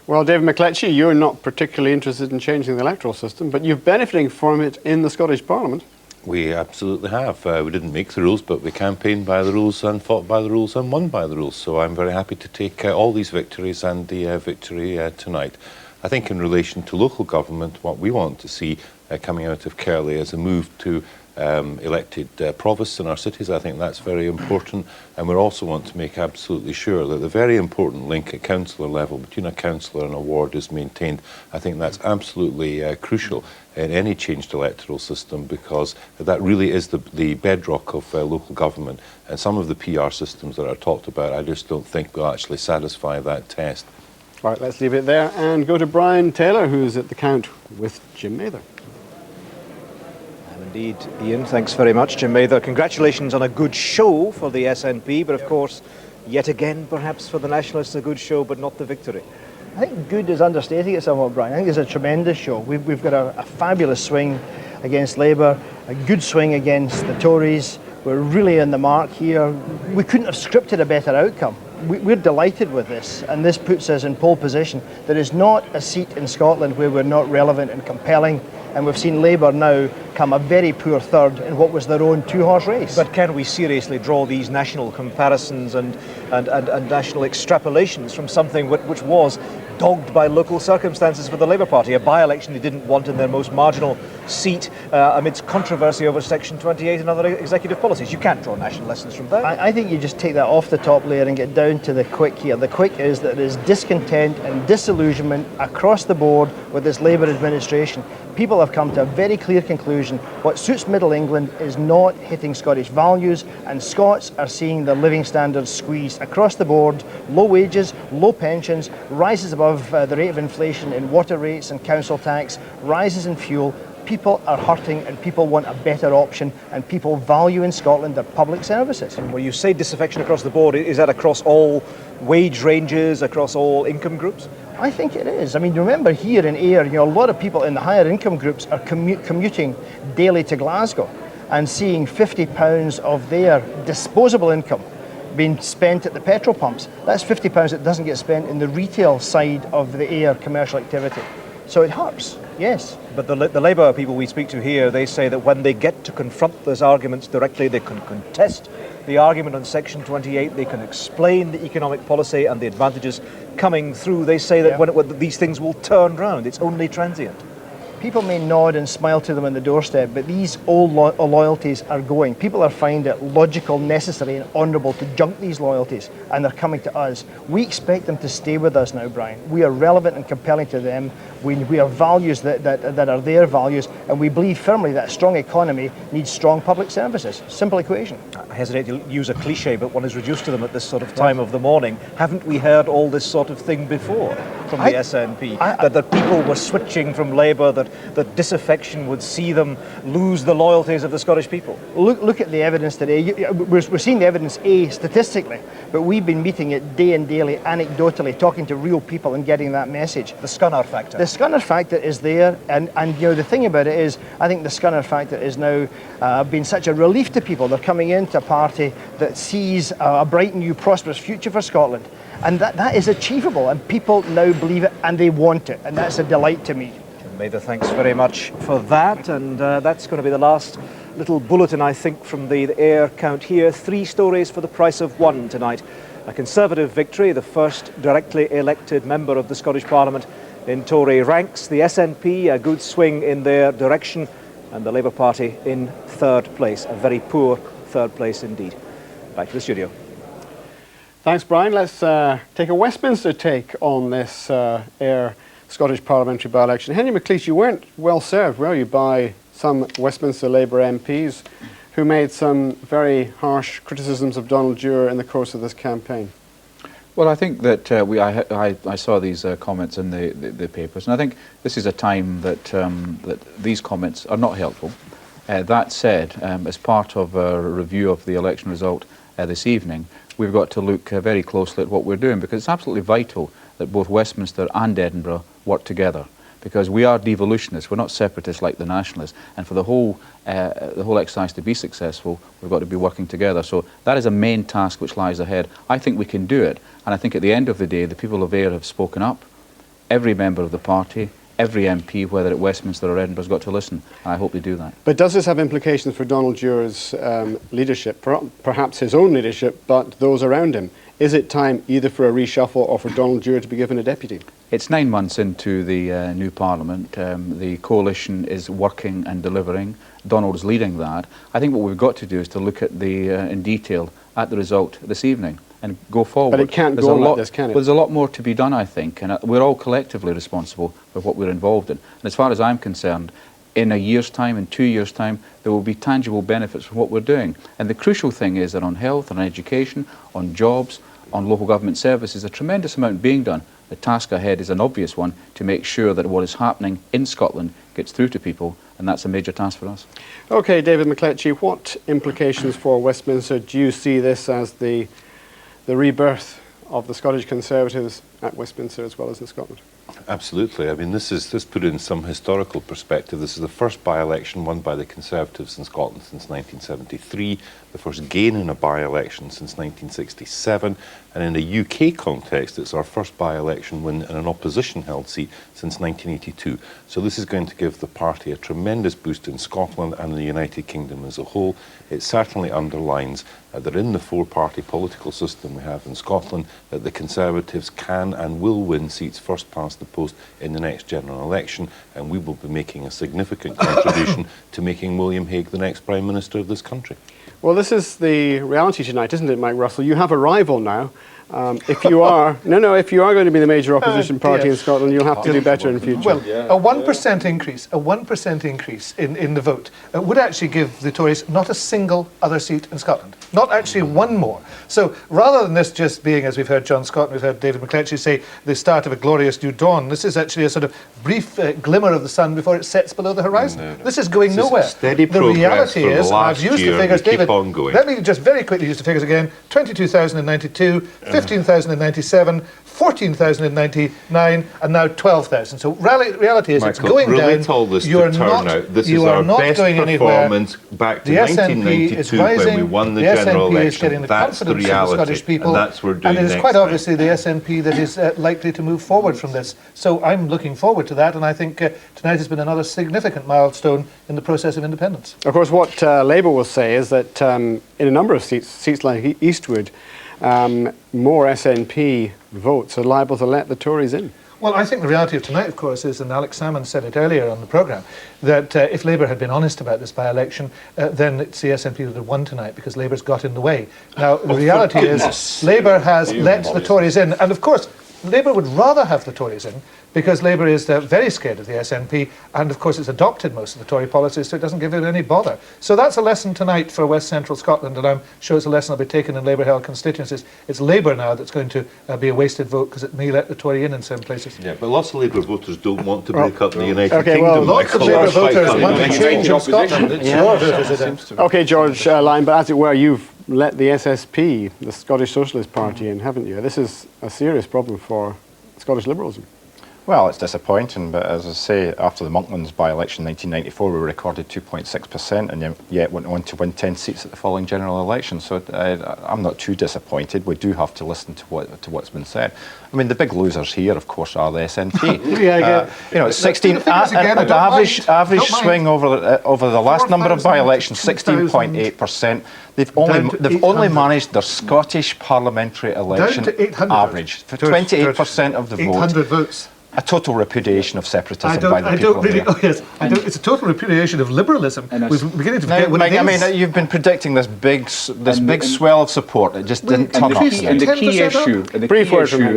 Well, David McLetchie, you're not particularly interested in changing the electoral system, but you're benefiting from it in the Scottish Parliament. We absolutely have. We didn't make the rules, but we campaigned by the rules and fought by the rules and won by the rules. So I'm very happy to take all these victories and the victory tonight. I think in relation to local government, what we want to see coming out of Curlie is a move to elected provosts in our cities. I think that's very important, and we also want to make absolutely sure that the very important link at councillor level between a councillor and a ward is maintained. I think that's absolutely crucial in any changed electoral system, because that really is the bedrock of local government, and some of the PR systems that are talked about I just don't think will actually satisfy that test. All right, let's leave it there and go to Brian Taylor, who's at the count with Jim Mather. Indeed, Ian, thanks very much. Jim Mather, congratulations on a good show for the SNP, but of course, yet again, perhaps for the Nationalists, a good show, but not the victory. I think good is understating it somewhat, Brian. I think it's a tremendous show. We've got a fabulous swing against Labour, a good swing against the Tories. We're really in the mark here. We couldn't have scripted a better outcome. We're delighted with this, and this puts us in pole position. There is not a seat in Scotland where we're not relevant and compelling, and we've seen Labour now come a very poor third in what was their own two-horse race. But can we seriously draw these national comparisons and national extrapolations from something which was dogged by local circumstances for the Labour Party, a by-election they didn't want in their most marginal seat amidst controversy over Section 28 and other executive policies? You can't draw national lessons from that. I think you just take that off the top layer and get down to the quick here. The quick is that there is discontent and disillusionment across the board with this Labour administration. People have come to a very clear conclusion. What suits Middle England is not hitting Scottish values, and Scots are seeing their living standards squeezed across the board. Low wages, low pensions, rises above the rate of inflation in water rates and council tax, rises in fuel. People are hurting and people want a better option, and people value in Scotland their public services. And when you say disaffection across the board, is that across all wage ranges, across all income groups? I think it is. I mean, remember here in Ayr, a lot of people in the higher income groups are commuting daily to Glasgow and seeing £50 of their disposable income being spent at the petrol pumps. That's £50 that doesn't get spent in the retail side of the Ayr commercial activity. So it hurts, yes. But the Labour people we speak to here, they say that when they get to confront those arguments directly, they can contest the argument on Section 28, they can explain the economic policy and the advantages coming through. They say that when these things will turn round, it's only transient. People may nod and smile to them on the doorstep, but these old loyalties are going. People are finding it logical, necessary and honourable to junk these loyalties, and they're coming to us. We expect them to stay with us now, Brian. We are relevant and compelling to them. We have values that are their values, and we believe firmly that a strong economy needs strong public services. Simple equation. I hesitate to use a cliche, but one is reduced to them at this sort of time of the morning. Haven't we heard all this sort of thing before from the SNP? That people were switching from Labour, that disaffection would see them lose the loyalties of the Scottish people? Look at the evidence today. We're seeing the evidence, statistically, but we've been meeting it day and daily, anecdotally, talking to real people and getting that message. The Scunner factor. The Scunner factor is there, and the thing about it is, I think the Scunner factor is now been such a relief to people. They're coming into a party that sees a bright, new, prosperous future for Scotland. And that is achievable, and people now believe it and they want it, and that's a delight to me. Mather, thanks very much for that, and that's going to be the last little bulletin, I think, from the Ayr count here. 3 stories for the price of 1 tonight. A Conservative victory, the first directly elected member of the Scottish Parliament in Tory ranks. The SNP, a good swing in their direction, and the Labour Party in 3rd place. A very poor 3rd place indeed. Back to the studio. Thanks, Brian. Let's take a Westminster take on this Ayr Scottish parliamentary by-election. Henry McLeish, you weren't well served, were you, by some Westminster Labour MPs who made some very harsh criticisms of Donald Dewar in the course of this campaign? Well, I think that I saw these comments in the papers, and I think this is a time that these comments are not helpful. That said, as part of a review of the election result this evening, we've got to look very closely at what we're doing, because it's absolutely vital that both Westminster and Edinburgh work together, because we are devolutionists, we're not separatists like the Nationalists, and for the whole exercise to be successful, we've got to be working together. So that is a main task which lies ahead. I think we can do it, and I think at the end of the day, the people of Ayr have spoken up. Every member of the party, every MP, whether at Westminster or Edinburgh, has got to listen, and I hope they do that. But does this have implications for Donald Dewar's leadership, perhaps his own leadership, but those around him? Is it time either for a reshuffle or for Donald Dewar to be given a deputy? It's 9 months into the new Parliament. The coalition is working and delivering. Donald is leading that. I think what we've got to do is to look at in detail at the result this evening and go forward. But it can't go like this, can it? There's a lot more to be done, I think, and we're all collectively responsible for what we're involved in. And as far as I'm concerned, in a year's time, in 2 years' time, there will be tangible benefits from what we're doing. And the crucial thing is that on health, on education, on jobs, on local government services, a tremendous amount being done. The task ahead is an obvious one, to make sure that what is happening in Scotland gets through to people and that's a major task for us. Okay, David McCletchie, what implications for Westminster do you see this as the rebirth of the Scottish Conservatives at Westminster as well as in Scotland? Absolutely. I mean, this put in some historical perspective. This is the first by-election won by the Conservatives in Scotland since 1973, the first gain in a by-election since 1967, and in a UK context, it's our first by-election win in an opposition-held seat since 1982. So this is going to give the party a tremendous boost in Scotland and the United Kingdom as a whole. It certainly underlines that in the four-party political system we have in Scotland, that the Conservatives can and will win seats first past the post in the next general election, and we will be making a significant contribution to making William Hague the next Prime Minister of this country. Well, this is the reality tonight, isn't it, Mike Russell? You have a rival now. If you are if you are going to be the major opposition party in Scotland, you'll have to do better in future. Well, a 1% increase in the vote would actually give the Tories not a single other seat in Scotland, not actually one more. So rather than this just being, as we've heard John Scott and we've heard David McCletchie say, the start of a glorious new dawn, this is actually a sort of brief glimmer of the sun before it sets below the horizon. This is going nowhere. Steady the progress reality for the is, last I've used year, the figures, we keep David, on going. let me just very quickly use the figures again. 22,092, 15,097, 14,099, and now 12,000. So reality is, it's going down. All this You're to not, turnout. This you is are our not best going anywhere. performance back to The SNP is 1992 rising. when we won the The general SNP election. is getting the That's the confidence of the reality, Scottish people, and that's what we're doing and it is next quite time. obviously the SNP that is likely to move forward from this. So I'm looking forward to that, and I think tonight has been another significant milestone in the process of independence. Of course, what Labour will say is that in a number of seats like Eastwood, more SNP votes are liable to let the Tories in. Well, I think the reality of tonight, of course, is, and Alex Salmond said it earlier on the programme, that if Labour had been honest about this by-election, then it's the SNP that would have won tonight because Labour's got in the way. Now, the reality is Labour has let the Tories in, and of course, Labour would rather have the Tories in because Labour is very scared of the SNP, and of course it's adopted most of the Tory policies, so it doesn't give it any bother. So that's a lesson tonight for West Central Scotland, and I'm sure it's a lesson that'll be taken in Labour-held constituencies. It's Labour now that's going to be a wasted vote because it may let the Tory in some places. Yeah, but lots of Labour voters don't want to break up the United Okay, Kingdom. well, lots of Labour voters want to change in Scotland. It's your voters. Okay, George Lyne, but as it were, you've let the SSP, the Scottish Socialist Party, in, haven't you? This is a serious problem for Scottish liberalism. Well, it's disappointing, but as I say, after the Monklands by-election in 1994, we recorded 2.6% and yet went on to win 10 seats at the following general election. So I'm not too disappointed. We do have to listen to what's been said. I mean, the big losers here, of course, are the SNP. You know, 16 average swing over the last number of by-elections, 16.8%. They've only managed their Scottish parliamentary election average for 28% of the vote. 800 votes. A total repudiation of separatism by the people. It's a total repudiation of liberalism. We're beginning to forget what it is. I mean, you've been predicting this big swell of support. It just didn't turn up. And the key issue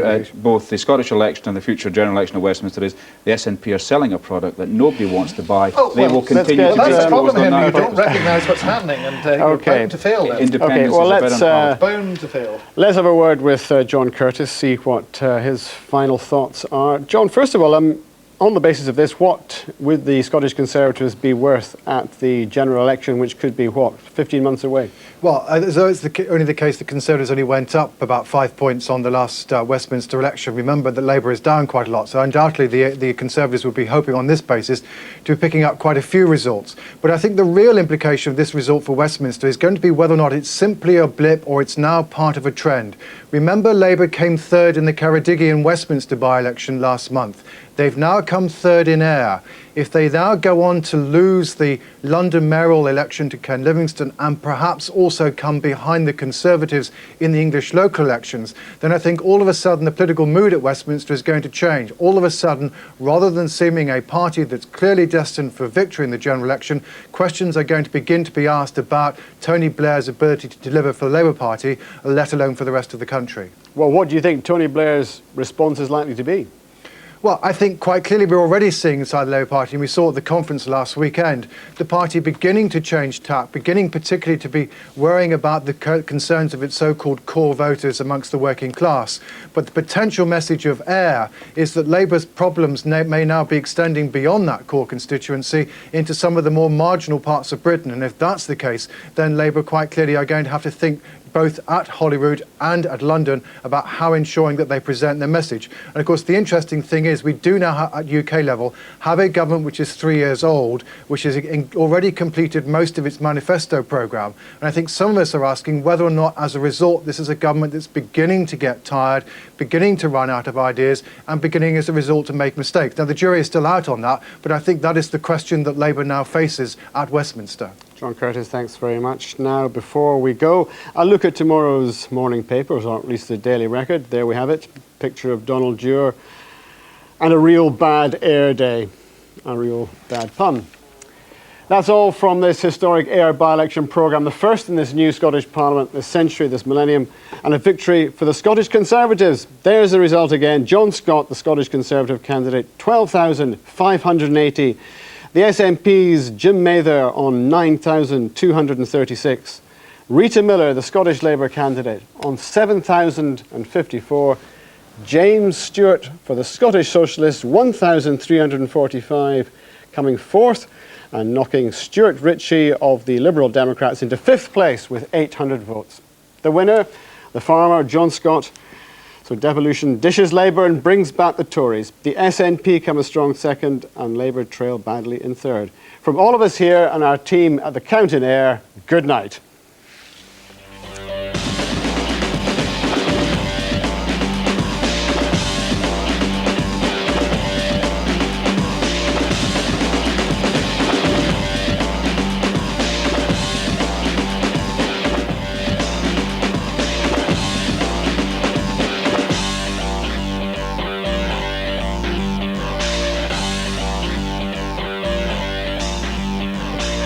at both the Scottish election and the future general election of Westminster is the SNP are selling a product that nobody wants to buy. They will continue to be that's the problem, exposed on Henry. that. You don't recognise what's happening, and you're bound to fail then. Independence well, is a bound to fail. Let's have a word with John Curtis, see what his final thoughts are. John, first of all, on the basis of this, what would the Scottish Conservatives be worth at the general election, which could be, 15 months away? Well, although it's only the case the Conservatives only went up about 5 points on the last Westminster election, remember that Labour is down quite a lot, so undoubtedly the Conservatives would be hoping on this basis to be picking up quite a few results. But I think the real implication of this result for Westminster is going to be whether or not it's simply a blip or it's now part of a trend. Remember, Labour came third in the Ceredigion Westminster by-election last month. They've now come third in Ayr. If they now go on to lose the London mayoral election to Ken Livingstone and perhaps also come behind the Conservatives in the English local elections, then I think all of a sudden the political mood at Westminster is going to change. All of a sudden, rather than seeming a party that's clearly destined for victory in the general election, questions are going to begin to be asked about Tony Blair's ability to deliver for the Labour Party, let alone for the rest of the country. Well, what do you think Tony Blair's response is likely to be? Well, I think quite clearly we're already seeing inside the Labour Party, and we saw at the conference last weekend, the party beginning to change tack, beginning particularly to be worrying about the concerns of its so-called core voters amongst the working class. But the potential message of AIR is that Labour's problems may now be extending beyond that core constituency into some of the more marginal parts of Britain. And if that's the case, then Labour quite clearly are going to have to think both at Holyrood and at London about how ensuring that they present their message. And of course, the interesting thing is we do now at UK level have a government which is 3 years old, which has already completed most of its manifesto programme. And I think some of us are asking whether or not, as a result, this is a government that's beginning to get tired, beginning to run out of ideas, and beginning, as a result, to make mistakes. Now, the jury is still out on that, but I think that is the question that Labour now faces at Westminster. John Curtis, thanks very much. Now, before we go, I'll look at tomorrow's morning papers, or at least the Daily Record. There we have it. Picture of Donald Dewar and a real bad air day. A real bad pun. That's all from this historic Ayr by-election programme, the first in this new Scottish Parliament this century, this millennium, and a victory for the Scottish Conservatives. There's the result again. John Scott, the Scottish Conservative candidate, 12,580. The SNP's Jim Mather on 9,236. Rita Miller, the Scottish Labour candidate, on 7,054. James Stewart for the Scottish Socialists, 1,345, coming fourth and knocking Stuart Ritchie of the Liberal Democrats into fifth place with 800 votes. The winner, the farmer, John Scott. So devolution dishes Labour and brings back the Tories. The SNP come a strong second and Labour trail badly in third. From all of us here and our team at the Count in Ayr, good night.